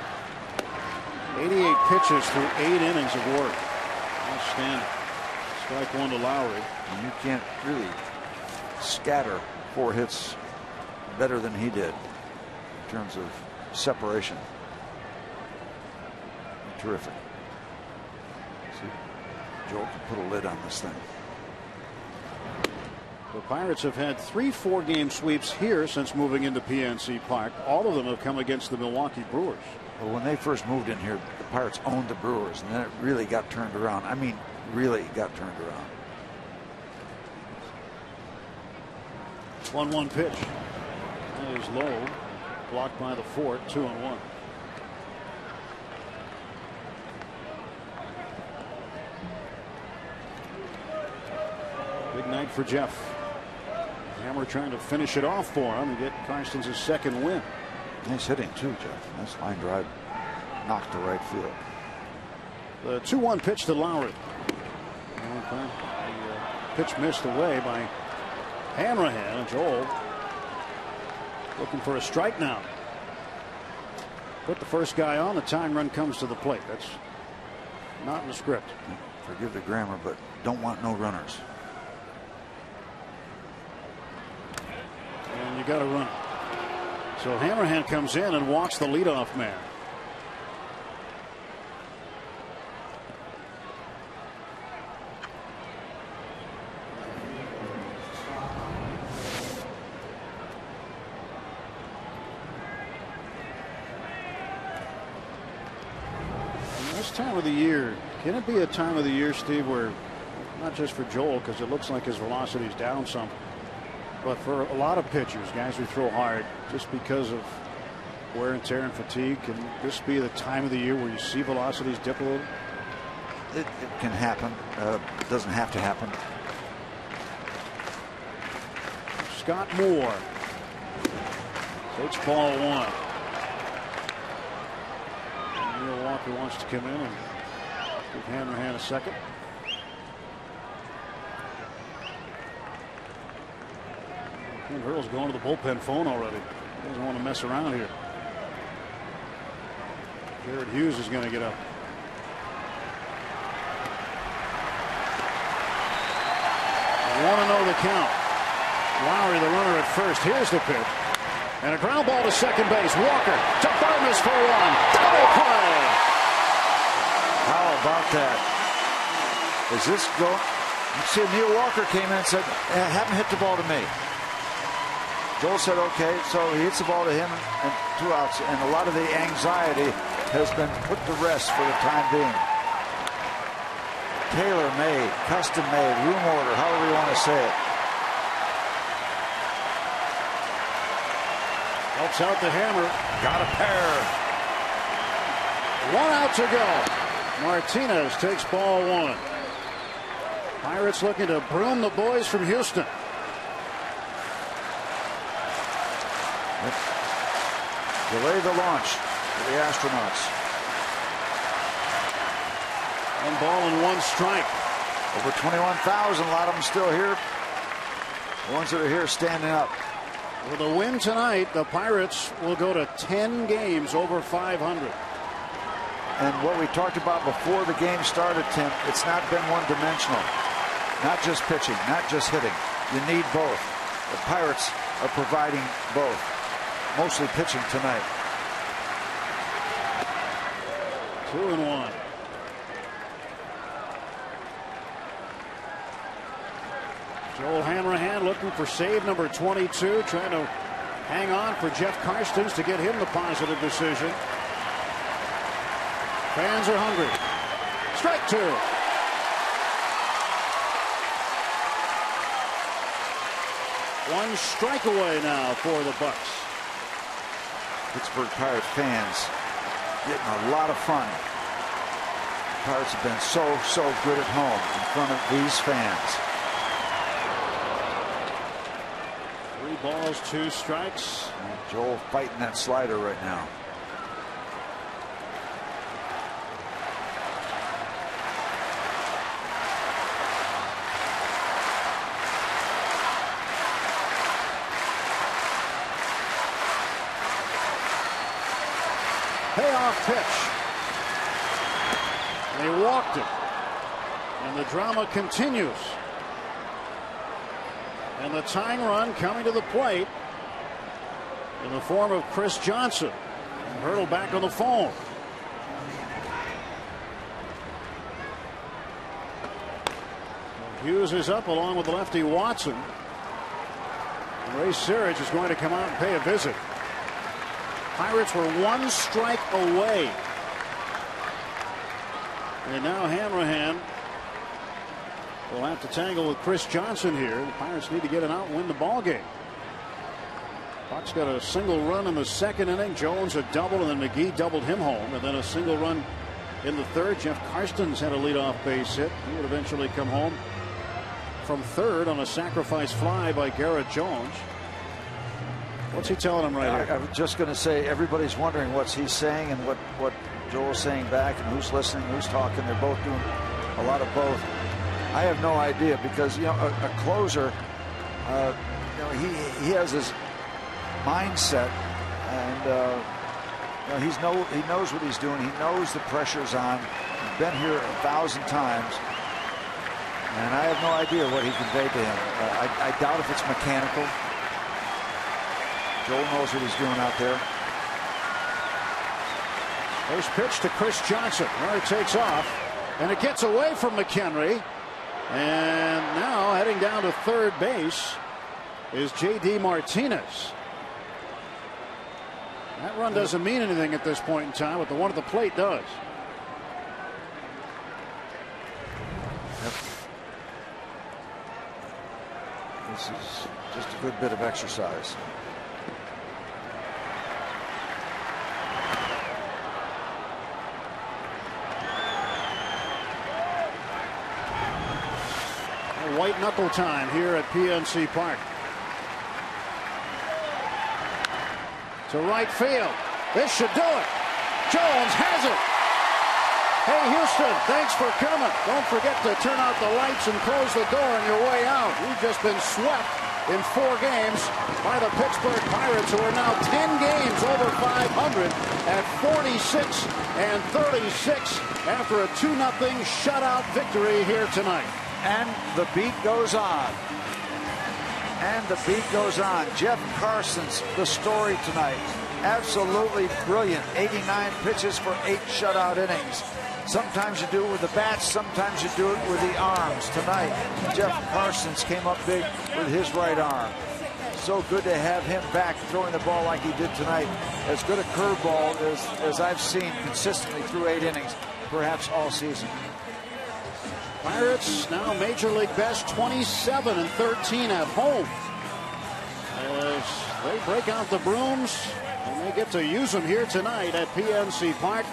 88 pitches through 8 innings of work. Outstanding. Strike 1 to Lowry. And you can't really scatter 4 hits better than he did in terms of separation. Terrific. See, Joel can put a lid on this thing. The Pirates have had 3 4-game sweeps here since moving into PNC Park. All of them have come against the Milwaukee Brewers. Well, when they first moved in here, the Pirates owned the Brewers, and then it really got turned around. I mean, really got turned around. 1-1 pitch. That is low. Blocked by the fort. 2-1. Big night for Jeff. Hammer trying to finish it off for him and get Karstens his 2nd win. Nice hitting too, Jeff. Nice line drive. Knocked to right field. The 2-1 pitch to Lowry. The pitch missed away by Hanrahan. And Joel looking for a strike now. Put the first guy on. The tying run comes to the plate. That's not in the script. Forgive the grammar, but don't want no runners. And you got to run. So Hanrahan comes in and walks the leadoff man. Time of the year, can it be a time of the year, Steve, where not just for Joel, because it looks like his velocity is down some, but for a lot of pitchers, guys who throw hard just because of wear and tear and fatigue, can this be the time of the year where you see velocities dip a little? It can happen. It doesn't have to happen. Scott Moore takes ball 1. Walker wants to come in and give Hanrahan a second. Ken Hurl's going to the bullpen phone already. He doesn't want to mess around here. Jared Hughes is going to get up. You want to know the count. Lowry, the runner at first. Here's the pitch. And a ground ball to second base. Walker to Barnes for 1. Double play. How about that? Is this go? You see, Neil Walker came in and said, have him hit the ball to me. Joel said, okay. So he hits the ball to him and 2 outs. And a lot of the anxiety has been put to rest for the time being. Tailor-made, custom-made, room order, however you want to say it. Helps out the Hammer. Got a pair. 1 out to go. Martinez takes ball 1. Pirates looking to broom the boys from Houston. Delay the launch for the astronauts. 1 ball and 1 strike. Over 21,000. A lot of them still here. The ones that are here standing up. With a win tonight, the Pirates will go to 10 games over 500. And what we talked about before the game started, Tim, it's not been one-dimensional. Not just pitching, not just hitting. You need both. The Pirates are providing both. Mostly pitching tonight. 2-1. Joel Hanrahan looking for save number 22, trying to hang on for Jeff Karstens to get him the positive decision. Fans are hungry. Strike 2. One strike away now for the Bucks. Pittsburgh Pirates fans getting a lot of fun. The Pirates have been so good at home in front of these fans. 3 balls, 2 strikes. And Joel fighting that slider right now. Payoff pitch. They walked it. And the drama continues. And the tying run coming to the plate in the form of Chris Johnson. And hurdled back on the phone. Hughes is up along with the lefty Watson. And Ray Searage is going to come out and pay a visit. Pirates were 1 strike away. And now Hanrahan will have to tangle with Chris Johnson here. The Pirates need to get it out and win the ball game. Bucks got a single run in the 2nd inning. Jones a double, and then McGee doubled him home. And then a single run in the 3rd. Jeff Karstens had a leadoff base hit. He would eventually come home from 3rd on a sacrifice fly by Garrett Jones. What's he telling him right here? I was just going to say, everybody's wondering what's he saying and what Joel's saying back, and who's listening, who's talking. They're both doing a lot of both. I have no idea, because a closer, he has his mindset, and he knows what he's doing. He knows the pressure's on. He's been here 1,000 times, and I have no idea what he conveyed to him. I doubt if it's mechanical. Joel knows what he's doing out there. First pitch to Chris Johnson. Runner takes off, and it gets away from McHenry. And now heading down to 3rd base is J.D. Martinez. That run doesn't mean anything at this point in time, but the one at the plate does. Yep. This is just a good bit of exercise. White knuckle time here at PNC Park. To right field. This should do it. Jones has it. Hey, Houston, thanks for coming. Don't forget to turn out the lights and close the door on your way out. We've just been swept in 4 games by the Pittsburgh Pirates, who are now 10 games over 500 at 46 and 36 after a 2-0 shutout victory here tonight. And the beat goes on. And the beat goes on. Jeff Karstens, the story tonight. Absolutely brilliant. 89 pitches for 8 shutout innings. Sometimes you do it with the bats, sometimes you do it with the arms. Tonight, Jeff Karstens came up big with his right arm. So good to have him back throwing the ball like he did tonight. As good a curveball as I've seen consistently through 8 innings, perhaps all season. Pirates now Major League best 27 and 13 at home. As they break out the brooms, and they get to use them here tonight at PNC Park.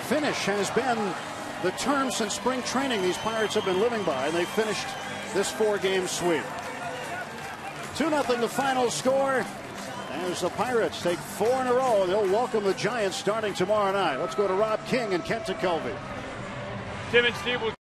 Finish has been the term since spring training these Pirates have been living by, and they finished this 4-game sweep. 2-0 the final score. As the Pirates take 4 in a row, they'll welcome the Giants starting tomorrow night. Let's go to Rob King and Kent Tekulve. Tim and Steve will